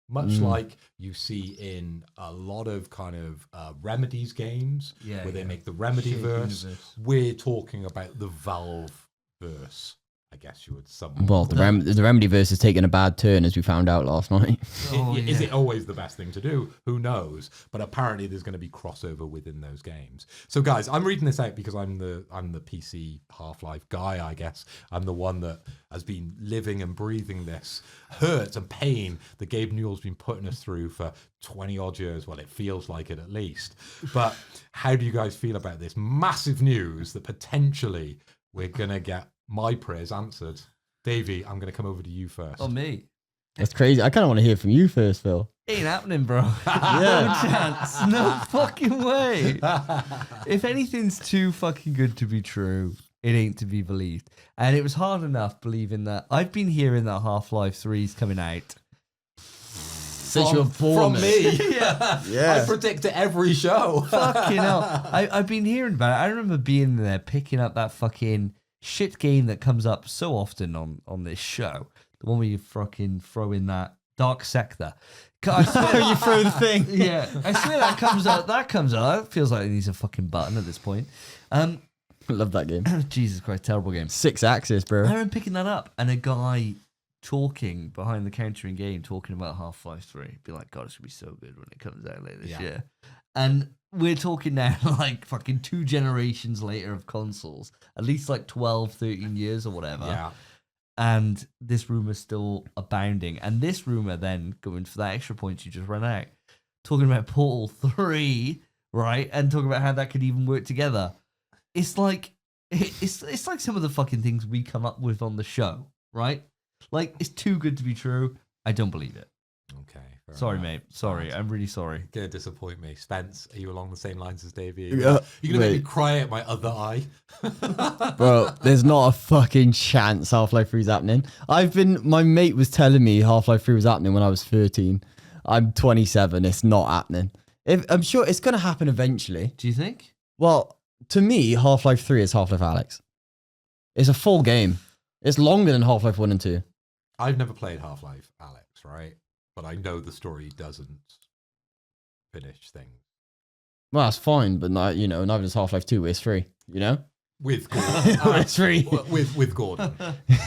Much like you see in a lot of kind of Remedies games, where they make the Remedy-verse. We're talking about the Valve-verse, I guess you would somewhat. Well, the Remedy-verse is taking a bad turn, as we found out last night. Is it always the best thing to do? Who knows? But apparently there's going to be crossover within those games. So guys, I'm reading this out because I'm the PC Half-Life guy, I guess. I'm the one that has been living and breathing this hurt and pain that Gabe Newell's been putting us through for 20 odd years. Well, it feels like it at least. But how do you guys feel about this massive news that potentially we're going to get my prayers answered? Davey, I'm going to come over to you first. Oh, me? That's crazy. I kind of want to hear from you first, Phil. Ain't happening, bro. Yeah. No chance. No fucking way. If anything's too fucking good to be true, it ain't to be believed. And it was hard enough believing that. I've been hearing that Half-Life 3 is coming out. Since you were born. From me. Yeah. I predict it every show. Fucking hell. I've been hearing about it. I remember being there, picking up that fucking shit game that comes up so often on this show. The one where you fucking throw in that Dark Sector. I swear You throw the thing. Yeah, I swear that comes out. That comes out. It feels like it needs a fucking button at this point. I love that game. Jesus Christ, terrible game. 6 axis, bro. I remember picking that up and a guy talking behind the counter in game, talking about Half-Life 3. Be like, God, it's gonna be so good when it comes out later this year. And we're talking now like fucking 2 generations later of consoles, at least like 12, 13 years or whatever. Yeah. And this rumor's still abounding. And this rumor then, going for that extra point you just ran out, talking about Portal 3, right? And talking about how that could even work together. It's like it's like some of the fucking things we come up with on the show, right? Like, it's too good to be true. I don't believe it. Okay. Sorry, mate. Sorry. I'm really sorry. Gonna disappoint me. Spence, are you along the same lines as Davey? Yeah, You're gonna make me cry at my other eye. Bro, there's not a fucking chance Half-Life 3 is happening. My mate was telling me Half-Life 3 was happening when I was 13. I'm 27. It's not happening. I'm sure it's going to happen eventually. Do you think? Well, to me, Half-Life 3 is Half-Life Alyx. It's a full game. It's longer than Half-Life 1 and 2. I've never played Half-Life Alyx, right? But I know the story doesn't finish things. Well, that's fine, but not, neither does Half-Life 2, it's free, With Gordon. It's free. with Gordon.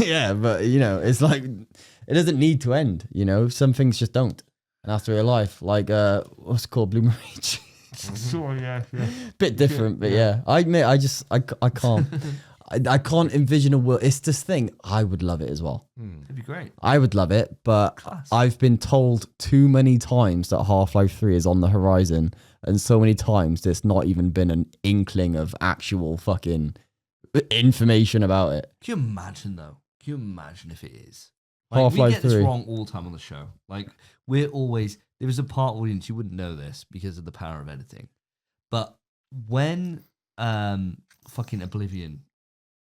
Yeah, but, it's like, it doesn't need to end, Some things just don't. And that's real life. Like, what's it called? Blue Marine. Sure, yeah. Bit different, but yeah. I admit, I can't. I can't envision a world. It's this thing. I would love it as well. It'd be great. I would love it, but Class. I've been told too many times that Half-Life 3 is on the horizon, and so many times there's not even been an inkling of actual fucking information about it. Can you imagine, though? Can you imagine if it is? Like, Half-Life we get 3. this wrong all the time on the show. Like, we're always... There was a part audience, you wouldn't know this because of the power of editing. But when fucking Oblivion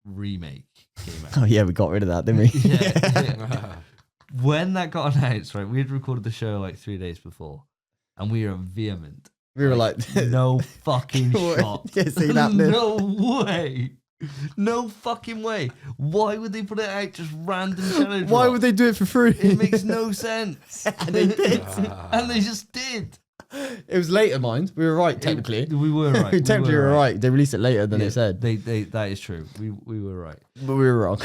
remake came out... Oh yeah, we got rid of that, didn't we? Yeah. When that got announced, right, we had recorded the show like 3 days before, and we were vehement. We were like, no fucking shot. Yeah, see that bit? No way. No fucking way. Why would they put it out just random challenge? Why would they do it for free? It makes no sense. And they did. And they just did. It was later, mind. We were right, technically. We were right. Technically, we were right. They released it later than Yeah, it said. that is true. We were right. But we were wrong.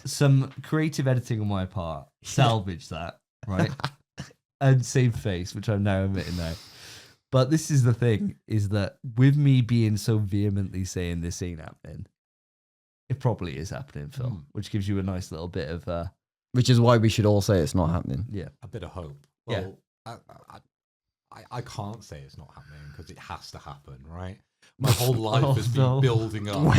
Some creative editing on my part salvaged that, right? And save face, which I'm now admitting now. But this is the thing, is that with me being so vehemently saying this ain't happening, it probably is happening, Phil, which gives you a nice little bit of... Which is why we should all say it's not happening. yeah. A bit of hope. Yeah. Well, I can't say it's not happening because it has to happen, right? My whole life has been building up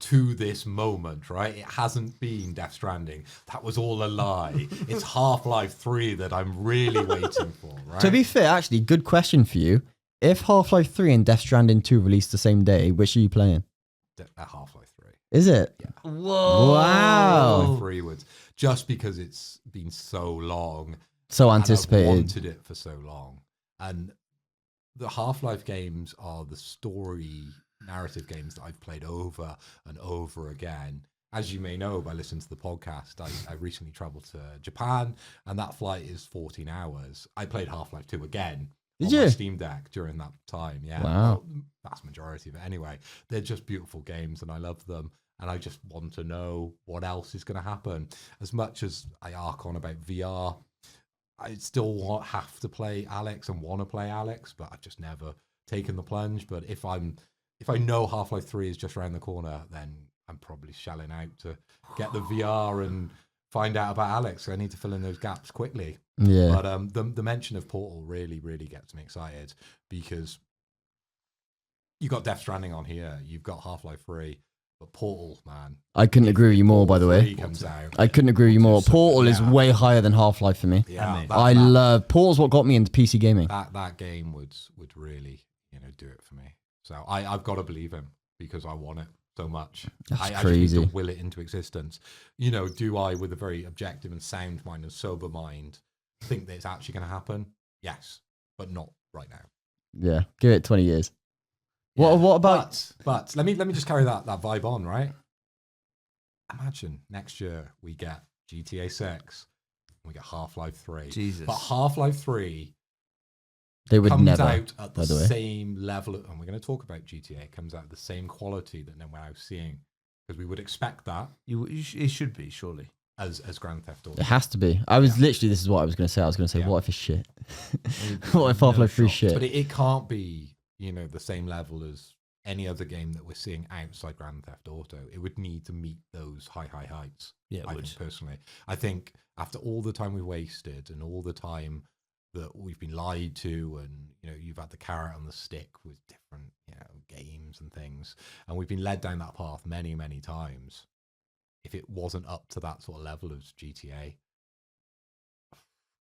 to this moment, right? It hasn't been Death Stranding. That was all a lie. It's Half-Life 3 that I'm really waiting for, right? To be fair, actually, good question for you. If Half-Life 3 and Death Stranding 2 released the same day, which are you playing? Half-Life 3. Is it? Yeah. Whoa. Wow. Half-Life 3 would, just because it's been so long. So And anticipated. I've wanted it for so long. And the Half-Life games are the story narrative games that I've played over and over again. As you may know by listening to the podcast, I recently traveled to Japan, and that flight is 14 hours. I played Half-Life 2 again Did on you? my Steam Deck during that time. Yeah, Wow. Well, vast majority of it anyway. They're just beautiful games, and I love them. And I just want to know what else is going to happen. As much as I arc on about VR, I still have to play Alyx and want to play Alyx, but I've just never taken the plunge. But if I know Half-Life 3 is just around the corner, then I'm probably shelling out to get the VR and find out about Alyx. I need to fill in those gaps quickly. Yeah. But the mention of Portal really, really gets me excited because you've got Death Stranding on here, you've got Half-Life 3, but Portal, man. I couldn't agree with you more, by the way. 3 comes out. I couldn't agree with you more. So, Portal is yeah. way higher than Half-Life for me. Yeah, I love Portal's what got me into PC gaming. that game would really do it for me. So I've got to believe him because I want it so much. That's I just crazy. need to will it into existence. Do I, with a very objective and sound mind and sober mind, think that it's actually going to happen? Yes, but not right now. Yeah, give it 20 years. What about? But let me just carry that vibe on, right? Imagine next year we get GTA 6, we get Half-Life 3. Jesus. But Half-Life 3 They would comes never. out at the by the way. same level, and we're going to talk about GTA. It comes out at the same quality that we're now seeing, because we would expect that It should be, surely. as Grand Theft Auto. It has to be. This is what I was going to say. I was going to say, Yeah. what if it's shit? What if Half-Life 3 shot. shit? But it can't be, the same level as any other game that we're seeing outside Grand Theft Auto, it would need to meet those high heights. Yeah, it I would. think personally. I think after all the time we wasted and all the time that we've been lied to, and you've had the carrot and the stick with different games and things, and we've been led down that path many times. If it wasn't up to that sort of level of GTA,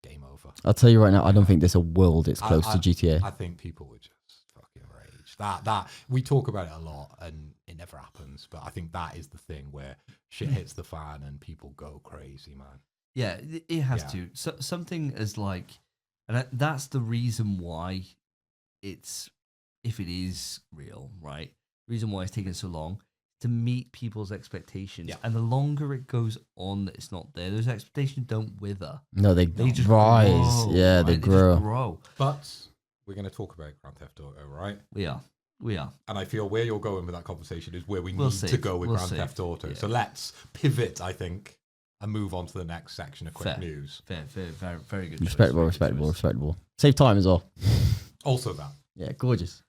game over. I'll tell you right now, I don't think there's a world it's close to GTA. I think people would just fucking rage. That we talk about it a lot and it never happens, but I think that is the thing where shit hits the fan and people go crazy, man. Yeah, it has to. So, something as like, and that's the reason why it's, if it is real, right? The reason why it's taken so long to meet people's expectations. Yeah. And the longer it goes on that it's not there, those expectations don't wither. No, they just rise. grow, Yeah, right? they They grow. just grow. But we're going to talk about Grand Theft Auto, right? We are. And I feel where you're going with that conversation is where we We'll need see. to go with We'll Grand see. Theft Auto. Yeah. So let's pivot, I think, and move on to the next section of quick Fair. news. Very, very good. choice, Respectable, very good respectable, choice. respectable. Save time as well. Also that. Yeah, gorgeous.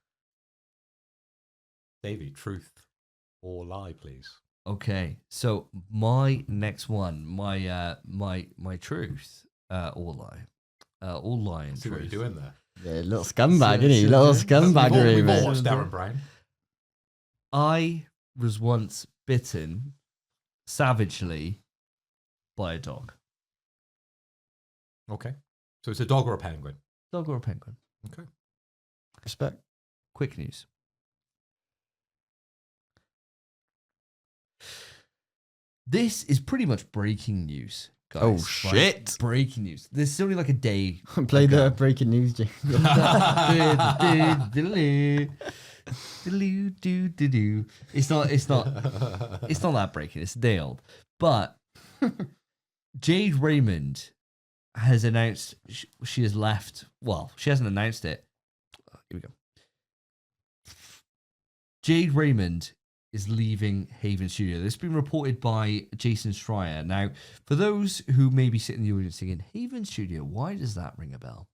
Davey, truth or lie, please? Okay, so my next one, my truth, or lie, all lie and See truth. what you're doing there. Yeah, little scumbag, isn't he? Little We've scumbaggery, all mate. watched Darren Brown. I was once bitten savagely by a dog. Okay. So it's a dog or a penguin? Dog or a penguin? Okay. Respect. Quick news. This is pretty much breaking news, guys. Oh, right? shit. Breaking news. This is only like a day. Play the ago. breaking news jingle. It's not that breaking. It's a day old. But Jade Raymond has announced she has left. Well, she hasn't announced it. Here we go. Jade Raymond is leaving Haven Studio. This has been reported by Jason Schreier. Now, for those who may be sitting in the audience thinking, Haven Studio, why does that ring a bell?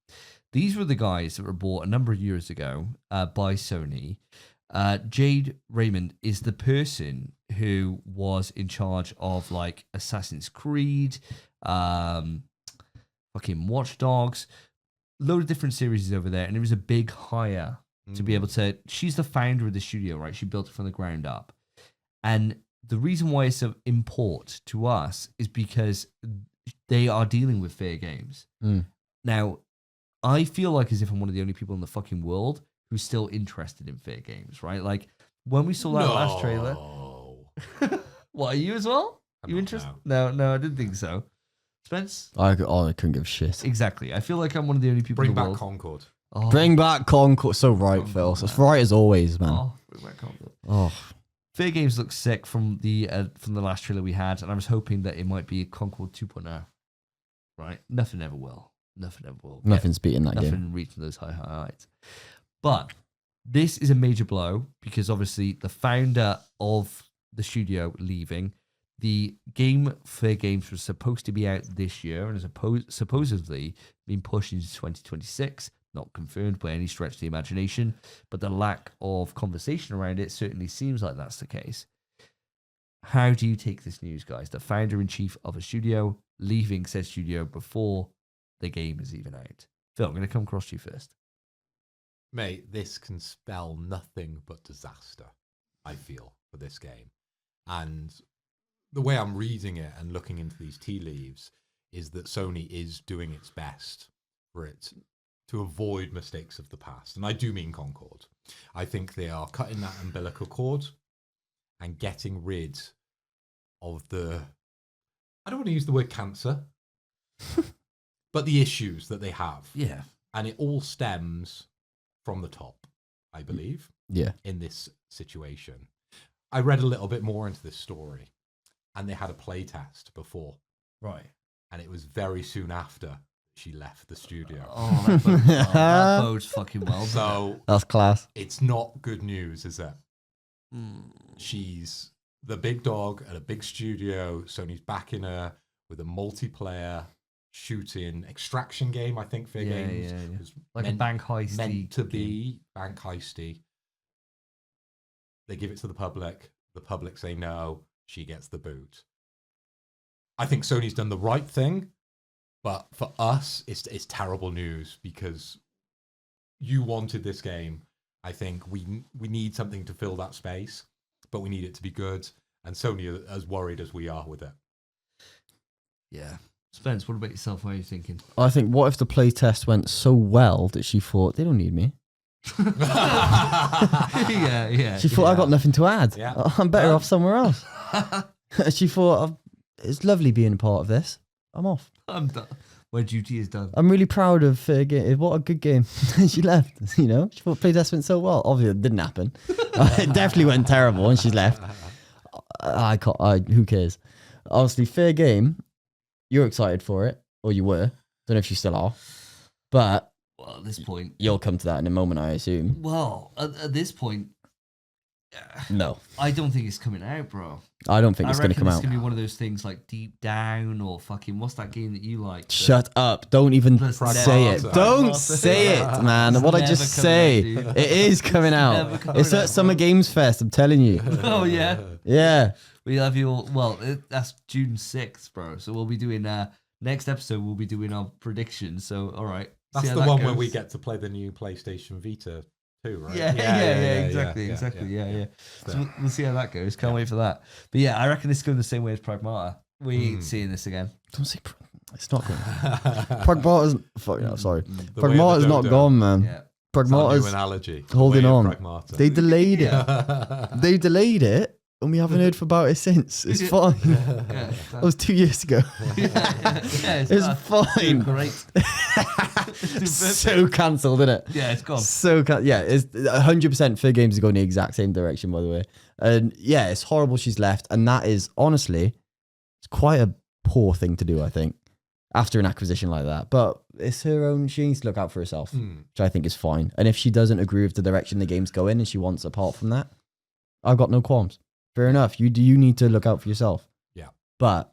These were the guys that were bought a number of years ago by Sony. Jade Raymond is the person who was in charge of like Assassin's Creed, fucking Watch Dogs, load of different series over there, and it was a big hire to be able to. She's the founder of the studio, right? She built it from the ground up, and the reason why it's of import to us is because they are dealing with fair games. Now, I feel like as if I'm one of the only people in the fucking world who's still interested in fair games, right? Like when we saw that last trailer. What, are you as well? You interested? No, I didn't think so. Spence? I couldn't give a shit. Exactly. I feel like I'm one of the only people Bring in the back world. Concord. Oh, Bring back Concord. So right, Phil. It's right as always, man. oh, bring back Concord. Oh, Fair Games looks sick from the last trailer we had, and I was hoping that it might be Concord 2.0. Right? Nothing ever will. nothing's beating that Nothing game. reaching those high heights. But this is a major blow because obviously the founder of the studio leaving. The game Fair Games was supposed to be out this year and is supposedly been pushed into 2026. Not confirmed by any stretch of the imagination, but the lack of conversation around it certainly seems like that's the case. How do you take this news, guys? The founder-in-chief of a studio leaving said studio before the game is even out. Phil, I'm going to come across to you first. Mate, this can spell nothing but disaster, I feel, for this game. And the way I'm reading it and looking into these tea leaves is that Sony is doing its best for it to avoid mistakes of the past. And I do mean Concord. I think they are cutting that umbilical cord and getting rid of the, I don't want to use the word cancer, but the issues that they have. Yeah. And it all stems from the top, I believe, in this situation. I read a little bit more into this story, and they had a play test before. Right. And it was very soon after she left the studio. Oh, that bodes well. That bodes fucking well. So That's class. it's not good news, is it? She's the big dog at a big studio. Sony's backing her with a multiplayer shooting extraction game, I think, Fair Games. Yeah. Was Like a bank heisty meant to game. be bank heisty. they give it to the public say no, she gets the boot. I think Sony's done the right thing, but for us, it's terrible news because you wanted this game. I think we need something to fill that space, but we need it to be good. And Sony are as worried as we are with it. Yeah. Spence, what about yourself? What are you thinking? I think, what if the playtest went so well that she thought, they don't need me? yeah. She thought, I got nothing to add. Yeah. I'm better off somewhere else. She thought, it's lovely being a part of this. I'm off. I'm done. My duty is done. I'm really proud of Fairgame. What a good game. She left, She thought playtest went so well. Obviously, it didn't happen. It definitely went terrible and she's left. Who cares? Honestly, Fairgame, you're excited for it, or you were. Don't know if you still are. But well, at this point, you'll come to that in a moment, I assume. Well, at this point, no, I don't think it's coming out, bro. I don't think it's going to come out. It's going to be one of those things like Deep Down or fucking what's that game that you like? Shut up! Don't even say it. Don't say it, man. What I just say, it is coming out. It's at Summer Games Fest. I'm telling you. Oh yeah, yeah. We have you all. Well, that's June 6th, bro. So we'll be doing next episode. We'll be doing our predictions. So all right, that's the one where we get to play the new PlayStation Vita 2, right? Yeah, exactly. So we'll see how that goes. Can't wait for that. But yeah, I reckon it's going the same way as Pragmata. We ain't seeing this again. Don't say it's not going. Pragmata's fucking. No, sorry. The Pragmata's not gone, man. Yeah. Pragmata's analogy. Holding on. They delayed it. They delayed it. And we haven't heard about it since. It's fine. That was 2 years ago. It's fine. Great. So cancelled, isn't it? Yeah, it's gone. So it's 100% Fair Games is going the exact same direction, by the way. And yeah, it's horrible she's left. And that is honestly, it's quite a poor thing to do, I think, after an acquisition like that. But it's her own. She needs to look out for herself, which I think is fine. And if she doesn't agree with the direction the game's going and she wants apart from that, I've got no qualms. Fair enough. You need to look out for yourself. Yeah. But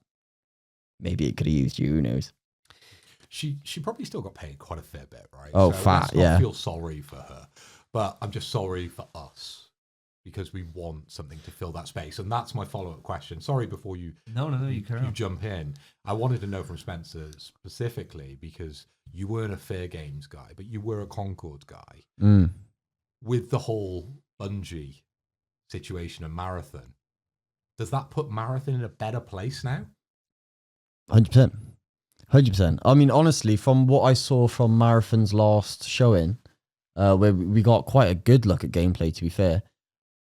maybe it could have used you. Who knows? She probably still got paid quite a fair bit, right? Oh, so fat, I feel sorry for her. But I'm just sorry for us because we want something to fill that space. And that's my follow-up question. Sorry, before you you jump in. I wanted to know from Spencer specifically because you weren't a Fair Games guy, but you were a Concord guy. With the whole Bungie situation and Marathon, does that put Marathon in a better place now? 100%. I mean, honestly, from what I saw from Marathon's last showing, where we got quite a good look at gameplay, to be fair,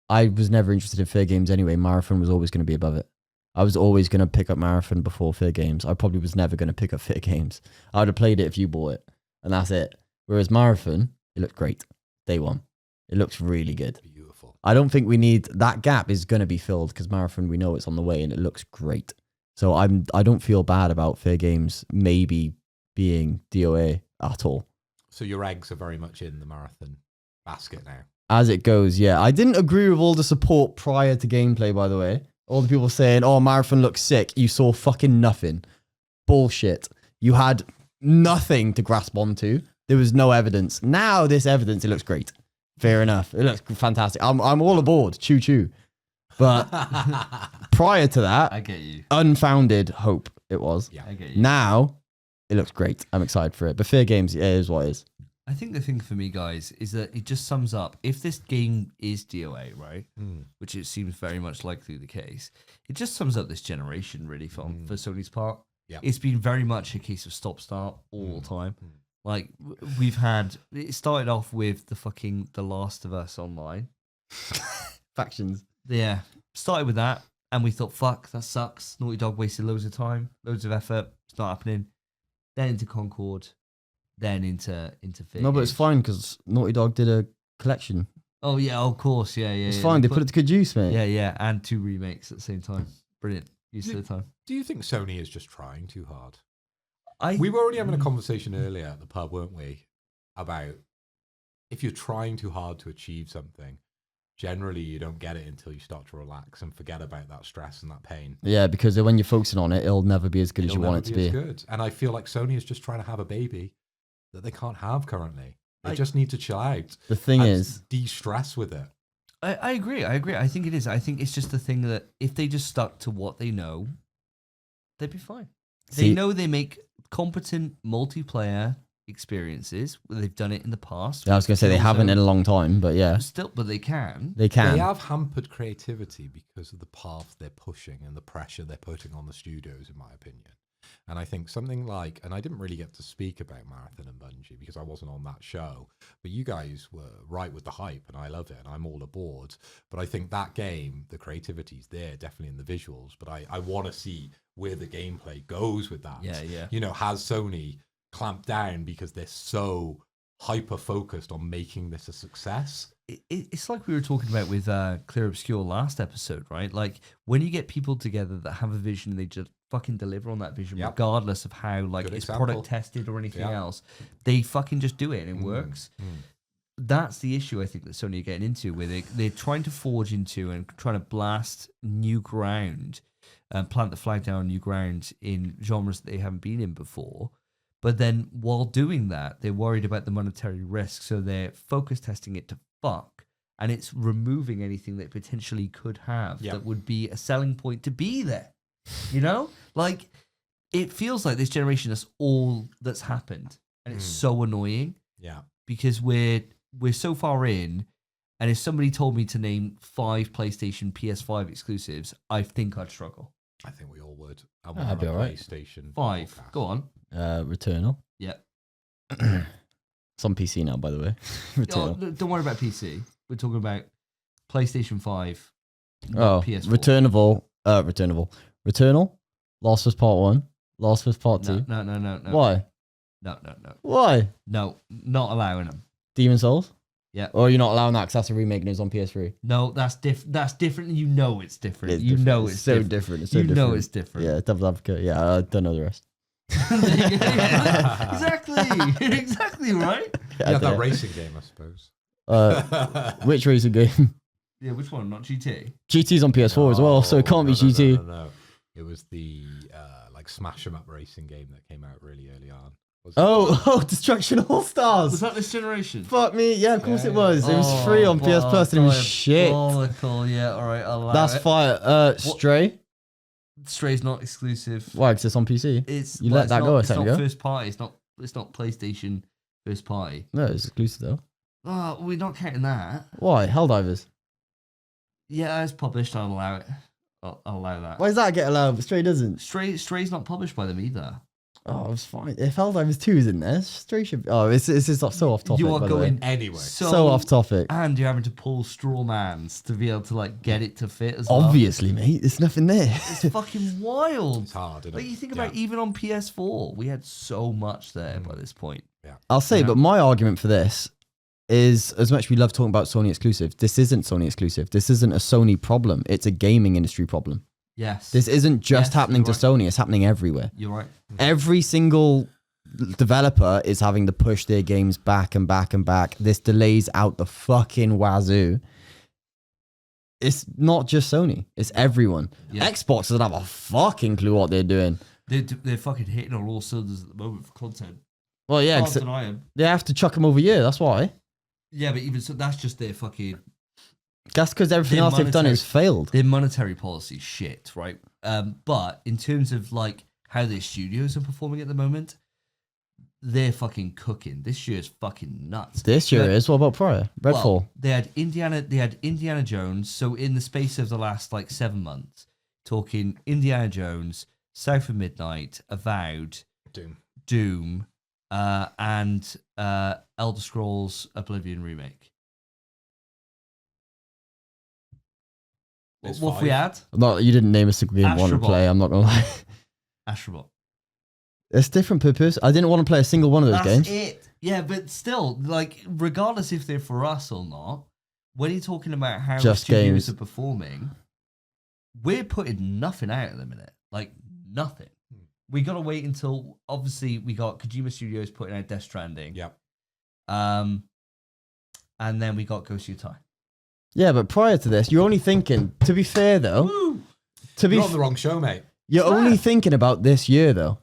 I was never interested in Fair Games anyway. Marathon was always going to be above it. I was always going to pick up Marathon before Fair Games. I probably was never going to pick up Fair Games. I would have played it if you bought it, and that's it. Whereas Marathon, it looked great. Day one. It looks really good. Beautiful. I don't think we need that gap is going to be filled because Marathon, we know it's on the way and it looks great. So I don't feel bad about Fair Games maybe being DOA at all. So your eggs are very much in the Marathon basket now. As it goes, yeah. I didn't agree with all the support prior to gameplay, by the way. All the people saying, oh, Marathon looks sick. You saw fucking nothing. Bullshit. You had nothing to grasp onto. There was no evidence. Now this evidence, it looks great. Fair enough. It looks fantastic. I'm all aboard. Choo choo. But prior to that, I get you. Unfounded hope it was. Yeah. I get you. Now it looks great. I'm excited for it. But Fair Games, it is what it is. I think the thing for me, guys, is that it just sums up, if this game is DOA, right, which it seems very much likely the case, it just sums up this generation, really, for Sony's part. Yeah. It's been very much a case of stop-start all the time. Like, we've had, it started off with the Last of Us Online. Factions. Yeah, started with that, and we thought, fuck, that sucks. Naughty Dog wasted loads of time, loads of effort. It's not happening. Then into Concord. Then into Fair No, but Games. it's fine because Naughty Dog did a collection. Oh yeah, of course, yeah. It's fine. They put it to good use, mate. Yeah, and 2 remakes at the same time. Brilliant. Use of the time. Do you think Sony is just trying too hard? I We were already having a conversation earlier at the pub, weren't we? About if you're trying too hard to achieve something, generally you don't get it until you start to relax and forget about that stress and that pain. Yeah, because when you're focusing on it, it'll never be as good as you want it to be. Good. And I feel like Sony is just trying to have a baby that they can't have currently. They just need to chill out. The thing and is, de-stress with it. I agree. I think it is. I think it's just the thing that if they just stuck to what they know, they'd be fine. They know they make competent multiplayer experiences. They've done it in the past. I was going to say they haven't in a long time, but yeah. But they can. They can. They have hampered creativity because of the path they're pushing and the pressure they're putting on the studios, in my opinion. And I think something like, and I didn't really get to speak about Marathon and Bungie because I wasn't on that show, but you guys were right with the hype and I love it and I'm all aboard. But I think that game, the creativity's there, definitely in the visuals, but I want to see where the gameplay goes with that. Yeah. You know, has Sony clamped down because they're so hyper focused on making this a success? It's like we were talking about with Clear Obscure last episode, right? Like when you get people together that have a vision, they just fucking deliver on that vision, regardless of how it's product tested or anything else. They fucking just do it and it works. That's the issue I think that Sony are getting into, where they're trying to forge into and trying to blast new ground and plant the flag down on new ground in genres that they haven't been in before. But then while doing that, they're worried about the monetary risk. So they're focus testing it to fuck. And it's removing anything that potentially could have that would be a selling point to be there. You know? Like, it feels like this generation, that's all that's happened. And it's so annoying. Yeah. Because we're so far in. And if somebody told me to name 5 PlayStation PS5 exclusives, I think I'd struggle. I think we all would. That'd be all right. PlayStation 5. podcast. Go on. Returnal. Yeah. It's on PC now, by the way. Oh, don't worry about PC. We're talking about PlayStation 5. PS4. Returnal. Last of Us Part 1. Last of Us Part 2. No. Why? No. Why? No, not allowing them. Demon Souls? Yeah. Or you're not allowing that because that's a remake and it's on PS3? No, that's different. You know it's different. It's you different. know it's so different. It's so you different. know it's different. Yeah, Devil Advocate. Yeah, I don't know the rest. Exactly right. Yeah, that racing game, I suppose. Which racing game? Yeah, which one? Not GT. GT's on PS4 as well, so it can't be GT. No. It was the smash 'em up racing game that came out really early on. Destruction All Stars. Was that this generation? Fuck me, yeah, of course it was. It was free on PS Plus and it was shit. Yeah, all right, I'll allow That's it. fire. Stray. Stray's not exclusive. Why? Because it's on PC. It's you let that go a second ago. It's not first party. It's not PlayStation first party. No, it's exclusive though. Oh, we're not counting that. Why? Helldivers. Yeah, it's published. I'll allow it. I'll allow that. Why does that get allowed, but Stray doesn't? Stray's not published by them either. Oh, it's fine. If Helldivers 2 is in there, Stray should be... Oh, it's so off topic. You are going anyway. So off topic. And you're having to pull straw mans to be able to get it to fit as well. Obviously, mate. There's nothing there. It's fucking wild. It's hard, isn't it? You think about even on PS4, we had so much there by this point. Yeah. I'll say, but my argument for this is, as much as we love talking about Sony exclusive, this isn't Sony exclusive. This isn't a Sony problem. It's a gaming industry problem. Yes. This isn't just happening to Sony. It's happening everywhere. You're right. Every single developer is having to push their games back and back and back. This delays out the fucking wazoo. It's not just Sony. It's everyone. Yeah. Xbox doesn't have a fucking clue what they're doing. They're fucking hitting on all cylinders at the moment for content. Well, yeah. Can't deny them. They have to chuck them over here. That's why. Yeah, but even so, that's just their fucking... That's because everything else they've done has failed. Their monetary policy is shit, right? But in terms of how their studios are performing at the moment, they're fucking cooking. This year is fucking nuts. This year is. What about prior? Redfall. Well, they had Indiana Jones. So in the space of the last 7 months, talking Indiana Jones, South of Midnight, Avowed, Doom, and Elder Scrolls Oblivion remake. What have we had? You didn't name a single game I want to play. I'm not gonna lie. Astrobot. It's different purpose. I didn't want to play a single one of those games. That's it. Yeah, but still, regardless if they're for us or not, when you're talking about how just studios games are performing, we're putting nothing out at the minute. Nothing. We got to wait until, obviously, we got Kojima Studios putting out Death Stranding. Yep. And then we got Ghost of Yotei. Yeah, but prior to this, you're only thinking, to be fair though, you're on the wrong show, mate. You're only thinking about this year though.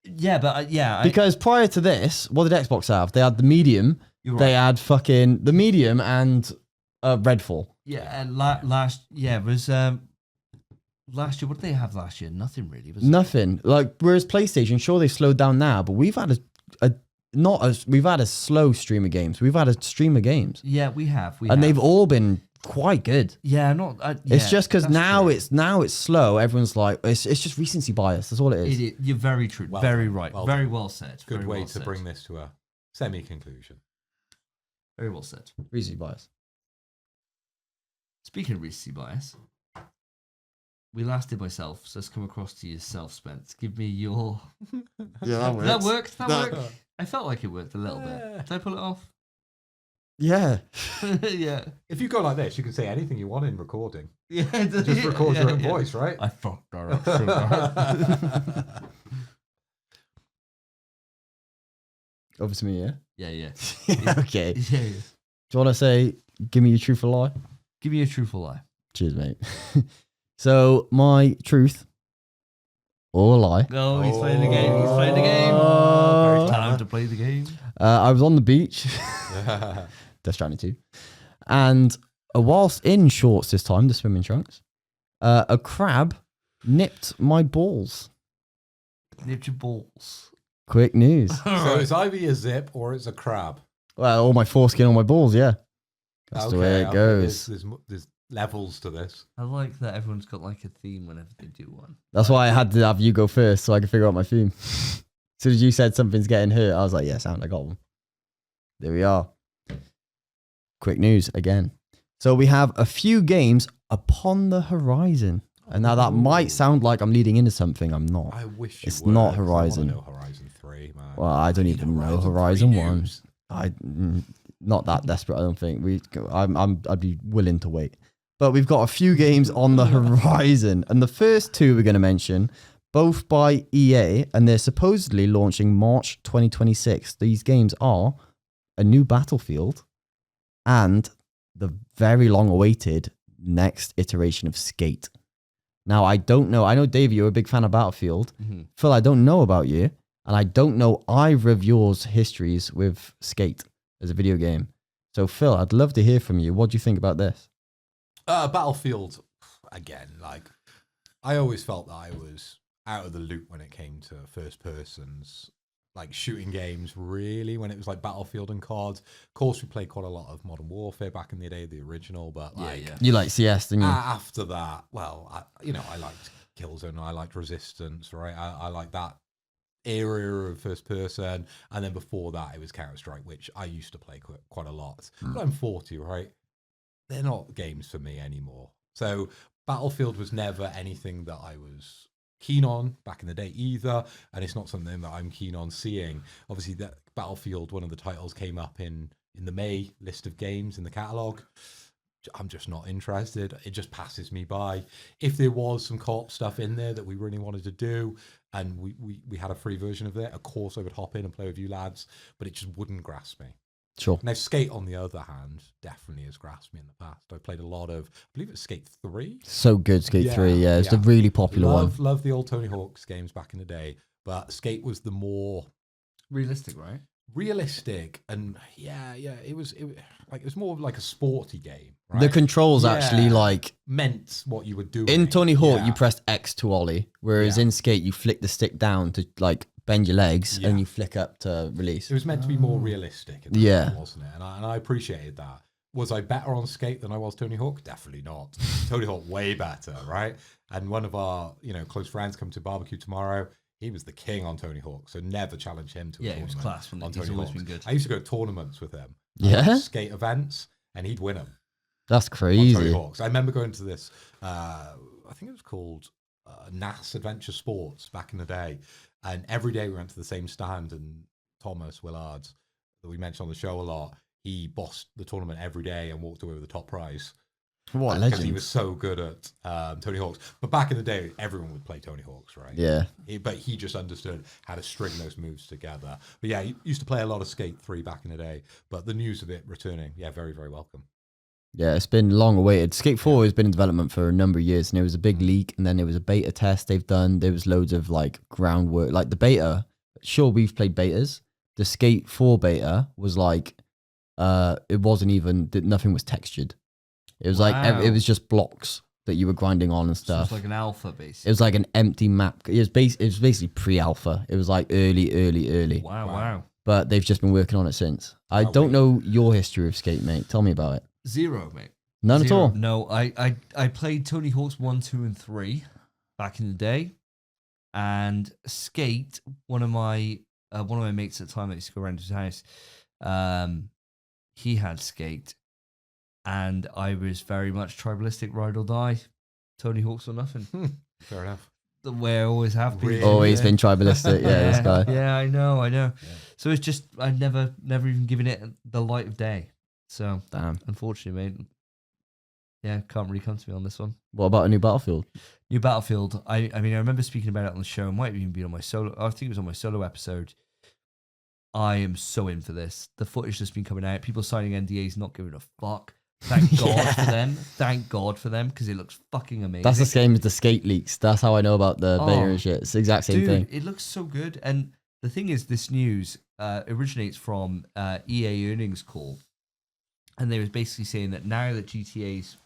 Yeah, but because prior to this, what did Xbox have? They had the medium. They had fucking the medium and Redfall. Yeah, and last year was last year. What did they have last year? Nothing really. Was Nothing. Like whereas PlayStation, sure they slowed down now, but we've had we've had a slow stream of games. We've had a stream of games, Yeah, we have. and they've all been quite good. Yeah, not. It's just because now true. it's slow. Everyone's like, it's just recency bias. That's all it is. You're very true. Well very done. right. Well very done. well said. Good very way well to said. bring this to a semi-conclusion. Very well said. Recency bias. Speaking of recency bias, we last did myself, so let's come across to yourself, Spence. Give me your. Yeah, That worked. That That- worked. I felt like it worked a little bit. Did I pull it off? Yeah. Yeah. If you go like this, you can say anything you want in recording. Yeah. Just record your own voice, right? I fucked her up so bad. Over to me, yeah? Yeah. Okay. Do Yeah. you want to say, give me your truth or lie? Give me a truthful lie. Cheers, mate. So, my truth or lie. Oh, he's playing the game. He's playing the game. Oh. Time to play the game. I was on the beach, Death Stranding 2, and whilst in shorts this time, the swimming trunks, a crab nipped my balls. Nipped your balls. Quick news. So it's either a zip or it's a crab. Well, all my foreskin on my balls, yeah. That's the way it goes. There's levels to this. I like that everyone's got like a theme whenever they do one. That's why I had to have you go first so I could figure out my theme. As soon as you said something's getting hurt, I was like, yeah, sound, I got one. There we are. Quick news again. So we have a few games upon the horizon. And now that might sound like I'm leading into something. I'm not. I wish It's were, not 'cause I Horizon. wanna know Horizon 3, man. Well, I don't need even know Horizon 3 Horizon 1. news. Not that desperate, I don't think. I'd be willing to wait. But we've got a few games on the horizon. And the first two we're going to mention, both by EA, and they're supposedly launching March 2026. These games are a new Battlefield and the very long-awaited next iteration of Skate. Now, I don't know. I know, Davey, you're a big fan of Battlefield. Mm-hmm. Phil, I don't know about you. And I don't know either of yours histories with Skate as a video game. So, Phil, I'd love to hear from you. What do you think about this? Battlefield, again, like, I always felt that I was out of the loop when it came to first persons, like shooting games, really, when it was like Battlefield and COD. Of course, we played quite a lot of Modern Warfare back in the day, the original, but like, You like CS, didn't you? after that, well, I liked Killzone, I liked Resistance, right? I like that era of first person, and then before that it was Counter-Strike, which I used to play quite a lot. But I'm 40, right? They're not games for me anymore. So Battlefield was never anything that I was keen on back in the day either, and it's not something that I'm keen on seeing. Obviously, that Battlefield, one of the titles, came up in the May list of games in the catalogue. I'm just not interested. It just passes me by. If there was some co-op stuff in there that we really wanted to do, and we had a free version of it, of course I would hop in and play with you lads, but it just wouldn't grasp me. Sure. Now, Skate, on the other hand, definitely has grasped me in the past. I played a lot of, I believe it's Skate 3. So good, Skate Yeah, 3. Yeah, it's the yeah. really popular one. Love the old Tony Hawk's games back in the day, but Skate was the more Realistic, right? realistic, and it was more like a sporty game, right? The controls Yeah. actually like meant what you were doing. in Tony Hawk, Yeah. you pressed X to ollie, whereas Yeah. in Skate you flick the stick down to like bend your legs, Yeah. and you flick up to release. It was meant to be more realistic, in that Yeah. way, wasn't it? And I appreciated that. Was I better on Skate than I was Tony Hawk? Definitely not. Tony Hawk way better, right? And one of our close friends come to barbecue tomorrow. He was the king on Tony Hawk, so never challenge him to a Yeah, he was tournament class, wasn't he? on He's Tony always Hawk. been good. I used to go to tournaments with him. Yeah? Skate events, and he'd win them. That's On crazy. Tony Hawk's. I remember going to this, I think it was called NAS Adventure Sports back in the day. And every day we went to the same stand, and Thomas Willards, that we mentioned on the show a lot, he bossed the tournament every day and walked away with the top prize. What a Because he legend. was so good at Tony Hawk's. But back in the day, everyone would play Tony Hawk's, right? Yeah. But he just understood how to string those moves together. But yeah, he used to play a lot of Skate 3 back in the day. But the news of it returning, yeah, very, very welcome. Yeah, it's been long awaited. Skate 4 has been in development for a number of years, and there was a big leak, and then there was a beta test they've done. There was loads of like groundwork. Like the beta, sure, we've played betas. The Skate 4 beta was like, it wasn't even, nothing was textured. It was like it was just blocks that you were grinding on and So stuff. it's like an alpha, basically. It was like an empty map. It was basically pre-alpha. It was like early. Wow. But they've just been working on it since. I don't know your history of Skate, mate. Tell me about it. Zero, mate. None at all. No, I played Tony Hawk's 1, 2, and 3 back in the day, and Skate. One of my mates at the time that used to go around his house, he had Skate, and I was very much tribalistic, ride or die, Tony Hawk's or nothing. Fair enough. The way I always have been. Really? Always been tribalistic. Yeah, this guy. Yeah, I know. Yeah. So it's just I've never even given it the light of day. So Damn. unfortunately, mate. Yeah, can't really come to me on this one. What about a new Battlefield? New Battlefield. I mean, I remember speaking about it on the show. It might have even been on my solo. I think it was on my solo episode. I am so in for this. The footage that's been coming out. People signing NDAs, not giving a fuck. Thank God for them. Thank God for them, because it looks fucking amazing. That's the same as the Skate leaks. That's how I know about the beta and shit. It's the exact same thing. It looks so good. And the thing is, this news originates from EA earnings call. And they was basically saying that now that GTA's,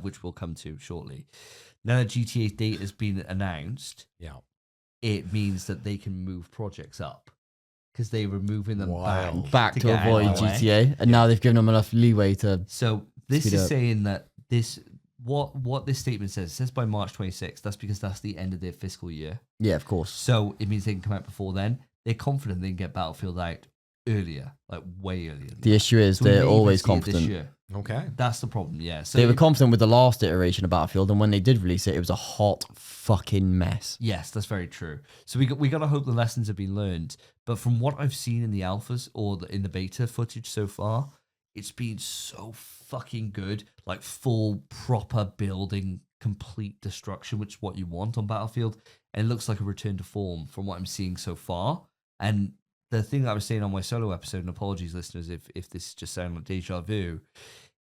which we'll come to shortly, now that GTA's date has been Yeah. announced, it means that they can move projects up. Because they were moving them back to get out avoid of the way. GTA, and now they've given them enough leeway to. So this speed is up. saying that what this statement says, it says by March 26th. That's because that's the end of their fiscal year. Yeah, of course. So it means they can come out before then. They're confident they can get Battlefield out earlier, like way earlier. The issue is So we they're may even always see it this confident. year. Okay. That's the problem, yeah. So They were confident with the last iteration of Battlefield, and when they did release it, it was a hot fucking mess. Yes, that's very true. So we got to hope the lessons have been learned. But from what I've seen in the alphas or in the beta footage so far, it's been so fucking good. Like full proper building, complete destruction, which is what you want on Battlefield. And it looks like a return to form from what I'm seeing so far. And the thing that I was saying on my solo episode, and apologies listeners if this just sounds like deja vu,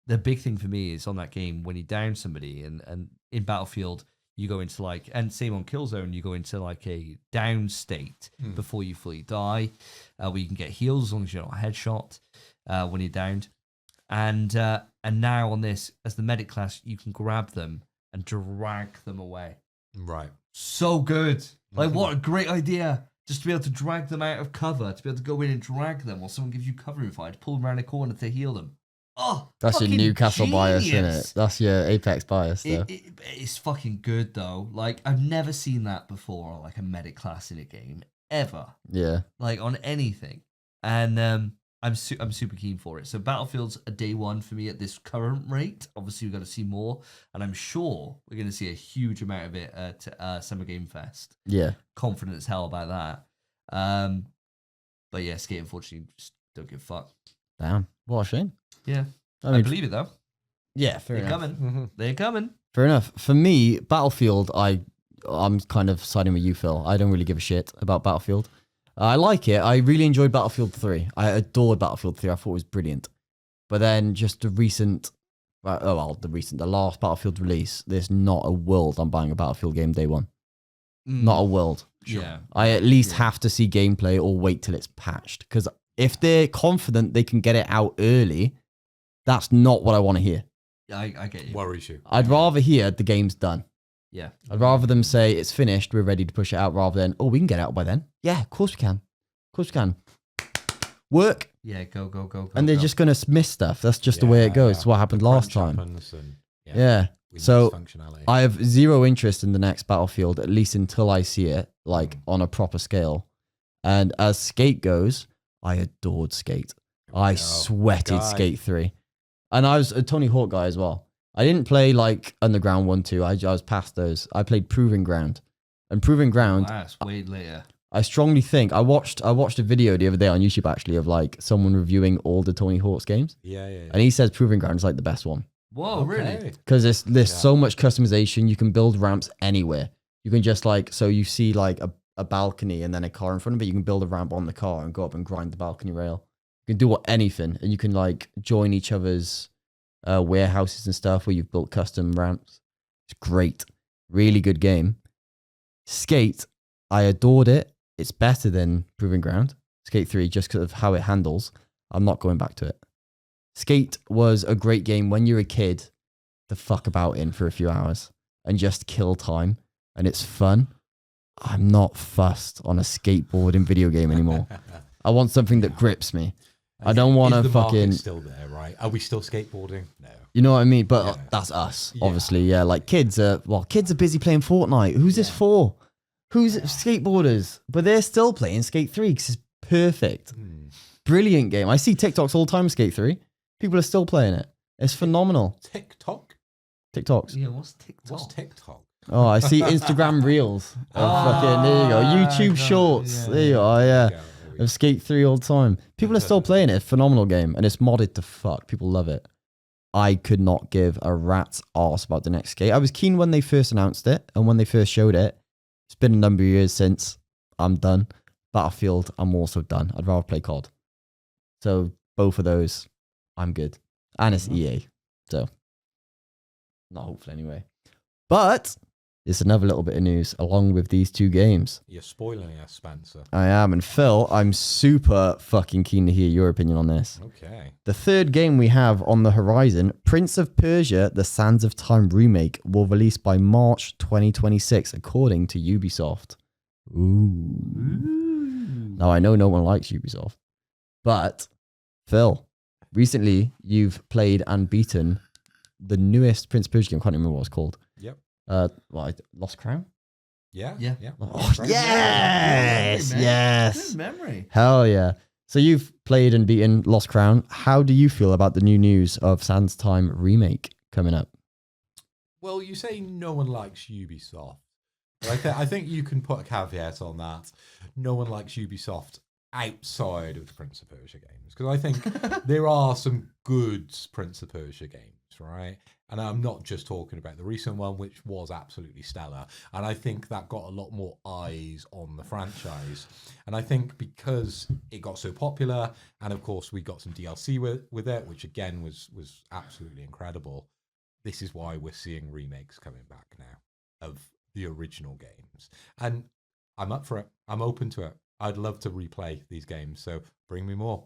the big thing for me is on that game when you down somebody and in Battlefield you go into like, and same on Killzone, you go into like a down state before you fully die, where you can get heals as long as you're not headshot when you're downed. And now on this, as the medic class, you can grab them and drag them away. Right. So good. Like, what a great idea. Just to be able to drag them out of cover, to be able to go in and drag them while someone gives you cover and fire, to pull them around a corner to heal them. Oh, That's your fucking Newcastle bias, isn't genius. it? That's your Apex bias, though. It's fucking good, though. Like, I've never seen that before, like a medic class in a game, ever. Yeah. Like, on anything. And I'm super keen for it. So Battlefield's a day one for me at this current rate. Obviously, we've got to see more. And I'm sure we're going to see a huge amount of it at Summer Game Fest. Yeah. Confident as hell about that. But yeah, Skate, unfortunately, just don't give a fuck. Damn. What a shame. Yeah. I I mean, believe it, though. yeah, fair They're enough. coming. They're coming. Fair enough. For me, Battlefield, I'm kind of siding with you, Phil. I don't really give a shit about Battlefield. I like it. I really enjoyed Battlefield 3. I adored Battlefield 3. I thought it was brilliant. But then just the last Battlefield release, there's not a world I'm buying a Battlefield game day one. Not a world. Yeah. I at least have to see gameplay or wait till it's patched. Because if they're confident they can get it out early, that's not what I want to hear. I get you. Worries you. I'd rather hear the game's done. Yeah. I'd rather them say it's finished, we're ready to push it out, rather than, oh, we can get it out by then. Yeah, of course we can. Of course we can. Work. Yeah, go. And they're just going to miss stuff. That's just the way it goes. It's what happened last time. Yeah. So I have zero interest in the next Battlefield, at least until I see it, like, on a proper scale. And as Skate goes, I adored Skate. I sweated Skate 3. And I was a Tony Hawk guy as well. I didn't play like Underground 1, 2. I was past those. I played Proving Ground. And Proving Ground, That's way later. I strongly think, I watched a video the other day on YouTube actually of like someone reviewing all the Tony Hawk's games. Yeah. And he says Proving Ground is like the best one. Whoa, really? Because there's so much customization. You can build ramps anywhere. You can just like, so you see like a balcony and then a car in front of it. You can build a ramp on the car and go up and grind the balcony rail. You can do anything. And you can like join each other's warehouses and stuff where you've built custom ramps. It's great. Really good game. Skate, I adored it. It's better than Proving Ground. Skate 3, just because of how it handles. I'm not going back to it. Skate was a great game when you're a kid to fuck about in for a few hours and just kill time. And it's fun. I'm not fussed on a skateboarding video game anymore. I want something that grips me. I don't want to fucking... still there, right? Are we still skateboarding? No. You know what I mean? But that's us, obviously. Yeah, like kids are busy playing Fortnite. Who's this for? Who's skateboarders? But they're still playing Skate 3 because it's perfect. Brilliant game. I see TikToks all the time, Skate 3. People are still playing it. It's phenomenal. TikToks. Yeah, what's TikTok? What's TikTok? Oh, I see Instagram Reels. Fucking, there you go. YouTube Shorts. There you are, yeah. Of Skate 3 all the time. People are still playing it. It's a phenomenal game. And it's modded to fuck. People love it. I could not give a rat's arse about the next Skate. I was keen when they first announced it and when they first showed it. It's been a number of years since. I'm done. Battlefield, I'm also done. I'd rather play COD. So both of those, I'm good. And it's EA. So, not hopeful anyway. But it's another little bit of news along with these two games. You're spoiling us, Spencer. I am. And Phil, I'm super fucking keen to hear your opinion on this. Okay. The third game we have on the horizon, Prince of Persia, The Sands of Time remake, will release by March 2026, according to Ubisoft. Ooh. Now, I know no one likes Ubisoft, but Phil, recently you've played and beaten the newest Prince of Persia game. I can't remember what it's called. Yep. Lost Crown? Yeah. Oh, yes! Yes! Good memory. Hell yeah. So you've played and beaten Lost Crown. How do you feel about the new news of Sands Time remake coming up? Well, you say no one likes Ubisoft. I think you can put a caveat on that. No one likes Ubisoft outside of the Prince of Persia games. Because I think there are some good Prince of Persia games, right? And I'm not just talking about the recent one, which was absolutely stellar. And I think that got a lot more eyes on the franchise. And I think because it got so popular, and of course we got some DLC with it, which again was absolutely incredible. This is why we're seeing remakes coming back now of the original games. And I'm up for it. I'm open to it. I'd love to replay these games. So bring me more.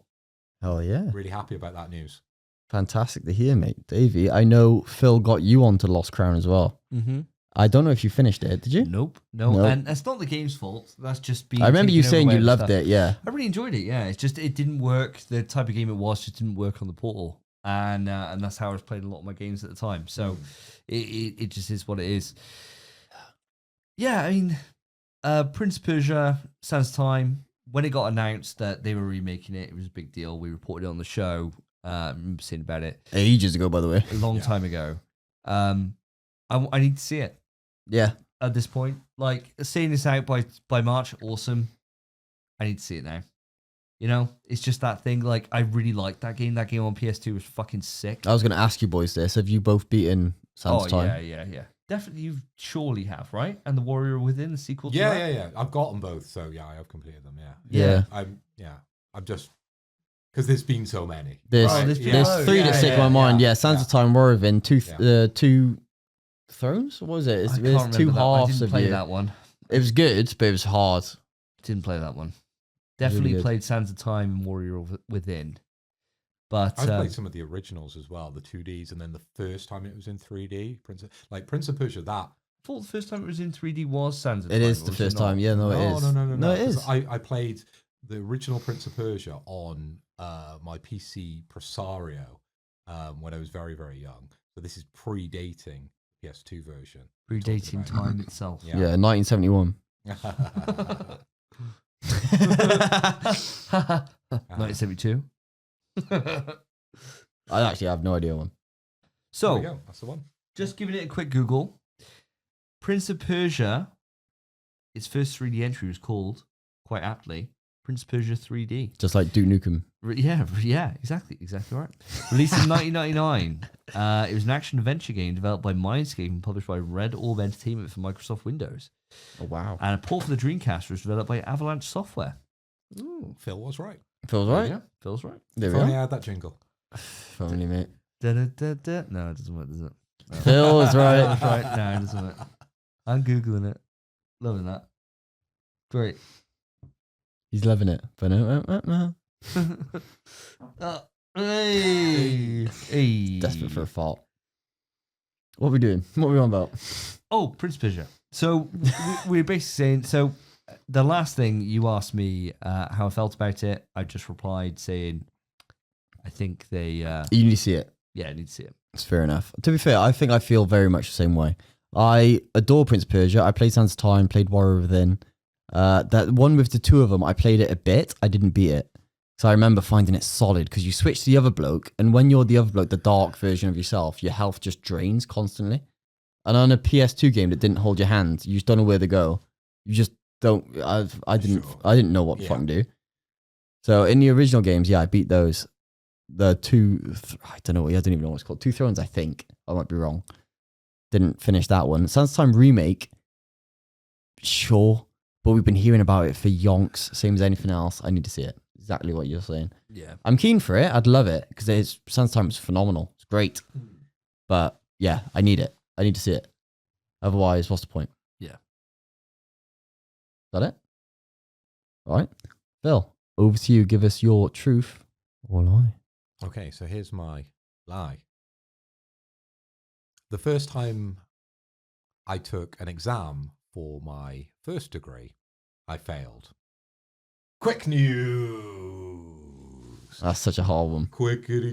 Hell yeah. Really happy about that news. Fantastic to hear, mate. Davey, I know Phil got you onto Lost Crown as well. Mm-hmm. I don't know if you finished it. Did you? Nope. And that's not the game's fault. That's just been. I remember you saying you loved it. Yeah. I really enjoyed it. Yeah. It's just it didn't work. The type of game it was just didn't work on the portal, and that's how I was playing a lot of my games at the time. So it just is what it is. Yeah, I mean, Prince of Persia, Sands of Time. When it got announced that they were remaking it, it was a big deal. We reported it on the show. I remember seeing about it ages ago, by the way. A long time ago. I need to see it. Yeah. At this point, like seeing this out by March, awesome. I need to see it now. You know, it's just that thing. Like, I really liked that game. That game on PS2 was fucking sick. I was going to ask you boys this. Have you both beaten Sands of Time? Yeah. Definitely, you surely have, right? And the Warrior Within, the sequel to that? Yeah. I've got them both, so yeah, I have completed them, Yeah. I'm just... Because there's been so many. There's three that stick in my mind. Yeah, Sands of Time, Warrior Within, two thrones? What was it? It's two halves of you. I didn't play that one. It was good, but it was hard. Didn't play that one. Definitely really played Sands of Time and Warrior Within. But I've played some of the originals as well, the 2Ds, and then the first time it was in 3D. Prince of Persia, that. I thought the first time it was in 3D was Sands of Time. It is the first time. Yeah, no, it is. No, it is. I played the original Prince of Persia on my PC Presario when I was very, very young. So this is predating PS2 version. Predating time itself. Yeah, 1971. 1972. I actually have no idea one. So, there we go. That's the one. Just giving it a quick Google. Prince of Persia, its first 3D entry was called, quite aptly, Prince of Persia 3D. Just like Duke Nukem. Yeah, exactly right. Released in 1999. It was an action-adventure game developed by Mindscape and published by Red Orb Entertainment for Microsoft Windows. Oh, wow. And a port for the Dreamcast was developed by Avalanche Software. Ooh, Phil was right. Phil's right? Yeah, Phil's right. There if we only are. I had that jingle. If only, mate. No, it doesn't work, does it? No. Phil is right. That's right. No, it doesn't work. I'm Googling it. Loving that. Great. He's loving it. But no. Hey. Desperate for a fart. What are we doing? What are we on about? Oh, Prince Persia. So we're basically saying, so the last thing you asked me how I felt about it, I just replied saying, I think they... You need to see it. Yeah, I need to see it. It's fair enough. To be fair, I think I feel very much the same way. I adore Prince Persia. I played Sands of Time, played Warrior Within. That one with the two of them, I played it a bit. I didn't beat it. So I remember finding it solid because you switch to the other bloke, and when you're the other bloke, the dark version of yourself, your health just drains constantly. And on a PS2 game that didn't hold your hand, you just don't know where to go. You just don't. I didn't know what to fucking do. So in the original games, I beat those. The I don't know. I don't even know what it's called. Two Thrones, I think. I might be wrong. Didn't finish that one. Sands of Time remake. Sure, but we've been hearing about it for yonks. Same as anything else. I need to see it. Exactly what you're saying. Yeah, I'm keen for it. I'd love it because Sands of Time is phenomenal. It's great, but yeah, I need it. I need to see it. Otherwise, what's the point? Yeah. Is that it? All right, Phil. Over to you. Give us your truth or lie. Okay, so here's my lie. The first time I took an exam for my first degree, I failed. Quick news. That's such a hard one. Quick news.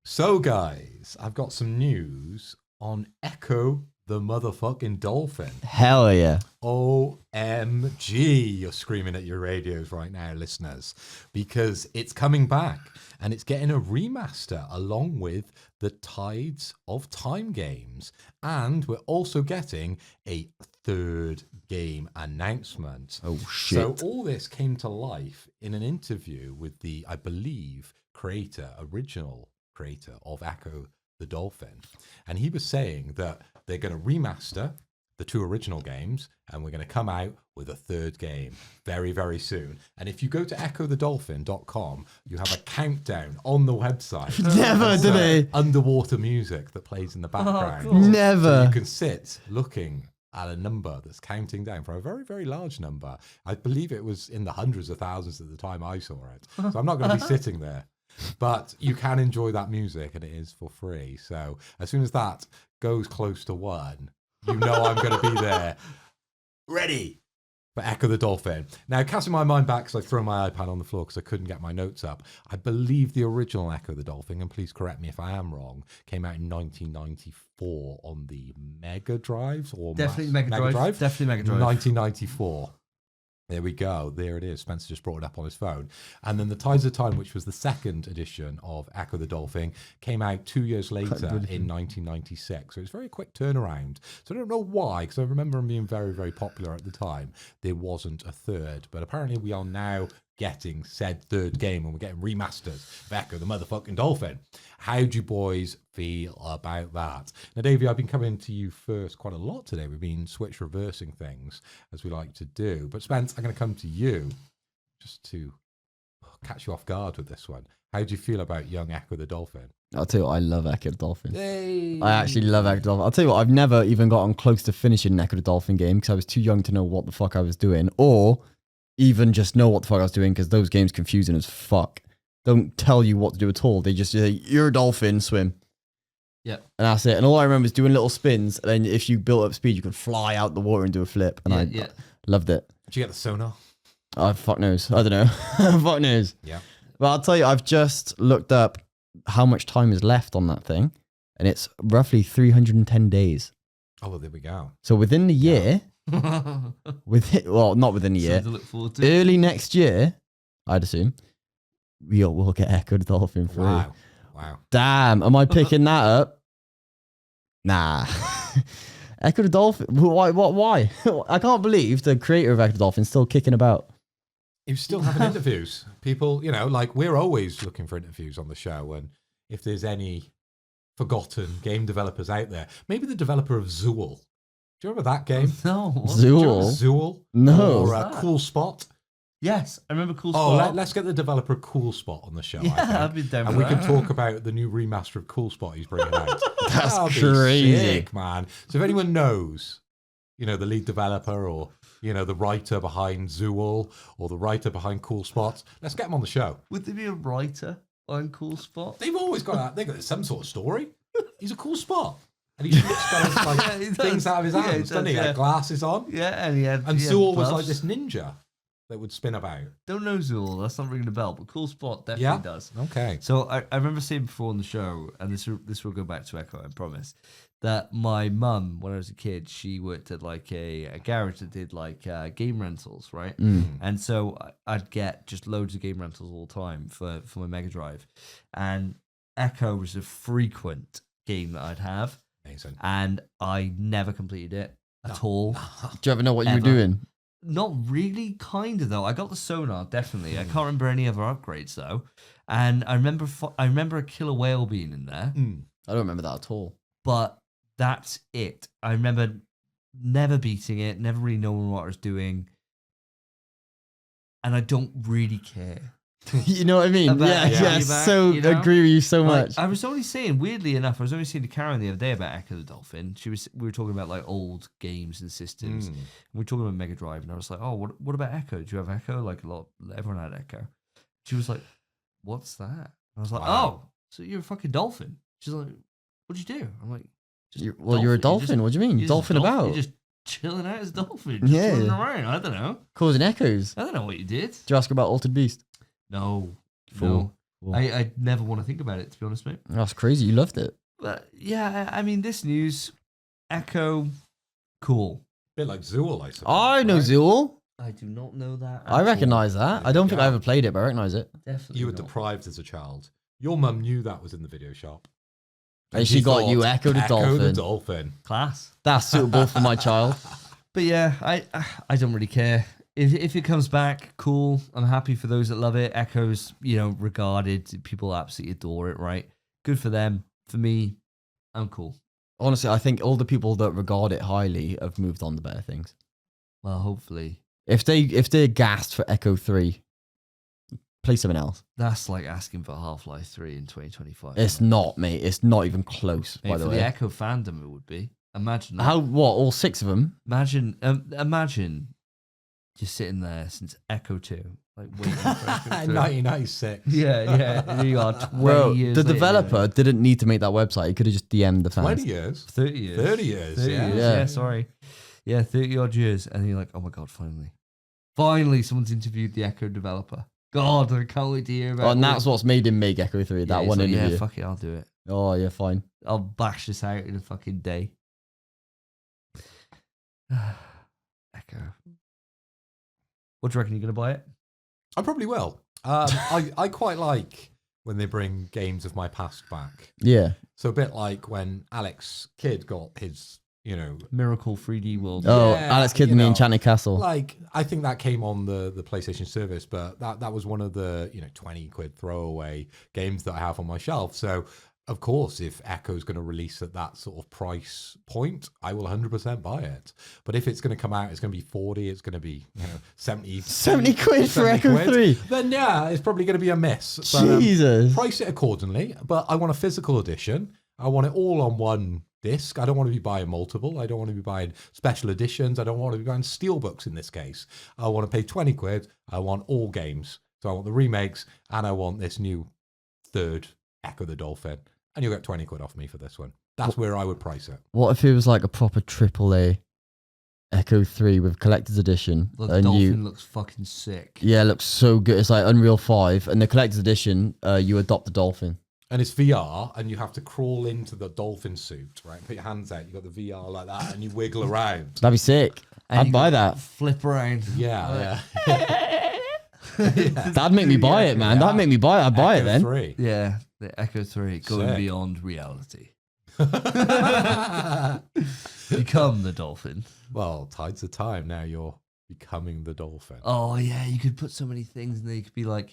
So, guys, I've got some news on Ecco the motherfucking Dolphin. Hell yeah. OMG, you're screaming at your radios right now, listeners, because it's coming back and it's getting a remaster along with the Tides of Time games. And we're also getting a third game announcement. Oh, shit. So all this came to life in an interview with the, I believe, original creator of Ecco the Dolphin. And he was saying that they're going to remaster the two original games and we're going to come out with a third game very, very soon. And if you go to eccothedolphin.com, you have a countdown on the website. Never did they? Underwater music that plays in the background. cool. Never. So you can sit looking at a number that's counting down for a very, very large number. I believe it was in the hundreds of thousands at the time I saw it. So I'm not going to be sitting there. But you can enjoy that music and it is for free. So as soon as that goes close to one, you know I'm going to be there ready for Ecco the Dolphin. Now, casting my mind back, because I threw my iPad on the floor because I couldn't get my notes up, I believe the original Ecco the Dolphin, and please correct me if I am wrong, came out in 1994 on the Mega Drive. Definitely Mega Drive. Definitely Mega Drive. 1994. There we go. There it is. Spencer just brought it up on his phone. And then the Tides of Time, which was the second edition of Ecco the Dolphin, came out 2 years later in 1996. So it's a very quick turnaround. So I don't know why, because I remember them being very, very popular at the time. There wasn't a third. But apparently we are now getting said third game and we're getting remasters of Ecco the motherfucking Dolphin. How do you boys feel about that? Now, Davey, I've been coming to you first quite a lot today. We've been switch reversing things as we like to do. But Spence, I'm going to come to you just to catch you off guard with this one. How do you feel about young Ecco the Dolphin? I'll tell you what, I love Ecco the Dolphin. Hey. I actually love Ecco the Dolphin. I'll tell you what, I've never even gotten close to finishing an Ecco the Dolphin game because I was too young to know what the fuck I was doing, or even just know what the fuck I was doing, because those games confusing as fuck. Don't tell you what to do at all. They just say, you're a dolphin, swim. Yep. And that's it. And all I remember is doing little spins, and then if you built up speed, you could fly out the water and do a flip. And I loved it. Did you get the sonar? Oh, fuck knows. I don't know. Fuck knows. Yeah. But I'll tell you, I've just looked up how much time is left on that thing, and it's roughly 310 days. Oh, well, there we go. So within the year, not within the year, Something to look forward to. early next year, I'd assume, we'll get Ecco the Dolphin free. Wow. Damn, am I picking that up? Nah. Ecco the Dolphin, why? I can't believe the creator of Ecco the Dolphin is still kicking about. You're still having interviews. People, like we're always looking for interviews on the show. And if there's any forgotten game developers out there, maybe the developer of Zool. Do you remember that game? No. What? Zool? Zool? No. Or Cool Spot? Yes, I remember Cool Oh, Spot. let's get the developer of Cool Spot on the show. Yeah, I think. I'd be down and for we that. can talk about the new remaster of Cool Spot he's bringing out. That's That'd be crazy. sick, man. So if anyone knows you know, the lead developer or, you know, the writer behind Zool or the writer behind Cool Spots. Let's get them on the show. Would there be a writer on Cool Spot? They've always they've got some sort of story. He's a cool spot. And he shoots guys like things out of his hands, doesn't he? He had glasses on. Yeah, and he had. And Zool was like this ninja that would spin about. Don't know Zool. That's not ringing a bell, but Cool Spot definitely does. Okay. So I remember saying before on the show, and this will go back to Echo, I promise, that my mum, when I was a kid, she worked at like a garage that did like game rentals, right? And so I'd get just loads of game rentals all the time for my Mega Drive, and Echo was a frequent game that I'd have. Amazing. And I never completed it at all. Do you ever know what you were doing? Not really, kind of though. I got the sonar, definitely. I can't remember any other upgrades though. And I remember a killer whale being in there, I don't remember that at all. but that's it. I remember never beating it, never really knowing what I was doing, and I don't really care. You know what I mean? About Yeah. feedback, So you know? agree with you so Like, much. I was only saying, weirdly enough, I was only saying to Karen the other day about Ecco the Dolphin. We were talking about like old games and systems. And we were talking about Mega Drive, and I was like, "Oh, what about Echo? Do you have Echo? Like everyone had Echo." She was like, "What's that?" And I was like, Wow. "Oh, so you're a fucking dolphin?" She's like, "What'd you do?" I'm like, You're a dolphin. What do you mean? You're Dolphin about? You're just chilling out as a dolphin, just Yeah. running around. I don't know. Causing echoes. I don't know what you did. Did you ask about Altered Beast? No, Fool. no. I never want to think about it, to be honest, mate. That's crazy. You loved it. But yeah, I mean, this news, Echo, cool. Bit like Zool, I suppose. I know right? Zool. I do not know that. I recognise that. I don't think I ever played it, but I recognise it. Definitely. You were not. deprived as a child. Your mum knew that was in the video shop. And she got you Ecco the Ecco the Dolphin. Dolphin. Class. That's suitable for my child. But yeah, I don't really care. If it comes back, cool. I'm happy for those that love it. Echo's, regarded. People absolutely adore it, right? Good for them. For me, I'm cool. Honestly, I think all the people that regard it highly have moved on to better things. Well, hopefully. If they're gassed for Echo 3, play something else. That's like asking for Half-Life 3 in 2025. It's not, mate. It's not even close, Mate, by the for way. the Echo fandom, it would be. Imagine that. All 6 of them? Imagine just sitting there since Echo 2, like waiting for Echo 3. 1996. Yeah. There you are, 20 Well, years the later. developer didn't need to make that website. He could have just DM'd the fans. 20 years. 30 years. 30 years. 30 yeah. years, yeah, sorry. Yeah, 30 odd years. And you're like, oh my God, finally. Finally, someone's interviewed the Echo developer. God, I can't wait to hear about it. Oh, and that's what's made him make Echo 3, that he's one like, interview. Yeah, fuck it, I'll do it. Oh, yeah, fine. I'll bash this out in a fucking day. Echo. What do you reckon? You're going to buy it? I probably will. I quite like when they bring games of my past back. Yeah. So a bit like when Alex Kidd got his, Miracle 3D World. Oh, Yeah, Alex Kidd and the you know, Enchanted Castle. like I think that came on the PlayStation service, but that was one of the 20 quid throwaway games that I have on my shelf. So of course, if Echo's going to release at that sort of price point, I will 100% buy it. But if it's going to come out, it's going to be 40, it's going to be 70 70 quid for 70 Echo quid, 3. then yeah, it's probably going to be a miss. But, Jesus. price it accordingly, but I want a physical edition. I want it all on one disc. I don't want to be buying multiple. I don't want to be buying special editions. I don't want to be buying steelbooks in this case. I want to pay 20 quid. I want all games. So I want the remakes and I want this new third Ecco the Dolphin. And you'll get 20 quid off me for this one. That's where I would price it. What if it was like a proper AAA Echo 3 with collector's edition? The and dolphin looks fucking sick. Yeah, it looks so good. It's like Unreal 5. And the collector's edition, you adopt the dolphin. And it's VR, and you have to crawl into the dolphin suit, right? Put your hands out. You got the VR like that, and you wiggle around. That'd be sick. And I'd you buy can that. Flip around. Yeah. That'd make me buy it, man. Yeah. That'd make me buy it. I'd buy it Echo then. 3. Yeah, the Echo 3 going Sick. beyond reality. Become the dolphin. Well, tides of time. Now you're becoming the dolphin. Oh yeah, you could put so many things in there. You could be like,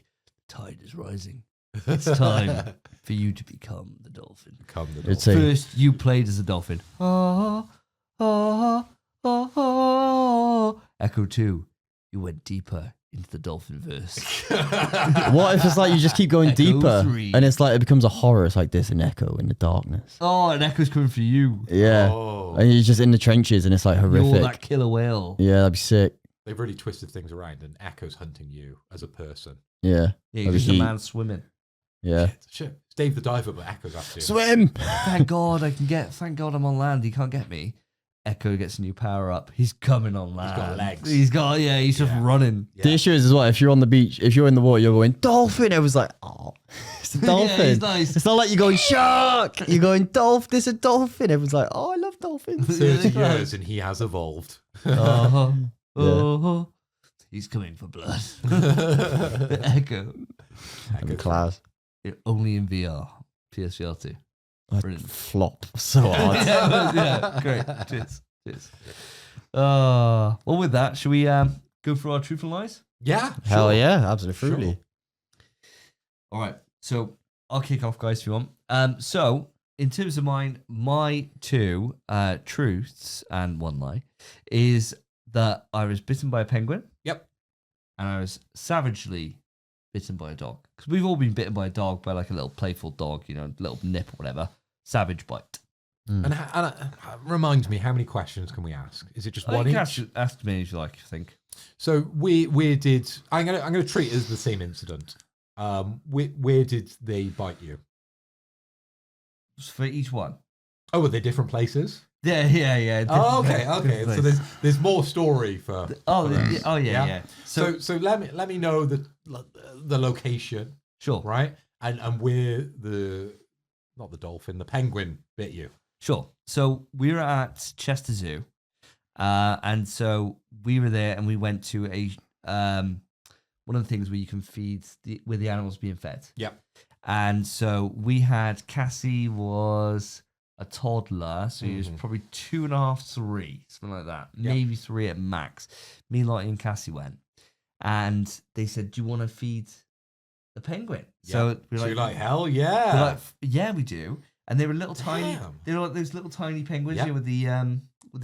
the tide is rising. It's time for you to become the dolphin. Become the It's dolphin. a- First, you played as a dolphin. Echo 2, you went deeper into the dolphin verse. What if it's like you just keep going Echo deeper 3. and it's like it becomes a horror? It's like there's an echo in the darkness. Oh, an echo's coming for you. Yeah. Oh. And you're just in the trenches and it's like horrific. You're that killer whale. Yeah, that'd be sick. They've really twisted things around, and Echo's hunting you as a person. Yeah. Yeah, That'd you're be just a heat. man swimming. Yeah. Shit. It's Dave the Diver, but Echo's after you. Swim! Thank God thank God I'm on land. He can't get me. Echo gets a new power up. He's coming on land. got legs. He's just Yeah. running. Yeah. The issue is as well, if you're on the beach, if you're in the water, you're going, dolphin. It was like, oh, it's a dolphin. Yeah, he's nice. It's not like you're going, shark. You're going, dolphin. There's a dolphin. Everyone's like, oh, I love dolphins. 30 years and he has evolved. Uh-huh. Yeah. Uh-huh. He's coming for blood. The Echo. That'd be class. Only in VR. PSVR 2. I'd Brilliant. flop so hard. yeah, great. Cheers. Well, with that, should we go through our truth and lies? Yeah. Hell sure. yeah, absolutely. Sure. All right. So I'll kick off, guys, if you want. So in terms of mine, my two truths and one lie is that I was bitten by a penguin. Yep. And I was savagely bitten by a dog. Because we've all been bitten by a dog, by like a little playful dog, you know, little nip or whatever. Savage bite. And remind me, how many questions can we ask? Is it just You one can each? ask me if you like, I think. So we did. I'm gonna treat it as the same incident. Where did they bite you? For each one. Oh, were they different places? Yeah. Oh, different okay. So place. there's more story for. Oh, for us. yeah. So let me know the location, Sure. right? And where the penguin bit you. Sure. So we were at Chester Zoo, and so we were there, and we went to a one of the things where you can feed where the animals being fed. Yep. And so we had Cassie was a toddler, so he was probably 2.5, 3, something like that, maybe 3 at max. Me, Lottie, and Cassie went, and they said, "Do you want to feed the penguin?" So we're So like, you're like, hell we're yeah. like, yeah, we do. And they were little tiny. Damn. They were like those little tiny penguins Yeah. here with the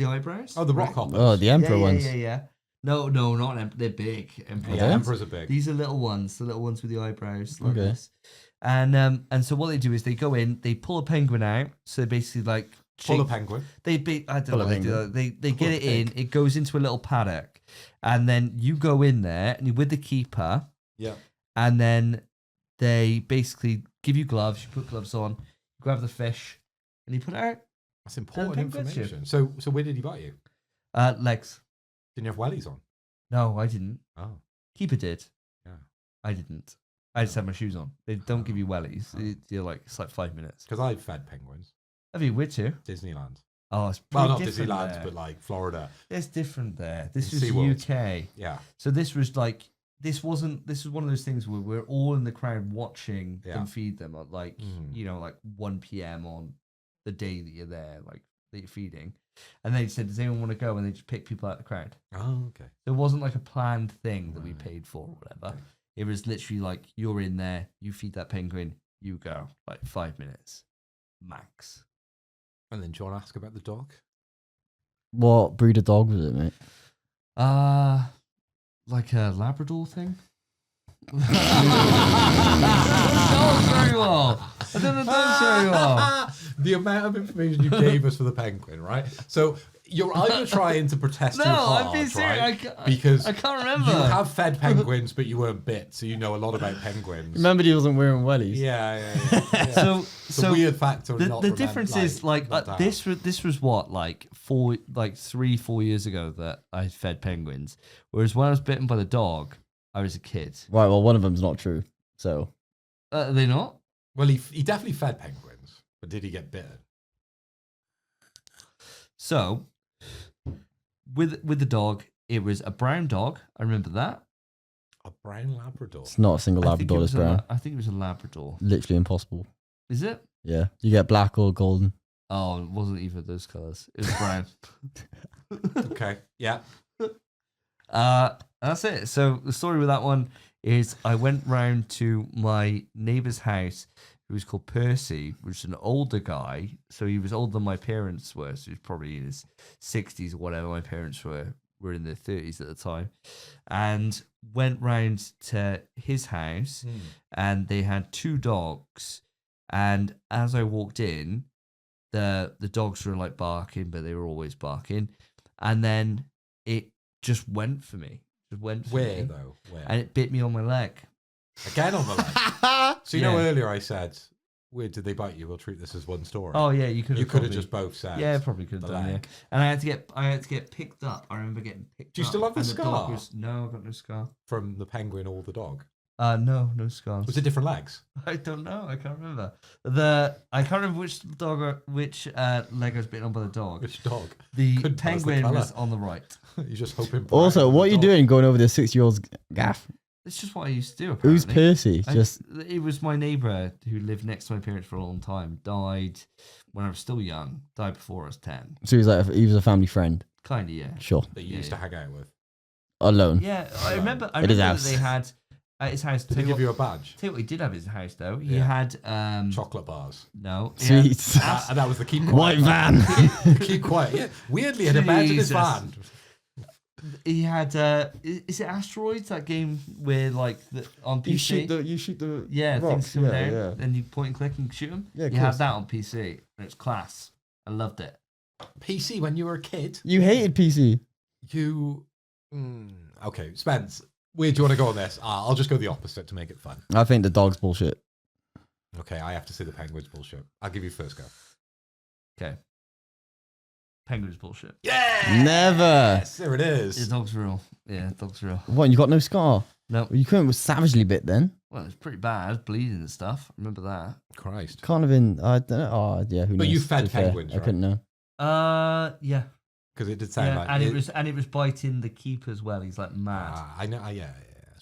eyebrows. Oh, the right? rock hoppers. Oh, the emperor ones. Yeah. No, not they're big. Emperor Yeah, ones. emperors are big. These are little ones, the little ones with the eyebrows like Okay. this. And so what they do is they go in, they pull a penguin out. So they basically like Full of penguin. I don't Full know of what they do. penguin. They get it in, it goes into a little paddock, and then you go in there and you're with the keeper, Yeah. and then they basically give you gloves. You put gloves on, grab the fish, and you put it out. That's important penguin bit you. information. So where did he bite you? Legs. Didn't you have wellies on? No, I didn't. Oh. Keeper did. Yeah. I didn't. I just had my shoes on. They don't give you wellies. It's like 5 minutes. Because I've fed penguins. Have you? Where to? Disneyland. Oh, it's Well, pretty not different Disneyland, there. but like Florida. It's different there. This In was SeaWorld. UK. Yeah. So this was like this was one of those things where we're all in the crowd watching Yeah. them feed them at like Mhm. like 1 p.m. on the day that you're there, like that you're feeding. And they said, "Does anyone want to go?" And they just pick people out of the crowd. Oh, okay. So it wasn't like a planned thing that we Right. paid for or whatever. Okay. It was literally like you're in there, you feed that penguin, you go like 5 minutes max. And then do you want to ask about the dog? What breed of dog was it, mate? Like a Labrador thing. I don't know those very well. The amount of information you gave us for the penguin, right? So you're either trying to protest your cards, I'm being serious. right? Because I can't remember. you have fed penguins, but you weren't bit, so you know a lot about penguins. Remember he wasn't wearing wellies. Yeah. So It's a weird factor. the difference is like this was what like 3-4 years ago that I fed penguins, whereas when I was bitten by the dog, I was a kid. Right, well, one of them's not true. So, Are they not? Well, he definitely fed penguins, but did he get bitten? So with the dog, it was a brown dog. I remember that. A brown Labrador. it's not a single Labrador that's brown. I think it was a Labrador. Literally impossible. Is it? Yeah. You get black or golden. Oh, it wasn't either of those colours. It was brown. Okay. Yeah. That's it. So the story with that one is I went round to my neighbour's house, who was called Percy, which is an older guy. So he was older than my parents were. So he was probably in his 60s or whatever my parents were were in their 30s at the time, and went round to his house, and they had 2 dogs. And as I walked in, the dogs were like barking, but they were always barking. And then it just went for me. It went for Where me, though? Where? and it bit me on my leg. Again on the leg. So you know Yeah. earlier I said, "Where did they bite you? We'll treat this as one story." Oh yeah, you could have just both said. Yeah, probably could have the done. Yeah, leg. and I had to get picked up. I remember getting picked up. Do you still have the and scar? dog no, I got no scar. From the penguin or the dog. No scars. Was it different legs? I don't know. I can't remember. I can't remember which leg I was bitten on by the dog. Which dog? The Couldn't tell us the penguin colour. was on the right. You're just hoping. Also, what are you doing going over this 6-year-old's gaff? It's just what I used to do. Who's Apparently. Percy? It was my neighbour who lived next to my parents for a long time. Died when I was still young. Died before I was 10. So he was a family friend. Kind of, yeah. Sure. That you used to hang out with. Alone. Yeah, I remember At his that house. they had at his house. Did he give you a badge? Tell you what, he did have his house though. He Yeah. had Chocolate bars. no he had Sweets. And that was the keep White quiet. van. Keep quiet. Yeah. Weirdly, had a badge in his Jesus. van. He had is it Asteroids, that game where like on PC You shoot the yeah rocks. things coming Yeah, down yeah. and you point and click and shoot them. Yeah, of you had course. that on PC and it's class. I loved it. PC when you were a kid. You hated PC. You. Okay, Spence. Where do you want to go on this? I'll just go the opposite to make it fun. I think the dog's bullshit. Okay, I have to say the penguin's bullshit. I'll give you first go. Okay. Penguin's bullshit. Yeah. Never. Yes, there it The is. dog's real. Yeah, dog's real. What? You got no scar? No. You couldn't was savagely bit then. Well, it's pretty bad, bleeding and stuff. Remember that? Christ. Can't have been. I don't know. Oh yeah. Who knows? But you fed To be fair, penguins, I right? couldn't know. Yeah. Because it did sound Yeah, like and it was biting the keeper as well. He's like mad. I know. Yeah.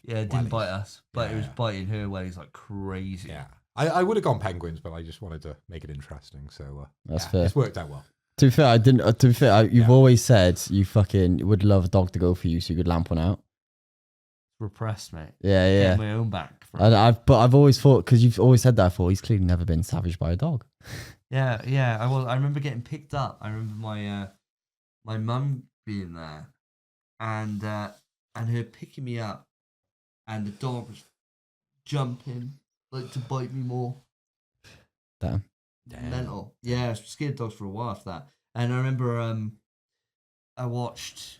Yeah, it didn't Wellies. bite us, but it was Yeah. biting her while he's like crazy. Yeah. I would have gone penguins, but I just wanted to make it interesting. So That's yeah, fair. It's worked out well. To be fair, I didn't. To be fair, you've Yeah. always said you fucking would love a dog to go for you, so you could lamp one out. Repressed, mate. Yeah, yeah. Get my own back. But I've always thought, because you've always said that before, he's clearly never been savaged by a dog. Yeah. I remember getting picked up. I remember my mum being there, and her picking me up, and the dog was jumping like to bite me more. Damn. Mental. Yeah, I was scared of dogs for a while after that. And I remember I watched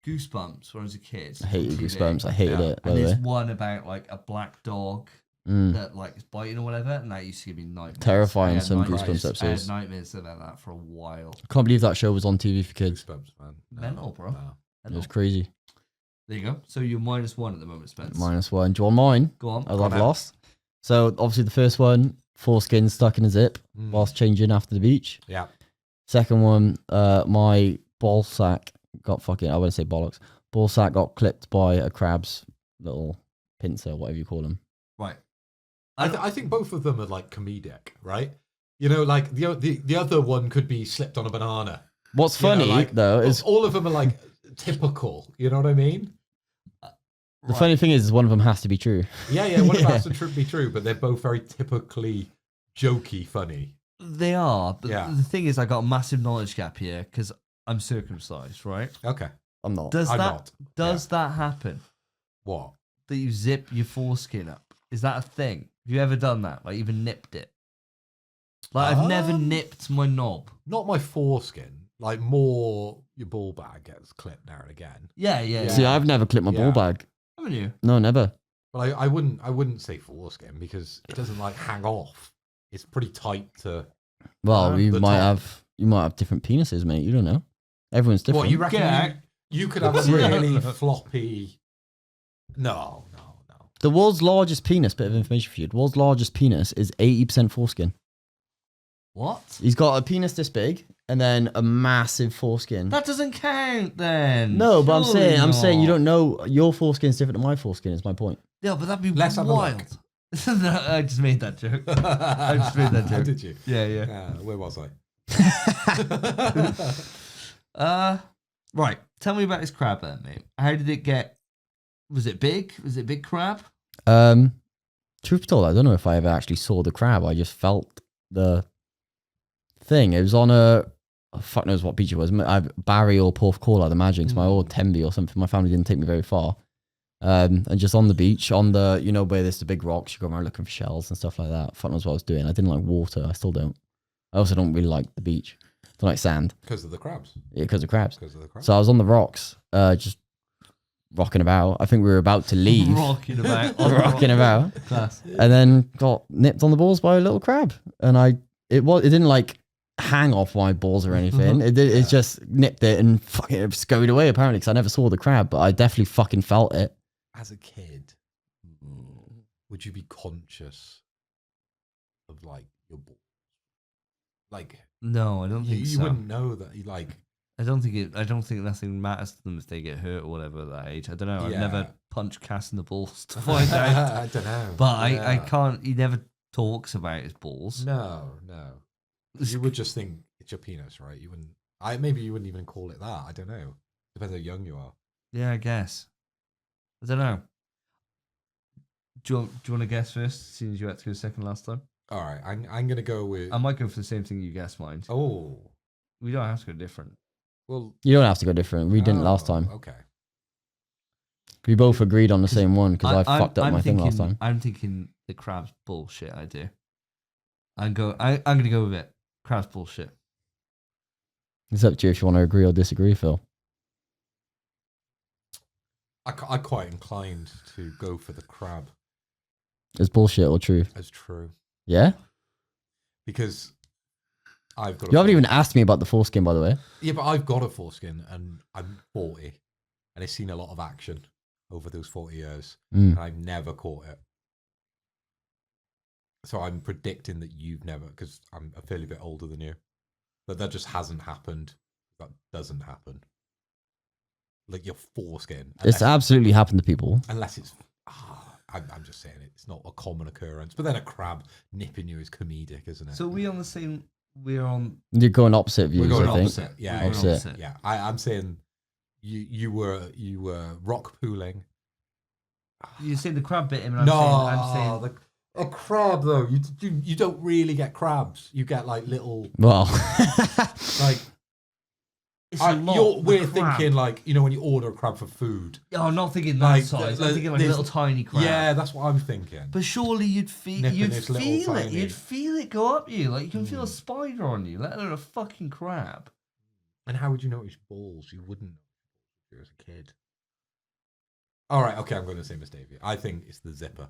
Goosebumps when I was a kid. I hated on TV. Goosebumps. I hated it. By And the there's way. one about like a black dog Mm. that like is biting or whatever, and that used to give me nightmares. Terrifying, I had some nightmares- Goosebumps I episodes. had nightmares about that for a while. Can't believe that show was on TV for kids. Goosebumps, man. Mental, bro. No. It was crazy. There you go. So you're -1 at the moment, Spence. -1. Do you want mine? Go on. As Go I've on. lost. So obviously the first one, foreskin stuck in a zip Mm. whilst changing after the beach. Yeah. Second one, my ball sack got fucking, I wouldn't say bollocks. Ball sack got clipped by a crab's little pincer, whatever you call them. Right. I think both of them are like comedic, right? You know, like the other one could be slipped on a banana. What's You know, funny like, though is all of them are like typical. You know what I mean? the funny thing is one of them has to be true. Yeah. One of Yeah. them has to be true, but they're both very typically jokey, funny. They are, but Yeah. the thing is, I got a massive knowledge gap here because I'm circumcised, right? Okay. I'm not. Does I'm that not. that happen? What? That you zip your foreskin up? Is that a thing? Have you ever done that? Like even nipped it? Like I've never nipped my knob. Not my foreskin. Like more your ball bag gets clipped now and again. Yeah. See, I've never clipped my ball Yeah. bag. Haven't you? No, never. But I wouldn't say foreskin because it doesn't like hang off. It's pretty tight to. Well, you the might top. have different penises, mate. You don't know. Everyone's different. What you reckon? Yeah. You could have a really floppy. No. The world's largest penis, bit of information for you. The world's largest penis is 80% foreskin. What? He's got a penis this big and then a massive foreskin. That doesn't count then. No, but Surely I'm saying you not. don't know. Your foreskin's different to my foreskin. Is my point. Yeah, but that'd be Let's have a wild. No, I just made that joke. I just made that joke. Did you? Yeah. Where was I? Right. Tell me about this crab then, mate. How did it get? Was it big? Was it big crab? Truth be told, I don't know if I ever actually saw the crab. I just felt the thing. It was on a fuck knows what beach it was. Barry or Porthcawl, I'd imagine, because my old Tenby or something. My family didn't take me very far. And just on the beach, on the, you know, where there's the big rocks, you go around looking for shells and stuff like that. Fuck knows what I was doing. I didn't like water. I still don't. I also don't really like the beach. I don't like sand. Because of the crabs. Yeah, because of crabs. Because of the crabs. So I was on the rocks, just rocking about. I think we were about to leave. Rocking about. Rocking about. Class. And then got nipped on the balls by a little crab. And it didn't like hang off my balls or anything. It just nipped it and fucking it scurried away apparently because I never saw the crab, but I definitely fucking felt it. As a kid, would you be conscious of like your balls? Like, No, I don't think you so. wouldn't know that. You like, I don't think nothing matters to them if they get hurt or whatever at that age. I don't know. I've never punched Cass in the balls to find out. I don't know. But I can't. He never talks about his balls. No. You would just think it's your penis, right? You wouldn't. Maybe you wouldn't even call it that. I don't know. Depends how young you are. Yeah, I guess. I don't know. Do you want to guess first, seeing as you had to go second last time? All right, I'm gonna go with. I might go for the same thing you guessed, mind. Oh, We don't have to go different. well, You don't have to go different. We didn't last time. Okay. We both agreed on the same one because I fucked up my thing last time. I'm thinking the crab's bullshit. I do. I'm gonna go with it. Crab's bullshit. It's up to you if you want to agree or disagree, Phil. I'm quite inclined to go for the crab It's bullshit or truth? as true Yeah? because I've got. You haven't even asked me about the foreskin, by the way. Yeah, but I've got a foreskin and I'm 40, and I've seen a lot of action over those 40 years, and I've never caught it. So I'm predicting that you've never, because I'm a fairly bit older than you, but that just hasn't happened. That doesn't happen. Like your foreskin. It's absolutely happened to people. Unless it's, I'm just saying it's not a common occurrence. But then a crab nipping you is comedic, isn't it? So we're on. You're going opposite views, We're going I think. opposite. Yeah, We're going opposite. yeah. I'm saying you were rock pooling. You say the crab bit him, and No, I'm saying a crab though. You don't really get crabs. You get like little Well, like. it's a lot. We're thinking like, you know, when you order a crab for food. Oh, I'm not thinking that Like, size. I'm thinking like a little tiny crab. Yeah, that's what I'm thinking. But surely you'd feel Nipping this little it. tiny- You'd feel it go up you. Like you can feel a spider on you, let alone a fucking crab. And how would you notice balls? You wouldn't know if you were a kid. All right, okay, I'm going to say Miss Davey. I think it's the zipper.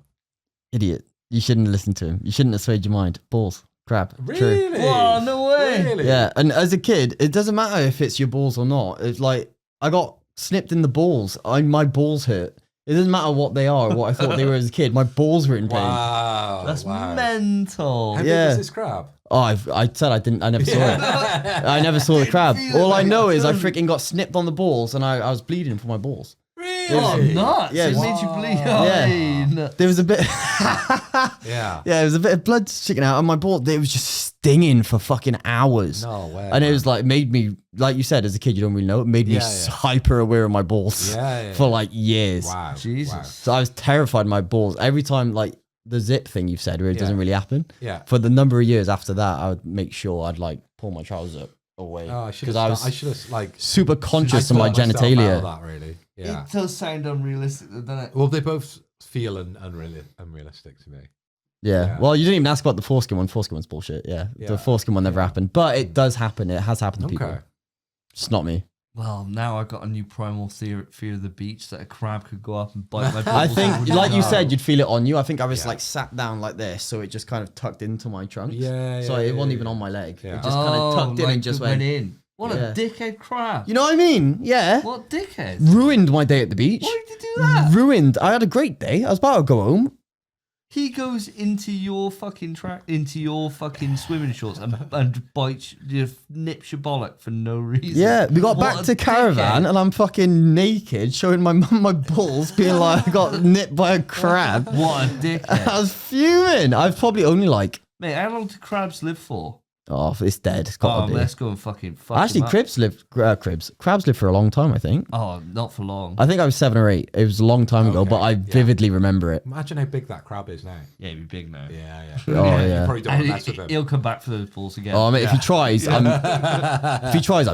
idiot. You shouldn't listen to him. You shouldn't have swayed your mind. Balls. Crab. True. Really? Whoa, no way. Really? Yeah, and as a kid, it doesn't matter if it's your balls or not. It's like, I got snipped in the balls. My balls hurt. It doesn't matter what they are or what I thought they were as a kid. My balls were in pain. Wow. That's wow. mental. How big Yeah. was this crab? Oh, I said I never saw it. I never saw the crab. All I know is I freaking got snipped on the balls and I was bleeding for my balls. Really? Oh, nuts. Yeah, It it's- made you bleed. Yeah. Oh, nuts. There was a bit... Yeah. Yeah, there was a bit of blood sticking out, and my ball, it was just stinging for fucking hours. No way. And it man. was like, made me, like you said, as a kid, you don't really know, it made me Yeah, yeah. hyper aware of my balls Yeah. for like years. Wow. Jesus. Wow. So I was terrified of my balls. Every time, like the zip thing you've said, where it doesn't really happen, Yeah. for the number of years after that, I would make sure I'd like pull my trousers up away. Oh, I should Because I was have like super conscious I of my thought myself out genitalia. of that really. Yeah. It does sound unrealistic, though, doesn't it? Well, they both feel unrealistic to me. Yeah. Yeah. Well, you didn't even ask about the foreskin one. Foreskin one's bullshit. Yeah. Yeah. The foreskin one never happened. But it does happen. It has happened to people. Okay. Just not me. Well, now I've got a new primal fear of the beach that a crab could go up and bite my balls. I think, wouldn't like you know. said, you'd feel it on you. I think I was Yeah. like sat down like this, so it just kind of tucked into my trunk. Yeah, So yeah, it wasn't yeah, even yeah. on my leg. Yeah. It just kind of tucked in like and just it went. in. What Yeah. a dickhead crab. You know what I mean? Yeah. What dickhead? Ruined my day at the beach. Why did you do that? Ruined. I had a great day. I was about to go home. He goes into your fucking swimming shorts and bites you, nips your bollock for no reason. Yeah, we got What back a to caravan dickhead. and I'm fucking naked, showing my mum my balls, being like, I got nipped by a crab. What a I dickhead. was fuming. I've probably only like, Mate, how long do crabs live for? Oh, it's dead. It's got to be. let's go and fuck Actually, him up. crabs lived for a long time, I think. Oh, not for long. I think I was 7 or 8. It was a long time ago, Okay, but I vividly remember it. Imagine how big that crab is now. Yeah, he'd be big now. Yeah. Oh, yeah. You probably don't want And to mess with him. he'll come back for those balls again. Oh, mate, if he tries, I'm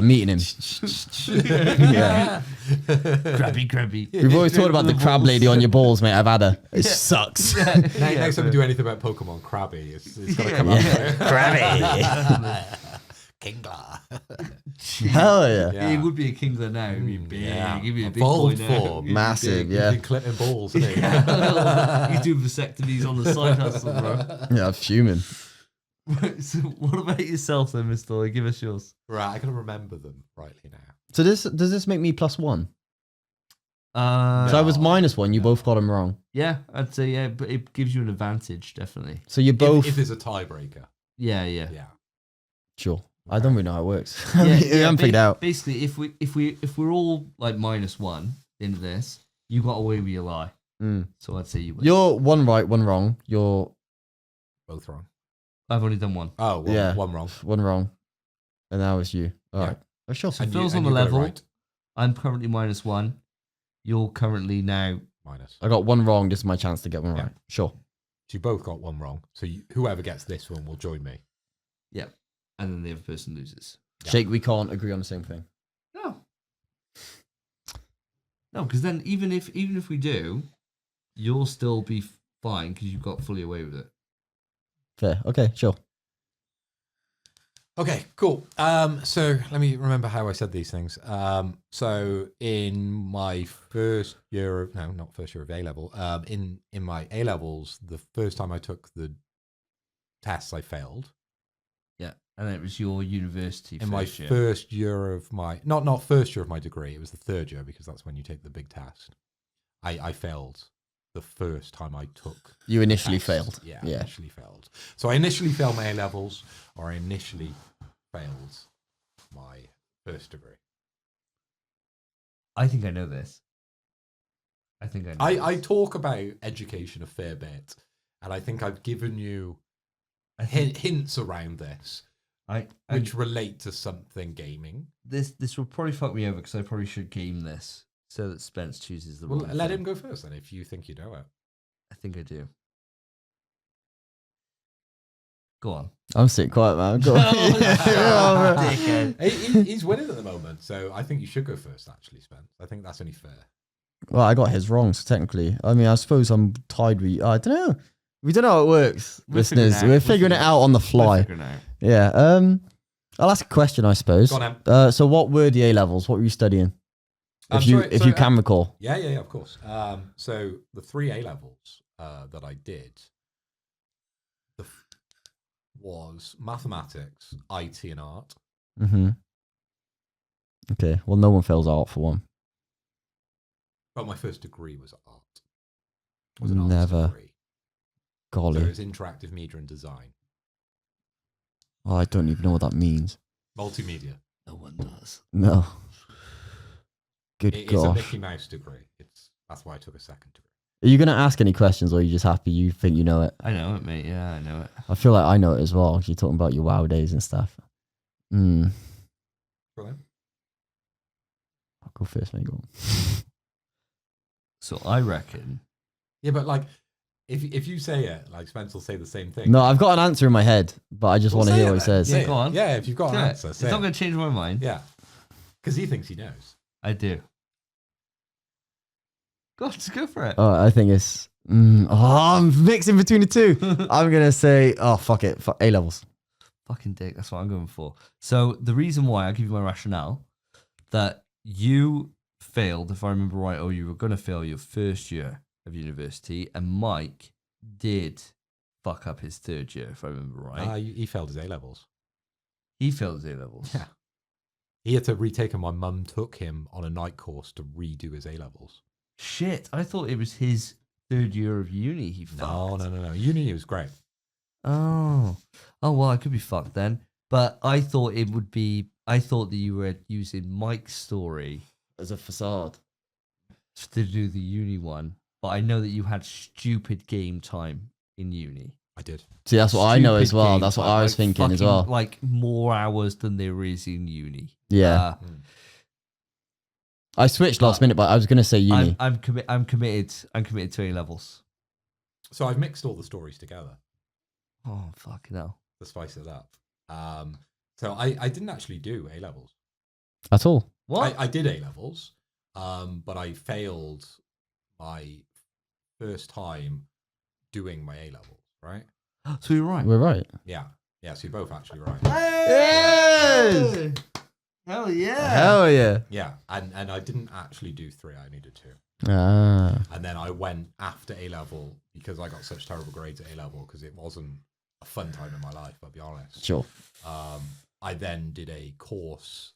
meeting him. Yeah. Grabby. We've always talked about the crab lady on your balls, mate. I've had her. It sucks. Next time we do anything about Pokemon, Krabby, it's going to come out. Crabby. Kingler. Hell yeah. Yeah. He would be a kingler now. He'd be big. Yeah. He'd be a big boy Evolved now. form. He'd be Massive, big. yeah. He's been clipping balls, isn't he? He's doing vasectomies on the side hustle, bro. Yeah, I'm fuming. So what about yourself then, Mr. Toy? Give us yours. Right, I got to remember them rightly now. So does this make me +1? Uh, So I was -1. You both got them wrong. yeah, I'd say yeah, but it gives you an advantage, definitely. So you're both If there's a tiebreaker. Yeah. Yeah. sure. I don't really know how it works. Yeah, I haven't figured out. Basically, if we're all like -1 into this, you got away with your lie. Mm. So I'd say you win. You're 1 right, 1 wrong. You're Both wrong. I've only done one. Oh, well, Yeah. one wrong. 1 wrong, and that was you. All Yeah. right. Oh, sure. So And Phil's you on the got it level. right. I'm currently -1. You're currently now. Minus. I got 1 wrong. This is my chance to get one Yeah. right. Sure. So you both got one wrong. So whoever gets this one will join me. Yeah. And then the other person loses. Yeah. Shake, we can't agree on the same thing. No. No, because then even if we do, you'll still be fine because you got fully away with it. Fair. Okay, sure. Okay, cool. So let me remember how I said these things. So in my first year of not first year of A level, in my A levels, the first time I took the tests, I failed. Yeah. And it was your university In my first year. first year of my not first year of my degree, it was the third year because that's when you take the big test. I failed the first time I took. You initially tests. failed. Yeah, Yeah. initially failed. So I initially failed my A levels, or I initially failed my first degree. I think I know this. I think I know. I talk about education a fair bit, and I think I've given you I think hints around this, which relate to something gaming. this will probably fuck me over because I probably should game this so that Spence chooses the Well, wrong let thing. him go first then, if you think you know it. I think I do. Go on. I'm sitting quiet, man. Go on. Dickhead. He's winning at the moment, so I think you should go first, actually, Spence. I think that's only fair. Well, I got his wrong, so technically. I mean, I suppose I'm tied with you. I don't know. We don't know how it works, We'll figure it listeners. out. We're figuring it out on the fly. We'll figure it out. Yeah. I'll ask a question, I suppose. Go on, Em. So what were the A levels? What were you studying? If Sorry, you can recall. Yeah, of course. So the 3 A levels that I did was mathematics, IT, and art. Mm-hmm. Okay. Well, no one fails art for one. But my first degree was art. It was an arts Never. degree. So Golly. it was interactive media and design. Oh, I don't even know what that means. Multimedia. No one does. No. Good It's a gosh. Mickey Mouse degree. That's why I took a second degree. Are you going to ask any questions, or are you just happy you think you know it? I know it, mate. Yeah, I know it. I feel like I know it as well, 'cause you're talking about your WoW days and stuff. Go on. I'll go first, mate. Go on. So I reckon. Yeah, but like, if you say it, like Spence will say the same thing. No, I've got an answer in my head, but I just Well, want to say hear it what he then. says. Yeah, Go on. Yeah, if you've got an Do it. answer, It's say not it. going to change my mind. Yeah, because he thinks he knows. I do. God, just go for it. Oh, I think it's. I'm mixing between the two. I'm gonna say, fuck it, fuck A levels. Fucking dick. That's what I'm going for. So the reason why, I'll give you my rationale, that you failed, if I remember right, or you were going to fail your first year of university, and Mike did fuck up his third year, if I remember right. He failed his A levels. He failed his A levels. Yeah. He had to retake, and my mum took him on a night course to redo his A levels. Shit, I thought it was his third year of uni he fucked. No. Uni was great. Oh, well, I could be fucked then. But I thought it would be. I thought that you were using Mike's story As a facade. to do the uni one. But I know that you had stupid game time in uni. I did. See, that's what I know as well. Stupid That's what games, I was like, thinking as fucking, well. Like more hours than there is in uni. Yeah. I switched last minute, but I was going to say uni. I'm committed to A levels. So I've mixed all the stories together Oh fucking hell! to spice it up. So I didn't actually do A levels. At all. What? I did A levels, but I failed my first time doing my A levels. Right? So you're right. We're right. Yeah. So you're both actually right. Yes! Hell yeah! Hell yeah. Yeah, and I didn't actually do 3. I needed 2. Ah. And then I went after A level because I got such terrible grades at A level because it wasn't a fun time in my life. I'll be honest. Sure. I then did a course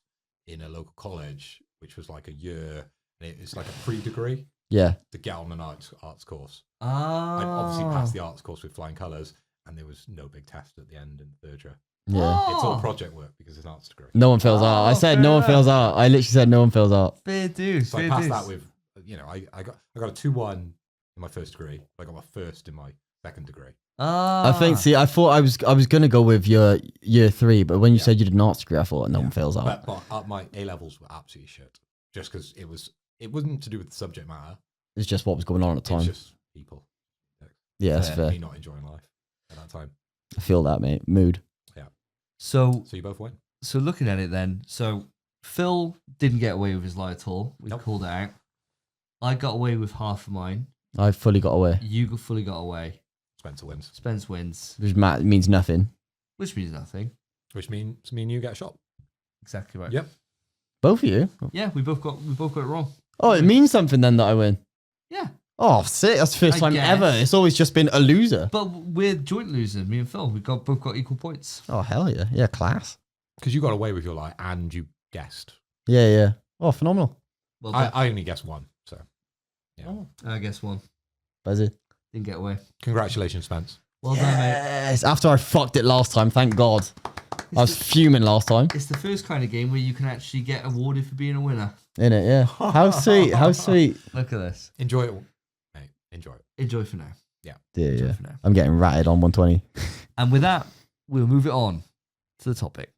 in a local college, which was like a year. And it was like a pre-degree Yeah. to get on an arts course. Ah. I obviously passed the arts course with flying colours, and there was no big test at the end in the 3rd year. Yeah. It's all project work because it's an arts degree. No one fills out. I said fair no one enough. fills out. I literally said no one fills out. Fair dues. So I passed that with, I got a 2-1 in my first degree. I got my first in my second degree. I think. See, I thought I was gonna go with your year 3, but when you said you did an arts degree, I thought no one fails out. But my A levels were absolutely shit. Just because it wasn't to do with the subject matter. It's just what was going on at the It's time. just people. Yeah, that's fair. Me not enjoying life at that time. I feel that, mate. Mood. So you both win. So looking at it then, so Phil didn't get away with his lie at all. We called it out. I got away with half of mine. I fully got away. You fully got away. Spencer wins. Spence wins. Which means nothing. Which means nothing. Which means me and you get a shot. Exactly right. Yep. Both of you? Yeah, we both got it wrong. Oh, it means something then that I win. Yeah. Oh, sick. That's the first I time guess. ever. It's always just been a loser. But we're joint losers, me and Phil. We both got equal points. Oh, hell yeah. Yeah, class. Because you got away with your lie and you guessed. Yeah. Oh, phenomenal. Well, I only guessed 1, so yeah. Oh, I guess 1. Buzzy. Didn't get away. Congratulations, Spence. Well done, mate. Yes. After I fucked it last time, thank God. I was fuming last time. It's the first kind of game where you can actually get awarded for being a winner. Innit, yeah. How sweet. How sweet. Look at this. Enjoy it, mate. Enjoy it. Enjoy for now. Yeah. For now. I'm getting ratted on 120. And with that, we'll move it on to the topic.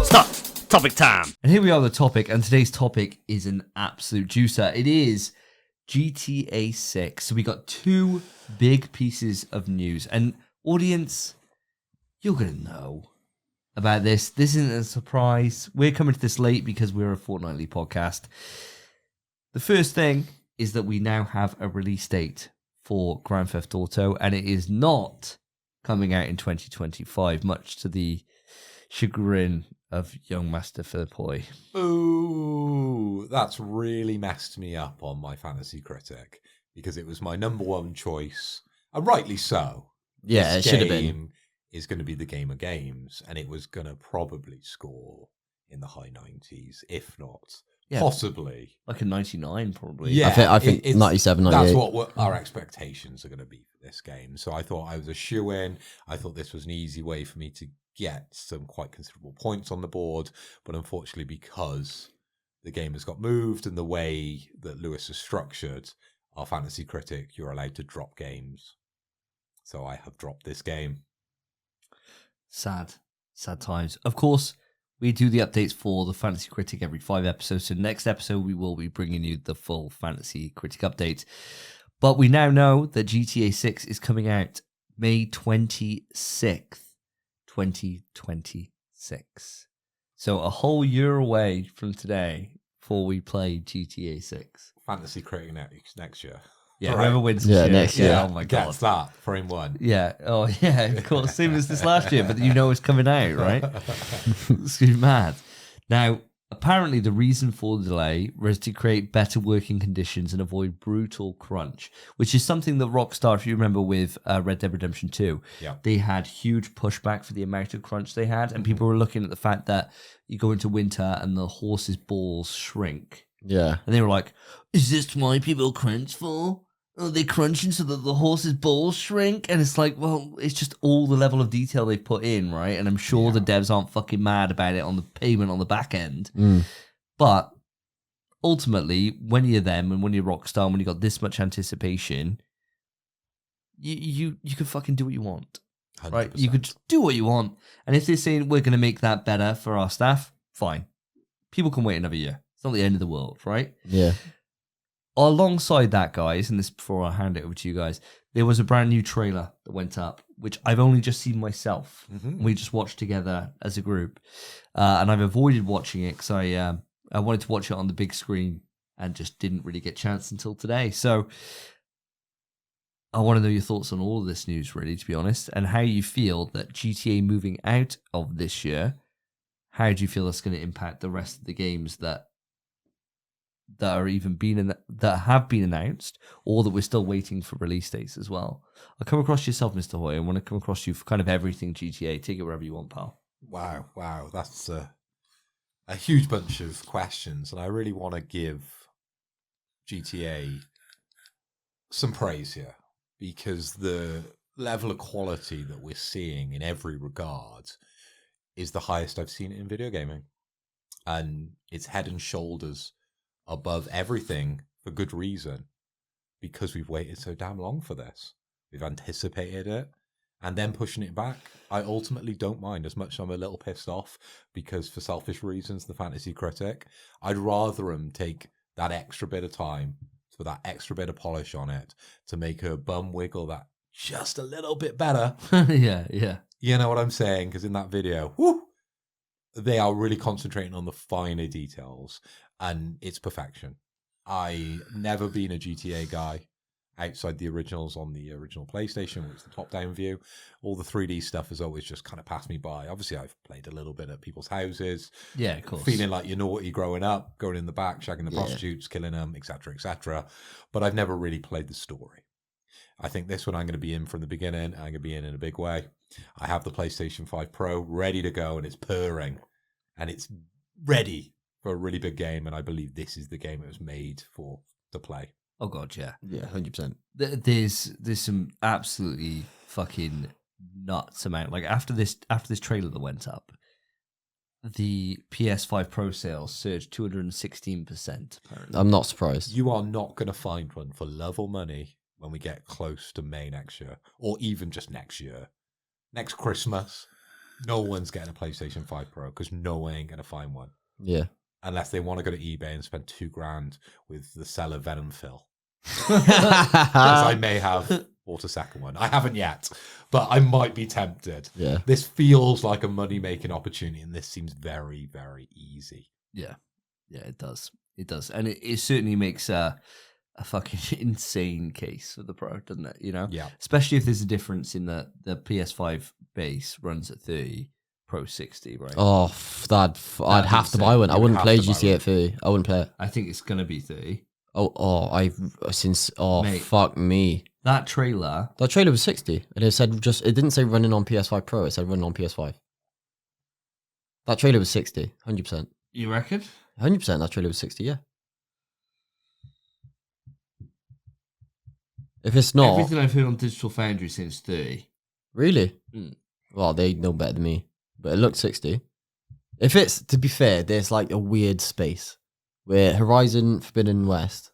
Stop! Topic time! And here we are, the topic, and today's topic is an absolute juicer. It is GTA 6. So we got 2 big pieces of news. And audience, you're going to know about this. This isn't a surprise. We're coming to this late because we're a fortnightly podcast. The first thing is that we now have a release date for Grand Theft Auto, and it is not coming out in 2025, much to the chagrin of young Master Philippoy. Ooh, that's really messed me up on my Fantasy Critic because it was my number 1 choice, and rightly so. Yeah, This it should have been. game is going to be the game of games, and it was going to probably score in the high 90s, if not possibly. Like a 99, probably. Yeah, I think 97, 98. That's what our expectations are going to be for this game. So I thought I was a shoo-in. I thought this was an easy way for me to get some quite considerable points on the board. But unfortunately, because the game has got moved and the way that Lewis is structured, our Fantasy Critic, you're allowed to drop games. So I have dropped this game. Sad times. Of course, we do the updates for the Fantasy Critic every 5 episodes. So next episode, we will be bringing you the full Fantasy Critic update. But we now know that GTA 6 is coming out May 26th, 2026. So a whole year away from today before we play GTA 6. Fantasy Critic next year. Yeah, Right. whoever wins this year. next year. Oh my God. Gets that frame 1. Yeah. Oh, yeah. Of course. Same as this last year, but you know it's coming out, right? It's gonna be mad. Now, apparently, the reason for the delay was to create better working conditions and avoid brutal crunch, which is something that Rockstar, if you remember with Red Dead Redemption 2, they had huge pushback for the amount of crunch they had, and people were looking at the fact that you go into winter and the horse's balls shrink. Yeah. And they were like, is this why people crunch for? oh, they're crunching so that the horse's balls shrink. And it's like, well, it's just all the level of detail they've put in, right? And I'm sure the devs aren't fucking mad about it on the payment on the back end. But ultimately, when you're them and when you're Rockstar and when you got this much anticipation, you can fucking do what you want. 100%. Right? You could just do what you want. And if they're saying we're going to make that better for our staff, fine. People can wait another year. It's not the end of the world, right? Yeah. Alongside that, guys, and this before I hand it over to you guys, there was a brand new trailer that went up, which I've only just seen myself. We just watched together as a group. And I've avoided watching it because I wanted to watch it on the big screen and just didn't really get a chance until today. So I want to know your thoughts on all of this news, really, to be honest, and how you feel that GTA moving out of this year, how do you feel that's going to impact the rest of the games that are that have been announced, or that we're still waiting for release dates as well? I'll come across yourself, Mr. Hoy. I want to come across you for kind of everything GTA. Take it wherever you want, pal. Wow. That's a huge bunch of questions, and I really want to give GTA some praise here, because the level of quality that we're seeing in every regard is the highest I've seen it in video gaming. And it's head and shoulders above everything for good reason, because we've waited so damn long for this. We've anticipated it, and then pushing it back, I ultimately don't mind, as much as I'm a little pissed off, because for selfish reasons, the fantasy critic, I'd rather them take that extra bit of time, for that extra bit of polish on it, to make her bum wiggle that just a little bit better. Yeah. You know what I'm saying? Because in that video, they are really concentrating on the finer details, and it's perfection. I never been a GTA guy outside the originals on the original PlayStation, which is the top-down view. All the 3D stuff has always just kind of passed me by. Obviously, I've played a little bit at people's houses. Yeah, of course. Feeling like you're naughty growing up, going in the back, shagging the prostitutes, killing them, etc., etc. But I've never really played the story. I think this one I'm going to be in from the beginning. I'm going to be in a big way. I have the PlayStation 5 Pro ready to go, and it's purring. And it's ready for a really big game, and I believe this is the game it was made for to play. Oh god, yeah. Yeah, 100%. There's some absolutely fucking nuts amount. Like after this trailer that went up, the PS5 Pro sales surged 216%. Apparently. I'm not surprised. You are not going to find one for love or money when we get close to May next year, or even just next year. Next Christmas, no one's getting a PlayStation 5 Pro, because no one ain't going to find one. Yeah. Unless they want to go to eBay and spend $2,000 with the seller Venom Phil. Because I may have bought a second one. I haven't yet, but I might be tempted. Yeah. This feels like a money-making opportunity, and this seems very, very easy. Yeah, it does. It does. And it certainly makes a fucking insane case for the Pro, doesn't it? You know? Yeah. Especially if there's a difference in the PS5 base runs at 30, Pro 60, right? Oh, I'd have to buy one. I wouldn't play GTA at 30. I wouldn't play it. I think it's going to be 30. Mate, fuck me. That trailer was 60. And it didn't say running on PS5 Pro, it said running on PS5. That trailer was 60, 100%. You reckon? 100% that trailer was 60, yeah. If it's not... Everything I've heard on Digital Foundry since 30. Really? Mm. Well, they know better than me. But it looked 60. If it's, to be fair, there's like a weird space where Horizon Forbidden West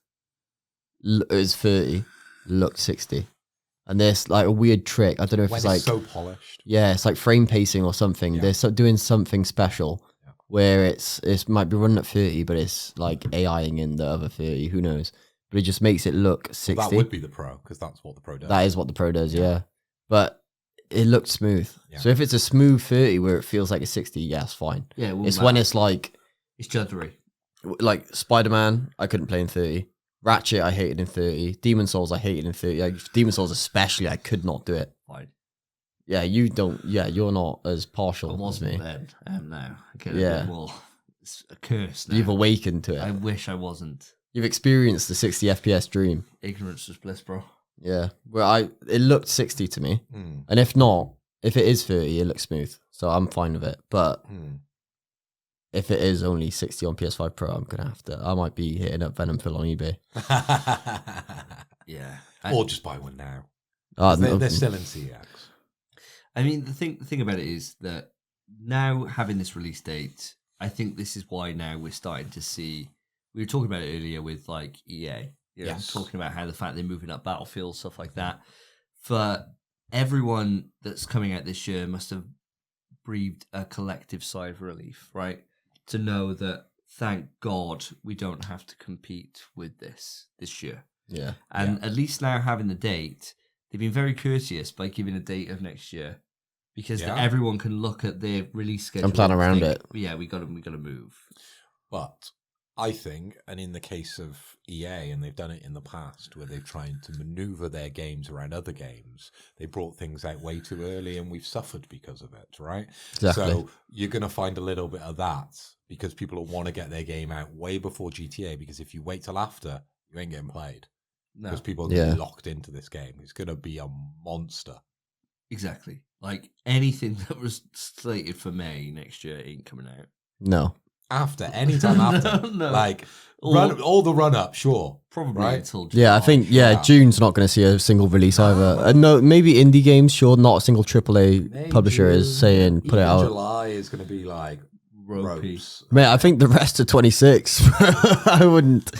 is 30, looked 60. And there's like a weird trick. I don't know if it's like... so polished. Yeah, it's like frame pacing or something. Yeah. They're doing something special where it might be running at 30, but it's like AIing in the other 30. Who knows? But it just makes it look 60. Well, that would be the Pro, because that's what the Pro does. That is what the Pro does, yeah. But it looked smooth. Yeah. So if it's a smooth 30 where it feels like a 60, yeah, it's fine. Yeah, it's when it's like... It's juddery. Like Spider-Man, I couldn't play in 30. Ratchet, I hated in 30. Demon Souls, I hated in 30. Like, Demon Souls especially, I could not do it. Fine. Yeah, you don't... Yeah, you're not as partial I as wasn't me. then. I am now. Okay, Yeah. Well, it's a curse now. You've awakened to it. I wish I wasn't. You've experienced the 60 FPS dream. Ignorance was bliss, bro. Yeah. Well, it looked 60 to me. Mm. And if not, if it is 30, it looks smooth. So I'm fine with it. But if it is only 60 on PS5 Pro, I might be hitting up Venom Phil on eBay. Yeah. Or just buy one now. Oh, They're still in CX. I mean, the thing about it is that now having this release date, I think this is why now we're starting to see. We were talking about it earlier with like EA, Yes. talking about how the fact they're moving up Battlefield, stuff like that. For everyone that's coming out this year, must have breathed a collective sigh of relief, right? To know that, thank God, we don't have to compete with this year. Yeah. And at least now having the date, they've been very courteous by giving a date of next year, because everyone can look at their release schedule And plan around think, it. Yeah, we got to move. But I think, and in the case of EA, and they've done it in the past, where they've tried to maneuver their games around other games, they brought things out way too early, and we've suffered because of it, right? Exactly. So you're going to find a little bit of that, because people will want to get their game out way before GTA, because if you wait till after, you ain't getting played. No, Because people are going to be locked into this game. It's going to be a monster. exactly. Like anything that was slated for May next year ain't coming out. No. Any time after. No. Like, all the run up, sure. Probably right? until July. Yeah, I think June's not going to see a single release either. No, maybe indie games, sure. Not a single AAA publisher is saying put it out. July is going to be like ropey. ropes. Mate, I think the rest of 26. I wouldn't.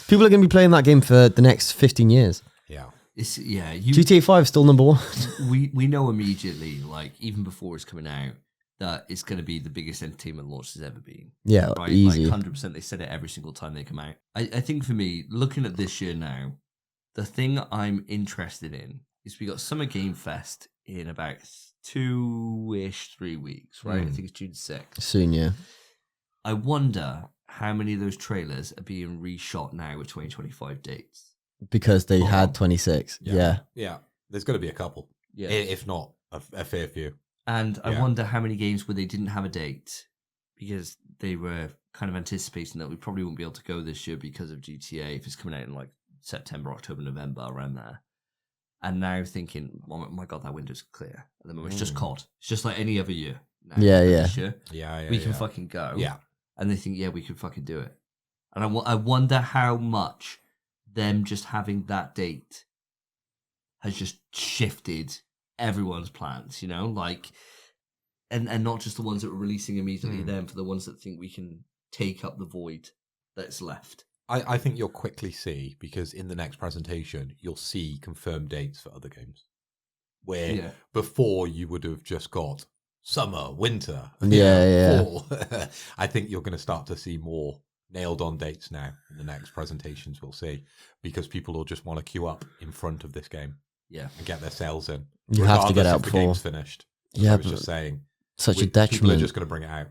People are going to be playing that game for the next 15 years. Yeah. GTA 5 is still number one. we know immediately, like even before it's coming out, that it's going to be the biggest entertainment launch there's ever been. Yeah, right? easy. Like 100%. They said it every single time they come out. I think for me, looking at this year now, the thing I'm interested in is we got Summer Game Fest in about 3 weeks, right? I think it's June 6th. Soon, yeah. I wonder how many of those trailers are being reshot now with 2025 dates. Because they had 26. Yeah. Yeah. There's going to be a couple. Yeah. If not a fair few. And I wonder how many games where they didn't have a date because they were kind of anticipating that we probably won't be able to go this year because of GTA if it's coming out in like September, October, November, around there. And now thinking, oh my God, that window's clear. At the moment, it's just COD. It's just like any other year. Now, this year, we can fucking go. Yeah. And they think, we could fucking do it. And I wonder how much them just having that date has just shifted everyone's plans, like, and not just the ones that were releasing immediately then, for the ones that think we can take up the void that's left. I think you'll quickly see, because in the next presentation, you'll see confirmed dates for other games. Where before you would have just got summer, winter, fall. I think you're going to start to see more nailed on dates now in the next presentations we'll see, because people will just want to queue up in front of this game and get their sales in. You have to get out if the before game's finished. Yeah, I was just saying, such a people are detriment. just going to bring it out.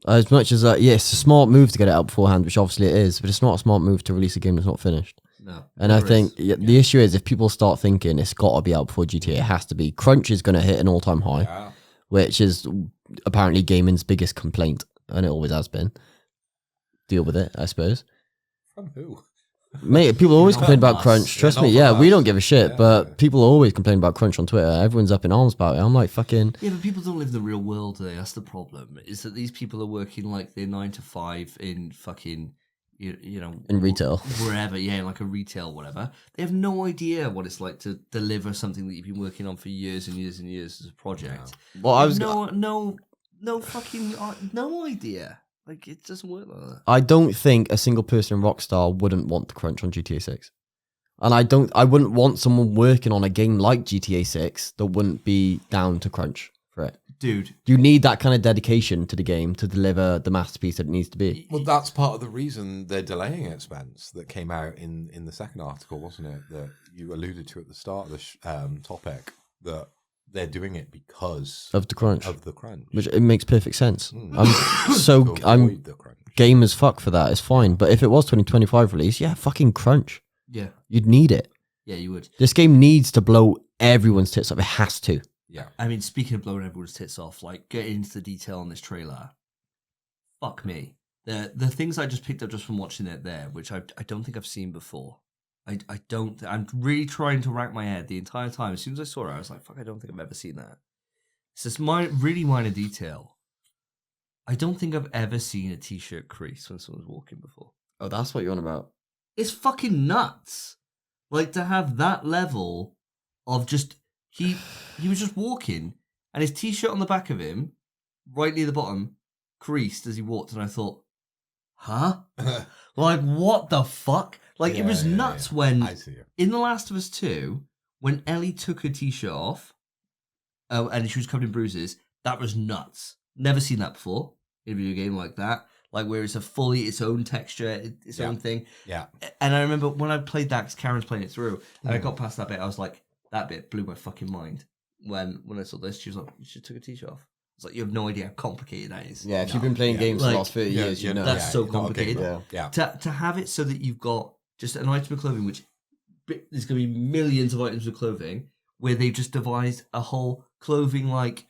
As much as it's a smart move to get it out beforehand, which obviously it is, but it's not a smart move to release a game that's not finished. No, and I think the issue is, if people start thinking it's got to be out before GTA, it has to be. Crunch is going to hit an all-time high, which is apparently gaming's biggest complaint, and it always has been. Deal with it, I suppose. From who? Mate, people always complain about crunch. Trust me, we don't give a shit, but people always complain about crunch on Twitter. Everyone's up in arms about it. I'm like, fucking... Yeah, but people don't live the real world, do they? That's the problem, is that these people are working like they're 9 to 5 in fucking, in retail. Wherever, like a retail, whatever. They have no idea what it's like to deliver something that you've been working on for years and years and years as a project. Yeah. Well, I was... No idea. Like, it doesn't work like that. I don't think a single person in Rockstar wouldn't want the crunch on GTA 6. And I wouldn't want someone working on a game like GTA 6 that wouldn't be down to crunch for it. Dude. You need that kind of dedication to the game to deliver the masterpiece that it needs to be. Well, that's part of the reason they're delaying it, Spence, that came out in the second article, wasn't it? That you alluded to at the start of the topic, that they're doing it because of the crunch. Which it makes perfect sense. I'm game as fuck for that. It's fine. But if it was 2025 release, fucking crunch. Yeah. You'd need it. Yeah, you would. This game needs to blow everyone's tits off. It has to. Yeah. I mean, speaking of blowing everyone's tits off, like, getting into the detail on this trailer, fuck me. The things I just picked up just from watching it there, which I don't think I've seen before. I'm really trying to rack my head the entire time. As soon as I saw it, I was like, fuck, I don't think I've ever seen that. It's this really minor detail. I don't think I've ever seen a t-shirt crease when someone's walking before. Oh, that's what you're on about. It's fucking nuts. Like, to have that level of just... He was just walking, and his T-shirt on the back of him, right near the bottom, creased as he walked, and I thought, huh? Like, what the fuck? Like, it was nuts when, in The Last of Us 2, when Ellie took her T-shirt off, and she was covered in bruises, that was nuts. Never seen that before in a video game like that. Like, where it's a fully its own texture, its own thing. Yeah. And I remember when I played that, because Karen's playing it through, and I got past that bit, I was like, that bit blew my fucking mind. When I saw this, she was like, you should took a T-shirt off. It's like, you have no idea how complicated that is. Yeah, if you've been playing games for the last 30 years, you know. That's so complicated. To have it so that you've got just an item of clothing, which there's going to be millions of items of clothing, where they've just devised a whole clothing, like,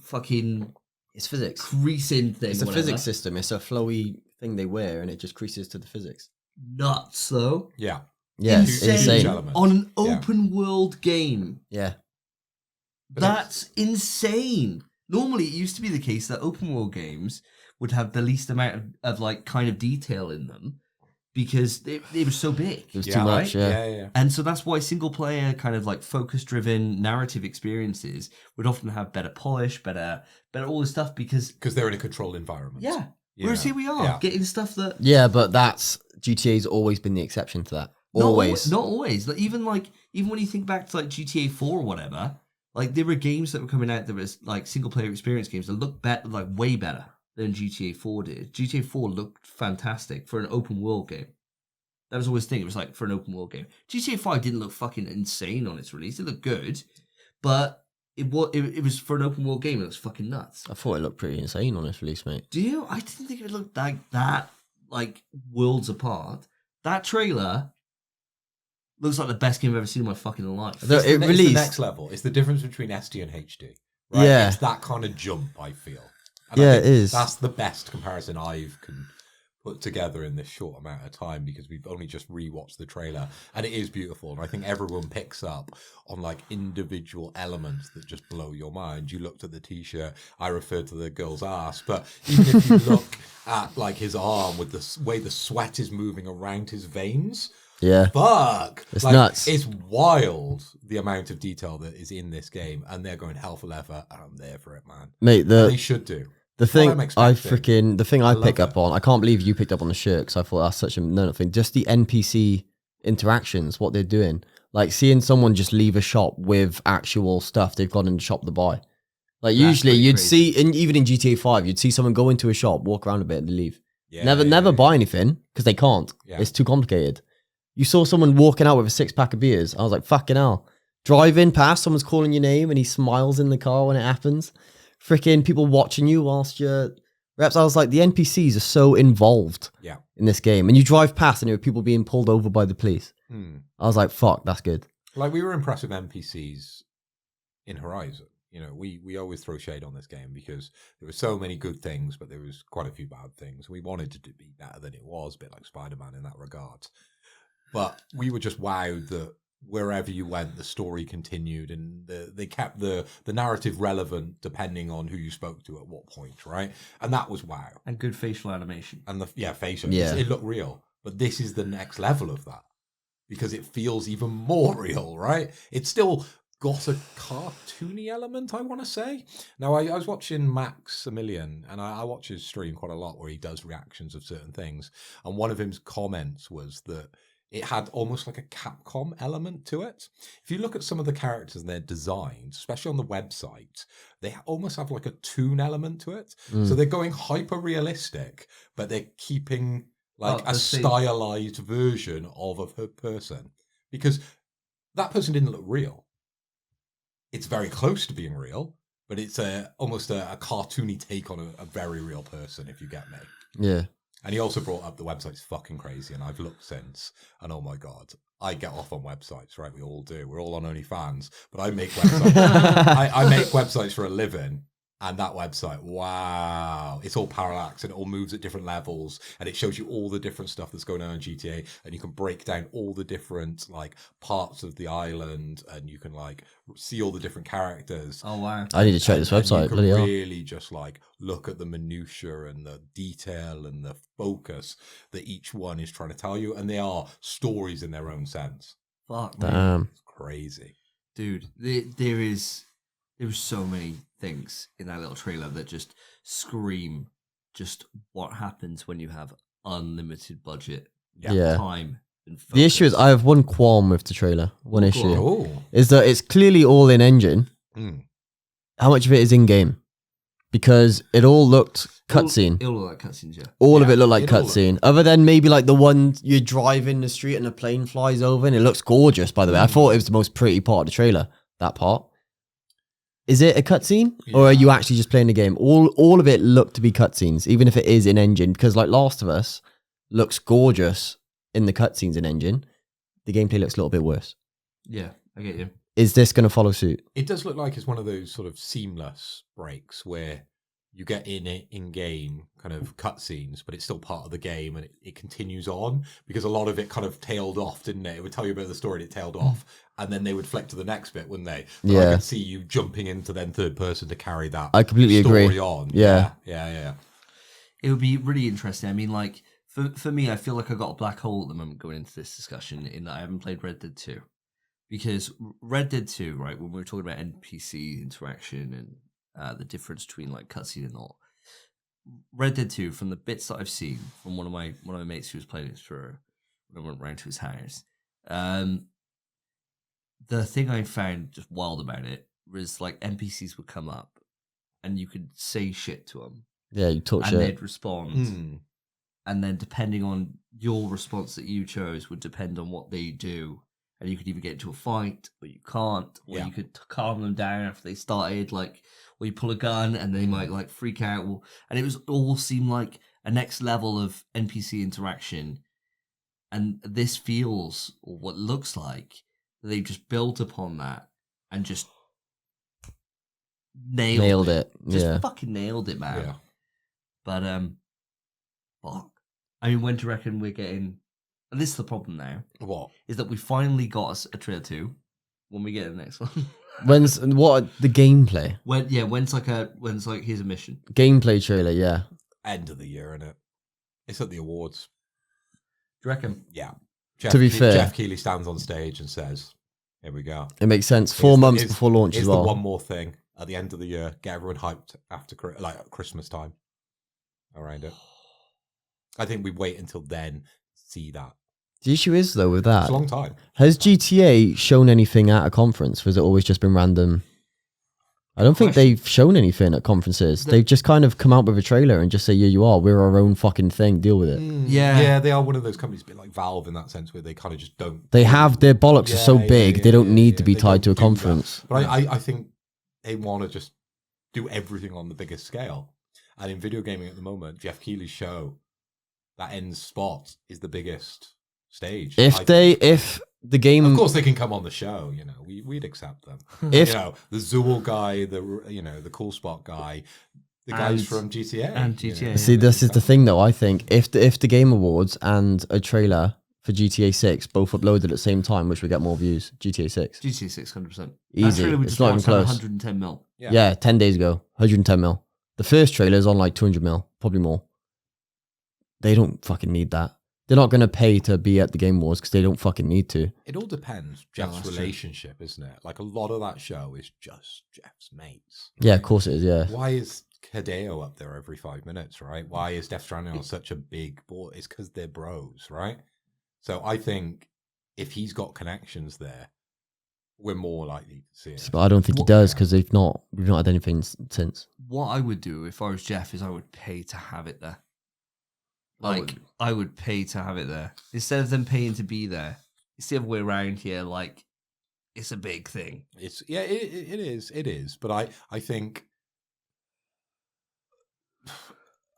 fucking... It's physics. Creasing thing. It's a physics system. It's a flowy thing they wear, and it just creases to the physics. Nuts, though. Yeah. Yeah, insane. On an open world game. Yeah. That's insane. Normally, it used to be the case that open world games would have the least amount of like, kind of detail in them because it was so big. It was too much, yeah. And so that's why single player kind of like focus-driven narrative experiences would often have better polish, better all this stuff because they're in a controlled environment. Yeah. Whereas here we are getting stuff that... Yeah, but GTA's always been the exception to that. Always. Not always. Even when you think back to like GTA 4 or whatever, like there were games that were coming out that was like single player experience games that looked better, like way better than GTA 4 did. GTA 4 looked fantastic for an open world game. That was always the thing. It was like for an open world game. GTA 5 didn't look fucking insane on its release. It looked good, but it was for an open world game. It was fucking nuts. I thought it looked pretty insane on its release, mate. Do you? I didn't think it looked like that, like worlds apart. That trailer looks like the best game I've ever seen in my fucking life. It's the next level. It's the difference between SD and HD. Right? Yeah. It's that kind of jump, I feel. And yeah, I think it is. That's the best comparison I can put together in this short amount of time because we've only just rewatched the trailer and it is beautiful. And I think everyone picks up on like individual elements that just blow your mind. You looked at the T-shirt, I referred to the girl's ass, but even if you look at like his arm with the way the sweat is moving around his veins, fuck, it's like, nuts. It's wild the amount of detail that is in this game, and they're going hell for leather, and I'm there for it, man. Mate, they should do. The thing I pick up on, I can't believe you picked up on the shirt because I thought that's such a no thing. Just the NPC interactions, what they're doing, like seeing someone just leave a shop with actual stuff they've gone in the shop to buy. Like usually you'd see, even in GTA 5, you'd see someone go into a shop, walk around a bit, and leave. Never buy anything because they can't. It's too complicated. You saw someone walking out with a 6-pack of beers. I was like, fucking hell. Driving past, someone's calling your name and he smiles in the car when it happens. Freaking people watching you whilst you're reps. I was like, the NPCs are so involved in this game. And you drive past and there were people being pulled over by the police. I was like, fuck, that's good. Like, we were impressed with NPCs in Horizon. You know, we always throw shade on this game because there were so many good things, but there was quite a few bad things. We wanted it to be better than it was, a bit like Spider-Man in that regard. But we were just wowed that wherever you went, the story continued, and they kept the narrative relevant depending on who you spoke to at what point, right? And that was wow. And good facial animation. And facial. Yeah. It looked real. But this is the next level of that because it feels even more real, right? It's still got a cartoony element, I want to say. Now, I was watching Maximilian, and I watch his stream quite a lot where he does reactions of certain things. And one of his comments was that it had almost like a Capcom element to it. If you look at some of the characters and their designs, especially on the website, they almost have like a toon element to it. So they're going hyper realistic, but they're keeping like a stylized version of a person because that person didn't look real. It's very close to being real, but it's almost a cartoony take on a very real person, if you get me. Yeah. And he also brought up the website's fucking crazy, and I've looked since, and oh my god, I get off on websites, right? We all do. We're all on OnlyFans, but I make websites. I make websites for a living, And that website, wow, it's all parallax and it all moves at different levels, and it shows you all the different stuff that's going on in GTA, and you can break down all the different like parts of the island, and you can like see all the different characters. Oh wow! I need to check this website. You can Bloody hell. really just like look at the minutiae and the detail and the focus that each one is trying to tell you, and they are stories in their own sense. Fuck, man. Damn. It's crazy, Dude. There was so many things in that little trailer that just scream just what happens when you have unlimited budget, Yeah. time, and focus. The issue is, I have one qualm with the trailer. One Oh, issue Oh, is that it's clearly all in engine. How much of it is in game? Because it all looked cutscene. It all look like cutscenes, yeah. All of it looked like it all cutscene. Other than maybe like the one you drive in the street and a plane flies over, and it looks gorgeous. By the way, I thought it was the most pretty part of the trailer. That part. Is it a cutscene, or are you actually just playing the game? All of it looked to be cutscenes, even if it is in engine. Because like Last of Us looks gorgeous in the cutscenes in engine, the gameplay looks a little bit worse. Yeah, I get you. Is this going to follow suit? it does look like it's one of those sort of seamless breaks where you get in game kind of cutscenes, but it's still part of the game, and it continues on, because a lot of it kind of tailed off, didn't it? It would tell you about the story, and it tailed off, and then they would flick to the next bit, wouldn't they? But I Yeah. could see you jumping into then third person to carry that. I completely story agree. on. Yeah. Yeah. It would be really interesting. I mean, like, for me, I feel like I got a black hole at the moment going into this discussion, in that I haven't played Red Dead 2. Because Red Dead 2, right, when we were talking about NPC interaction and the difference between like cutscene and all, Red Dead 2, from the bits that I've seen from one of my mates who was playing it through when I went round to his house, the thing I found just wild about it was like NPCs would come up and you could say shit to them Yeah, you talk and shit. they'd respond. Mm. And then depending on your response that you chose would depend on what they do. And you could either get into a fight, or you can't, or you could calm them down after they started, like, or you pull a gun and they might like freak out. And it was all seemed like a next level of NPC interaction. And this feels, or what looks like, they've just built upon that and just nailed it. Just fucking nailed it, man. Yeah. But fuck. I mean, when do you reckon we're getting? And this is the problem now. What? Is that we finally got us a trailer 2 when we get the next one. What the gameplay? When's like here's a mission. Gameplay trailer, yeah. End of the year, innit? It's at the awards. Do you reckon? Yeah. To be fair, Jeff Keighley stands on stage and says, "Here we go." it makes sense. 4 months before launch as Here's well. the one more thing at the end of the year. Get everyone hyped after like Christmas time around it. I think we wait until then to see that. The issue is though with that, It's a long time. has GTA shown anything at a conference? Or has it always just been random? I don't think they've shown anything at conferences. They've just kind of come out with a trailer and just say, "Yeah, you are. We're our own fucking thing. Deal with it." Yeah, they are one of those companies, a bit like Valve in that sense, where they kind of just don't. They have their bollocks are so big, they don't need to be They tied to a don't do that. conference. But I think they want to just do everything on the biggest scale. And in video gaming at the moment, Jeff Keighley's show, that end spot, is the biggest stage. If the game, of course, they can come on the show. You know, we'd accept them. If- you know, the Zool guy, the Cool Spot guy, the guys from GTA and GTA. see, this is the thing though. I think if the Game Awards and a trailer for GTA 6 both uploaded at the same time, which would get more views. GTA 6, GTA 6, 100%. Easy. It's not even close. 110 mil. Yeah, 10 days ago, 110 mil. The first trailer is on like 200 mil, probably more. They don't fucking need that. They're not going to pay to be at the Game Awards because they don't fucking need to. It all depends. Jeff's that's relationship, isn't it? Like a lot of that show is just Jeff's mates. Yeah, of course it is, yeah. Why is Hideo up there every 5 minutes, right? Why is Death Stranding on such a big board? It's because they're bros, right? So I think if he's got connections there, we're more likely to see it. But I don't think he does because we've not had anything since. What I would do if I was Jeff is I would pay to have it there. Like, I would pay to have it there. Instead of them paying to be there, it's the other way around here. Like, it's a big thing. It is. But I think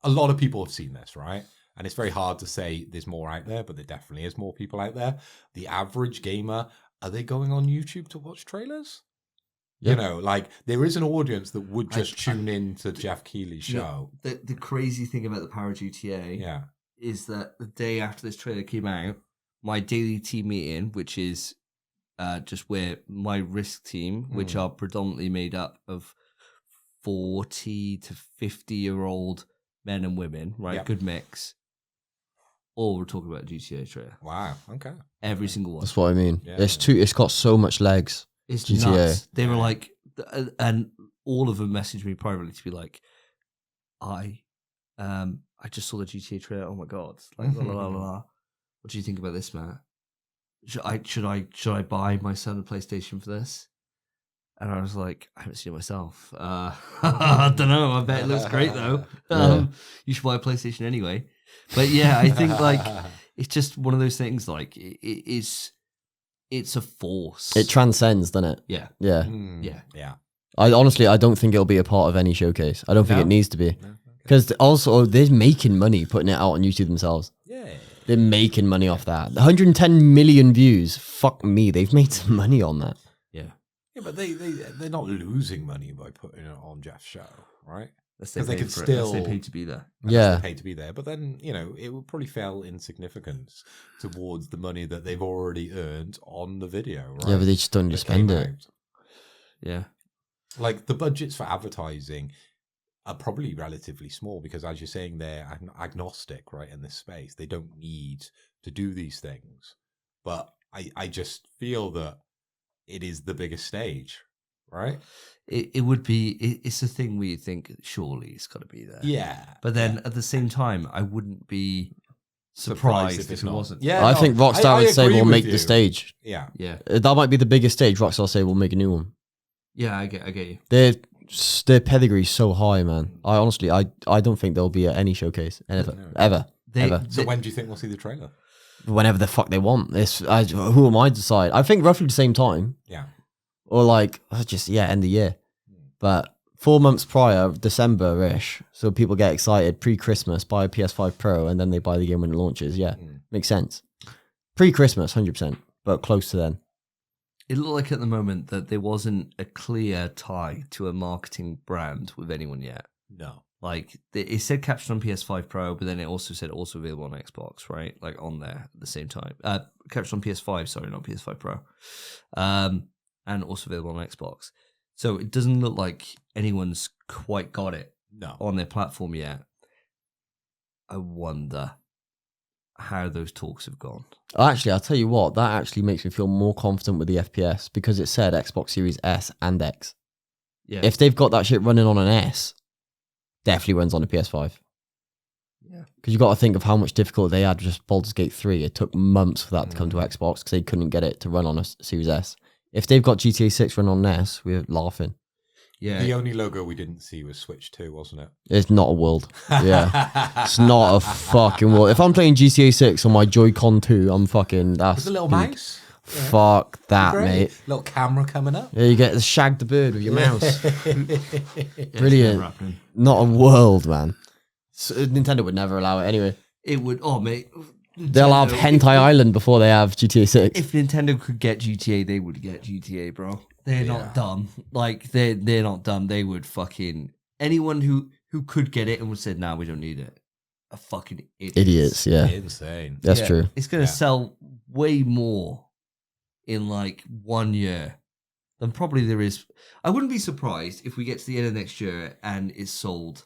a lot of people have seen this, right? And it's very hard to say there's more out there, but there definitely is more people out there. The average gamer, are they going on YouTube to watch trailers? You know, like there is an audience that would just tune in to Jeff Keighley's show. The crazy thing about the Power GTA is that the day after this trailer came out, my daily team meeting, which is just where my risk team, which are predominantly made up of 40 to 50-year-old men and women, right? Yep. Good mix. All we're talking about GTA trailer. Wow. Okay. Every single one. That's what I mean. Yeah. It's got so much legs. It's GTA. nuts. They were like, and all of them messaged me privately to be like, I just saw the GTA trailer. Oh my god! Like, la, la, la, la. What do you think about this, Matt? Should I buy my son a PlayStation for this? And I was like, I haven't seen it myself. I don't know. I bet it looks great though. You should buy a PlayStation anyway. But yeah, I think like it's just one of those things. Like it's a force. It transcends, doesn't it? Yeah. Yeah. Yeah. I honestly, I don't think it'll be a part of any showcase. I don't think it needs to be. Because also, they're making money putting it out on YouTube themselves. Yeah. They're making money off that. 110 million views. Fuck me. They've made some money on that. Yeah. Yeah, but they're not losing money by putting it on Jeff's show, right? Because they could still they pay to be there. Yeah. Pay to be there, but then it would probably fail in significance towards the money that they've already earned on the video, right? Yeah, but they just don't need to spend it. Yeah. Like the budgets for advertising are probably relatively small because, as you're saying, they're agnostic, right? In this space, they don't need to do these things. But I just feel that it is the biggest stage, right? It would be. It's a thing where you think surely it's got to be there. Yeah. But then at the same time, I wouldn't be surprised if it not. wasn't. Yeah, I think Rockstar would say we'll make the stage. Yeah. Yeah. That might be the biggest stage. Rockstar say we'll make a new one. Yeah, I get you. Their pedigree's so high, man. I honestly, I don't think there'll be at any showcase ever. So when do you think we'll see the trailer? Whenever the fuck they want. Who am I to decide? I think roughly the same time. Yeah. Or like end of year. But 4 months prior, December-ish, so people get excited pre-Christmas, buy a PS5 Pro, and then they buy the game when it launches. Yeah, makes sense. Pre-Christmas, 100%, but close to then. It looked like at the moment that there wasn't a clear tie to a marketing brand with anyone yet. No. Like, it said captured on PS5 Pro, but then it also said also available on Xbox, right? Like, on there at the same time. Captured on PS5, sorry, not PS5 Pro. And also available on Xbox. So it doesn't look like anyone's quite got it on their platform yet. I wonder how those talks have gone. Actually, I'll tell you what, that actually makes me feel more confident with the FPS because it said Xbox Series S and X. Yeah. If they've got that shit running on an S, definitely runs on a PS5. Yeah. Because you got to think of how much difficult they had with just Baldur's Gate 3. It took months for that to come to Xbox because they couldn't get it to run on a Series S. If they've got GTA 6 run on NES, we're laughing. Yeah. The only logo we didn't see was Switch 2, wasn't it? It's not a world. Yeah. It's not a fucking world. If I'm playing GTA 6 on my Joy-Con 2, I'm fucking... There's a little mouse. Fuck that, Great. mate. Little camera coming up. Yeah, you get to shag the bird with your mouse. Brilliant. It's never Not a world, man. So, Nintendo would never allow it anyway. It would... Oh, mate. They'll have Hentai Island before they have GTA 6. If Nintendo could get GTA, they would get GTA, bro. They're not dumb. Like, they're not dumb. They would fucking... Anyone who could get it and would say, nah, we don't need it. A fucking Idiots, yeah. Insane. That's true. It's going to sell way more in like 1 year than probably there is. I wouldn't be surprised if we get to the end of next year and it's sold,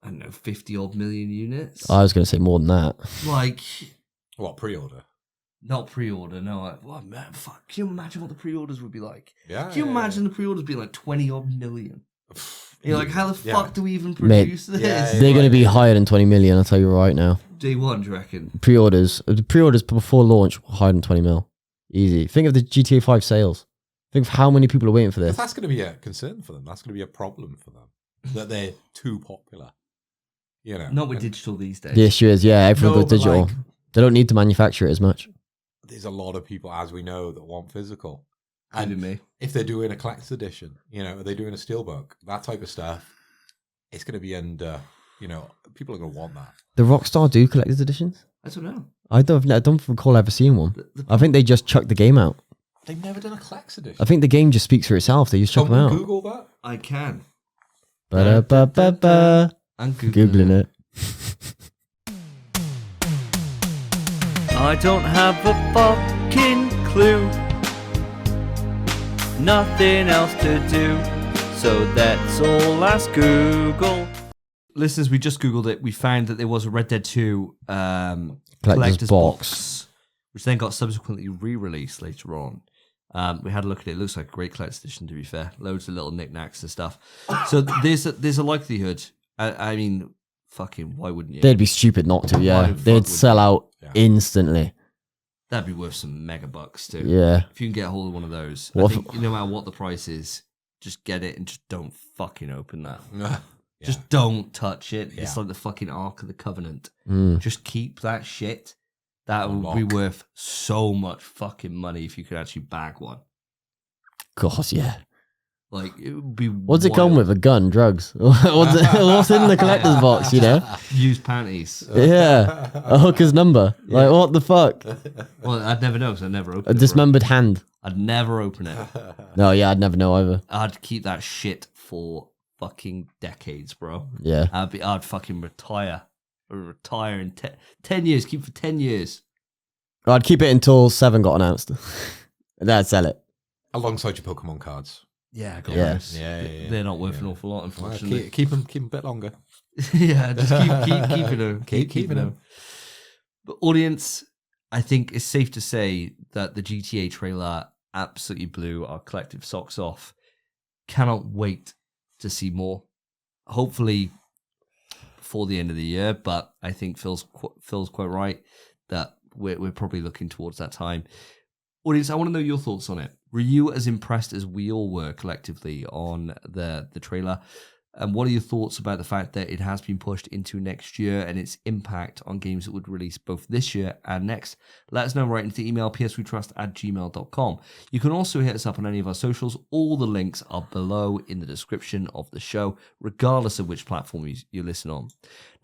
I don't know, 50 odd million units. I was going to say more than that. Like... What, pre-order? Not pre-order, no. What, man, fuck. Can you imagine what the pre-orders would be like? Yeah. Can you imagine the pre-orders being like 20 odd million? You're like, how the Yeah. fuck do we even Mate, produce this? yeah, They're going to be higher than 20 million, I'll tell you right now. Day one, do you reckon? The pre-orders before launch were higher than 20 mil. Easy. Think of the GTA 5 sales. Think of how many people are waiting for this. But that's going to be a concern for them. That's going to be a problem for them. That they're too popular. You know. Not with digital these days. The issue is, everyone No, goes but digital. like- They don't need to manufacture it as much. There's a lot of people, as we know, that want physical. Including And me. if they're doing a collector's edition, are they doing a steelbook? That type of stuff, it's going to be under, people are going to want that. The Rockstar do collector's editions? I don't know. I don't recall ever seeing one. I think they just chucked the game out. They've never done a collector's edition. I think the game just speaks for itself. They just check them out. Google that. I can. Ba-da-ba-ba-ba. I'm Googling it. I don't have a fucking clue. Nothing else to do, so that's all ask Google. Listeners, we just Googled it. We found that there was a Red Dead 2 Collector's box, which then got subsequently re-released later on. We had a look at it. It looks like a great collector's edition, to be fair. Loads of little knickknacks and stuff. So there's a likelihood. I mean, fucking, why wouldn't you? They'd be stupid not to, Why yeah. the fuck They'd would sell out instantly. That'd be worth some mega bucks too. Yeah. If you can get a hold of one of those. What I think no matter what the price is, just get it and just don't fucking open that. Just don't touch it. It's like the fucking Ark of the Covenant. Just keep that shit. That would be worth so much fucking money if you could actually bag one. God, yeah. Like, it would be What's it come with? A gun, drugs? What's in the collector's box, you know? Used panties. Yeah. A hooker's number. Like, what the fuck? Well, I'd never know because I'd never opened A it. dismembered hand. I'd never open it. No, yeah, I'd never know either. I'd keep that shit for fucking decades, bro. Yeah. I'd fucking retire in 10 years. Keep it for 10 years. I'd keep it until 7 got announced. And then I'd sell it. Alongside your Pokemon cards. Yeah, Yeah. Yeah. They're not worth an awful lot, unfortunately. Keep them a bit longer. Yeah, just keep keeping them. Keep keeping them. But audience, I think it's safe to say that the GTA trailer absolutely blew our collective socks off. Cannot wait to see more. Hopefully before the end of the year, but I think Phil's quite right that we're probably looking towards that time. Audience, I want to know your thoughts on it. Were you as impressed as we all were collectively on the trailer? And what are your thoughts about the fact that it has been pushed into next year and its impact on games that would release both this year and next? Let us know right into the email pswetrust@gmail.com. You can also hit us up on any of our socials. All the links are below in the description of the show, regardless of which platform you listen on.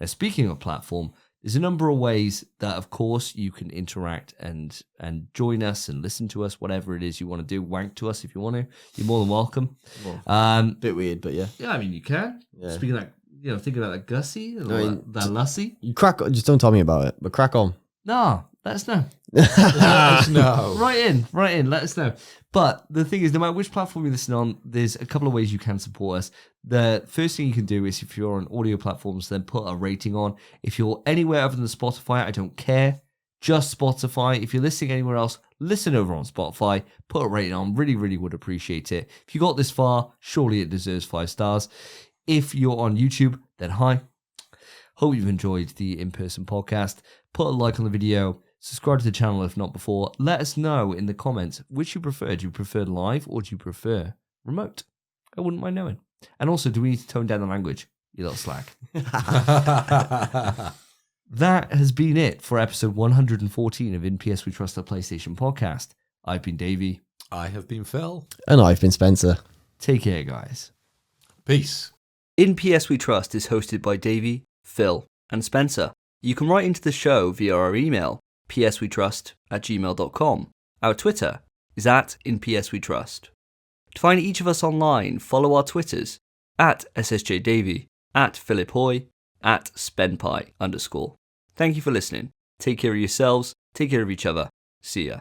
Now, speaking of platform, there's a number of ways that, of course, you can interact and join us and listen to us, whatever it is you want to do. Wank to us if you want to. You're more than welcome. Bit weird, but yeah. Yeah, I mean, you can. Yeah. Speaking of that, thinking about that Gussie, that Lussie. You just don't tell me about it, but crack on. No, let us know. No. Right in, let us know. But the thing is, no matter which platform you listen on, there's a couple of ways you can support us. The first thing you can do is if you're on audio platforms, then put a rating on. If you're anywhere other than Spotify, I don't care. Just Spotify. If you're listening anywhere else, listen over on Spotify. Put a rating on. Really, really would appreciate it. If you got this far, surely it deserves 5 stars. If you're on YouTube, then hi. Hope you've enjoyed the in-person podcast. Put a like on the video. Subscribe to the channel if not before. Let us know in the comments which you prefer. Do you prefer live or do you prefer remote? I wouldn't mind knowing. And also, do we need to tone down the language? You little slack. That has been it for episode 114 of In PS We Trust Our PlayStation podcast. I've been Davey. I have been Phil. And I've been Spencer. Take care, guys. Peace. In PS We Trust is hosted by Davey, Phil, and Spencer. You can write into the show via our email, pswetrust@gmail.com. Our Twitter is @InPSWeTrust. To find each of us online, follow our Twitters, @SSJDavey, @PhilipHoy, @SpenPie_. Thank you for listening. Take care of yourselves, take care of each other. See ya.